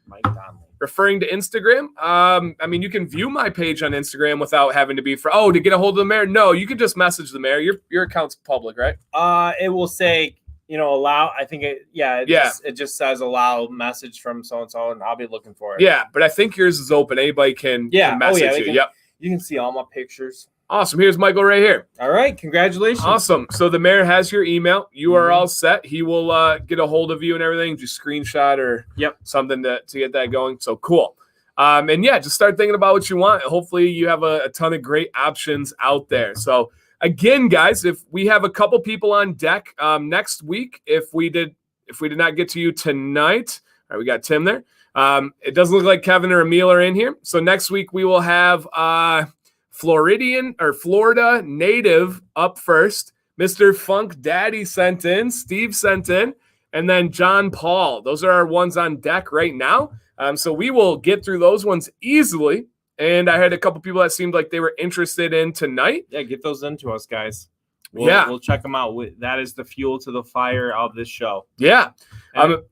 Mike Donnelly. Referring to Instagram, I mean, you can view my page on Instagram without having to be to get a hold of the mayor. No, you can just message the mayor. Your account's public, right? It will say, allow. I think it just says allow message from so and so, and I'll be looking for it. Yeah, but I think yours is open. Anybody can message you. Yep. You can see all my pictures. Awesome. Here's Michael right here. All right. Congratulations. Awesome. So the mayor has your email. You are all set. He will get a hold of you and everything. Just screenshot or something to get that going. So cool. And yeah, just start thinking about what you want. Hopefully you have a ton of great options out there. So again, guys, if we have a couple people on deck next week, if we did not get to you tonight, all right, we got Tim there. It doesn't look like Kevin or Emil are in here. So next week we will have Florida native up first. Mr. Funk Daddy sent in, Steve sent in, and then John Paul. Those are our ones on deck right now. So we will get through those ones easily. And I had a couple people that seemed like they were interested in tonight. Yeah, get those into us, guys. We'll check them out. That is the fuel to the fire of this show. Yeah.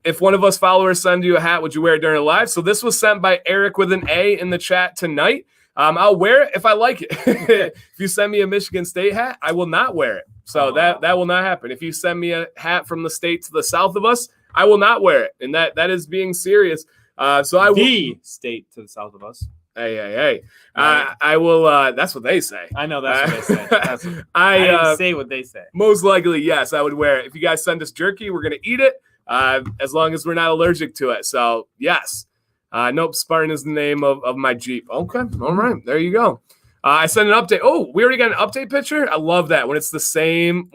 If one of us followers send you a hat, would you wear it during a live? So this was sent by Eric with an A in the chat tonight. I'll wear it if I like it. If you send me a Michigan State hat, I will not wear it. So that will not happen. If you send me a hat from the state to the south of us, I will not wear it. And that is being serious. So I will. The state to the south of us. Hey. I will. That's what they say. I know that's what they say. I didn't say what they say. Most likely, yes, I would wear it. If you guys send us jerky, we're going to eat it as long as we're not allergic to it. So, yes. Nope, Spartan is the name of my Jeep. Okay, all right, there you go. I sent an update. Oh, we already got an update picture. I love that when it's the same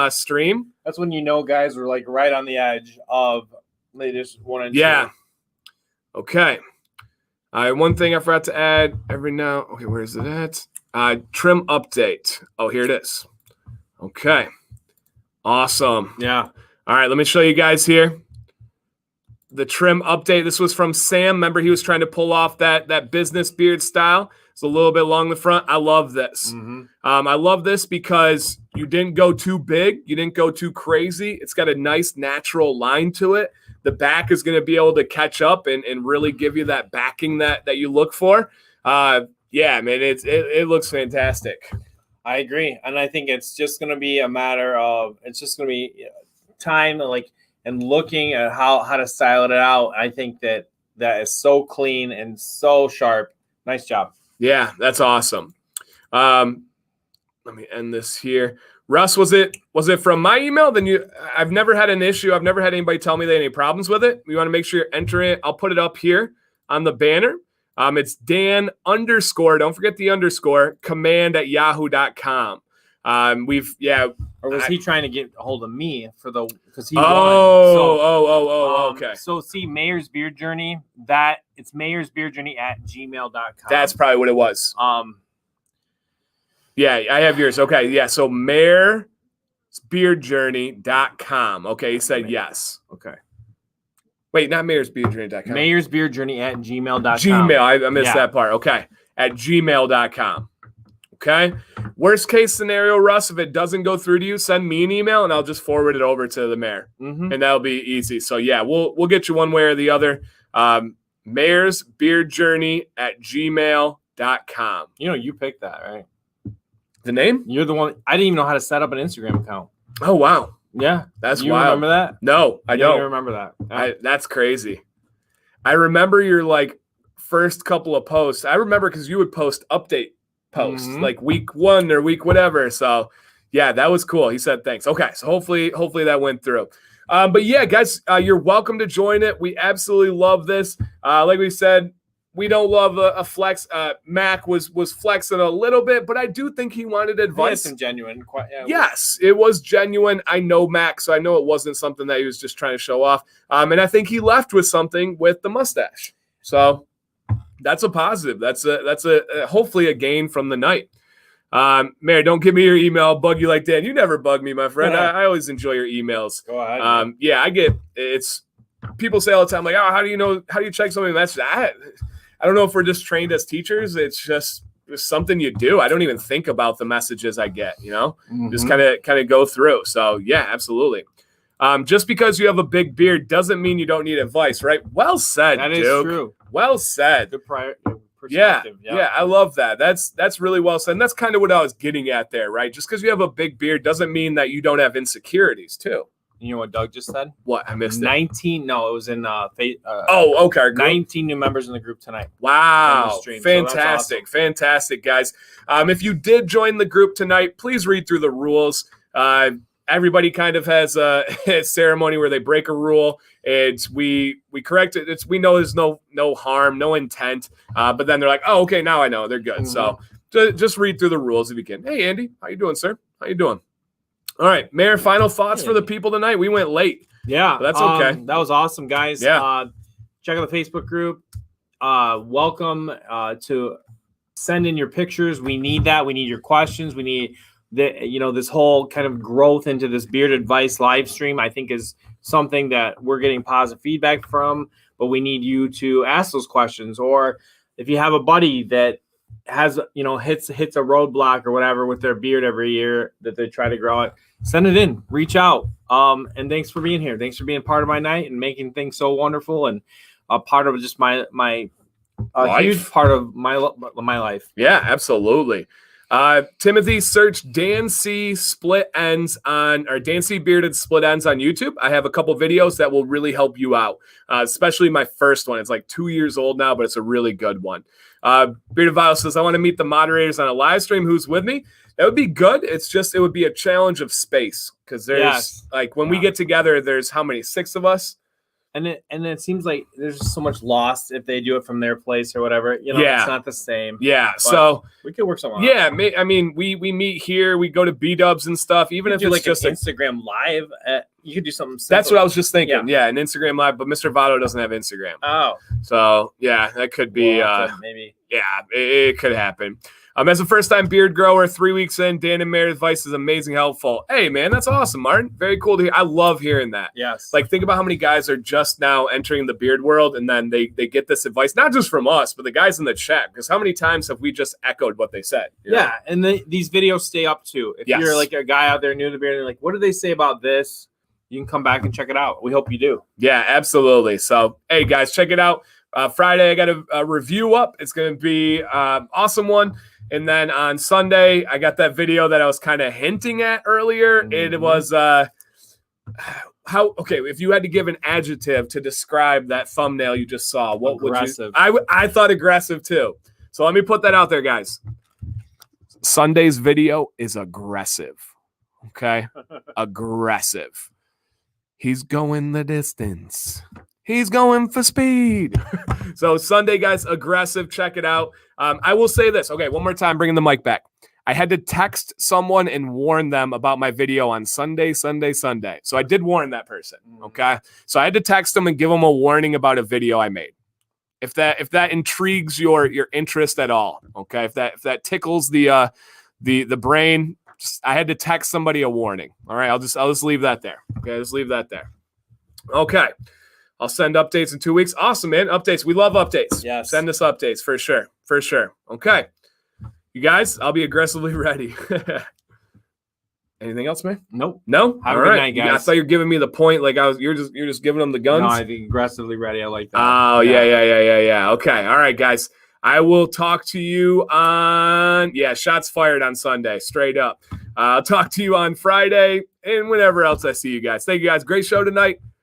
stream. That's when guys are like right on the edge of they just want to. Yeah. Okay. One thing I forgot to add every now. Okay, where is it at? Trim update. Oh, here it is. Okay. Awesome. Yeah. All right, let me show you guys here. The trim update. This was from Sam. Remember, he was trying to pull off that business beard style. It's a little bit along the front. I love this. Mm-hmm. I love this because you didn't go too big. You didn't go too crazy. It's got a nice natural line to it. The back is going to be able to catch up and really give you that backing that you look for. Yeah, man, it looks fantastic. I agree. And I think it's just going to be a matter of time and looking at how to style it out. I think that is so clean and so sharp. Nice job. Yeah, that's awesome. Let me end this here. Russ, was it from my email? I've never had an issue. I've never had anybody tell me they had any problems with it. We want to make sure you're entering it. I'll put it up here on the banner. It's Dan_, don't forget the underscore, command@yahoo.com. We've Or was he trying to get a hold of me for the because he won. Okay. So see, Mayor's Beard Journey, it's MayorsBeardedJourney@gmail.com. That's probably what it was. Yeah, I have yours. Okay, yeah. So MayorsBeardedJourney.com. Okay, he said yes. Okay. Wait, not MayorsBeardedJourney.com. MayorsBeardedJourney@gmail.com. Gmail. I missed that part. Okay. At gmail.com. Okay. Worst case scenario, Russ, if it doesn't go through to you, send me an email and I'll just forward it over to the mayor. And that'll be easy. So yeah, we'll get you one way or the other. MayorsBeardedJourney@gmail.com. You picked that, right? The name? You're the one. I didn't even know how to set up an Instagram account. Oh, wow. Yeah. That's you wild. Remember that? No, I don't. You remember that. Yeah. That's crazy. I remember your first couple of posts. I remember because you would post update posts like week 1 or week whatever. So yeah, that was cool. He said thanks. Okay, so hopefully that went through. But yeah, guys, you're welcome to join it. We absolutely love this. Like we said, we don't love a flex. Mac was flexing a little bit, but I do think he wanted advice. Some genuine. Yes, it was genuine. I know Mac, so I know it wasn't something that he was just trying to show off. And I think he left with something with the mustache. So that's a positive. That's a hopefully a gain from the night. Mayor, don't give me your email. I'll bug you like Dan. You never bug me, my friend. I always enjoy your emails. Go ahead. Yeah, I get it's. People say all the time, like, oh, how do you check something that's I don't know if we're just trained as teachers. It's just something you do. I don't even think about the messages I get, just kind of go through. So yeah, absolutely. Just because you have a big beard doesn't mean you don't need advice, right? Well said, That Duke. is true. Well said. Good Yeah, perspective. yeah, I love that. That's really well said. And that's kind of what I was getting at there, right? Just because you have a big beard doesn't mean that you don't have insecurities too. You know what Doug just said? What? I missed 19. No, it was in okay. 19 new members in the group tonight. Wow. Stream, fantastic. So awesome. Fantastic, guys. If you did join the group tonight, please read through the rules. Everybody kind of has a ceremony where they break a rule. We correct it. We know there's no harm, no intent. But then they're like, oh, okay, now I know. They're good. So just read through the rules if you can. Hey, Andy, how you doing, sir? How you doing? All right, Mayor, final thoughts for the people tonight. We went late. Yeah. But that's okay. That was awesome, guys. Yeah. Check out the Facebook group. Welcome to send in your pictures. We need that. We need your questions. We need this whole kind of growth into this beard advice live stream, I think is something that we're getting positive feedback from, but we need you to ask those questions. Or if you have a buddy that has, hits a roadblock or whatever with their beard every year that they try to grow it, send it in, reach out. And thanks for being here. Thanks for being part of my night and making things so wonderful and a part of just my huge part of my life. Yeah, absolutely. Timothy, search DanCBearded split ends on YouTube. I have a couple videos that will really help you out, especially my first one. It's like 2 years old now, but it's a really good one. Bearded Vile says, I want to meet the moderators on a live stream. Who's with me? That would be good. It would be a challenge of space because there's when we get together, there's how many? 6 of us. And it seems like there's just so much lost if they do it from their place or whatever. It's not the same. Yeah, but so we could work something out. Yeah, I mean, we meet here. We go to B-dubs and stuff. Even if it's just an Instagram live, you could do something simple. That's what I was just thinking. Yeah, an Instagram live. But Mr. Votto doesn't have Instagram. Oh, so yeah, that could be maybe. Yeah, it could happen. As a first-time beard grower, 3 weeks in, Dan and Mayor's advice is amazing, helpful. Hey, man, that's awesome, Martin. Very cool to hear. I love hearing that. Yes. Think about how many guys are just now entering the beard world, and then they get this advice, not just from us, but the guys in the chat, because how many times have we just echoed what they said? Yeah, and these videos stay up, too. If you're a guy out there new to the beard, and you're like, what do they say about this? You can come back and check it out. We hope you do. Yeah, absolutely. So, hey, guys, check it out. Friday, I got a review up. It's going to be an awesome one. And then on Sunday, I got that video that I was kind of hinting at earlier. It was if you had to give an adjective to describe that thumbnail you just saw, what aggressive. would you? I thought aggressive too. So let me put that out there, guys. Sunday's video is aggressive. Okay, aggressive. He's going the distance. He's going for speed. So Sunday, guys, aggressive. Check it out. I will say this. Okay, one more time, bringing the mic back. I had to text someone and warn them about my video on Sunday. So I did warn that person. Okay. So I had to text them and give them a warning about a video I made. If that intrigues your interest at all, okay. If that tickles the brain, I had to text somebody a warning. All right. I'll just leave that there. Okay. Just leave that there. Okay. I'll send updates in 2 weeks. Awesome, man. Updates. We love updates. Yes. Send us updates for sure. For sure. Okay. You guys, I'll be aggressively ready. Anything else, man? Nope. No? Have All a good right. night, guys. I thought you were giving me the point like you're just giving them the guns. No, I think aggressively ready. I like that. Oh, yeah. Okay. All right, guys. I will talk to you on shots fired on Sunday, straight up. I'll talk to you on Friday and whenever else I see you guys. Thank you guys. Great show tonight.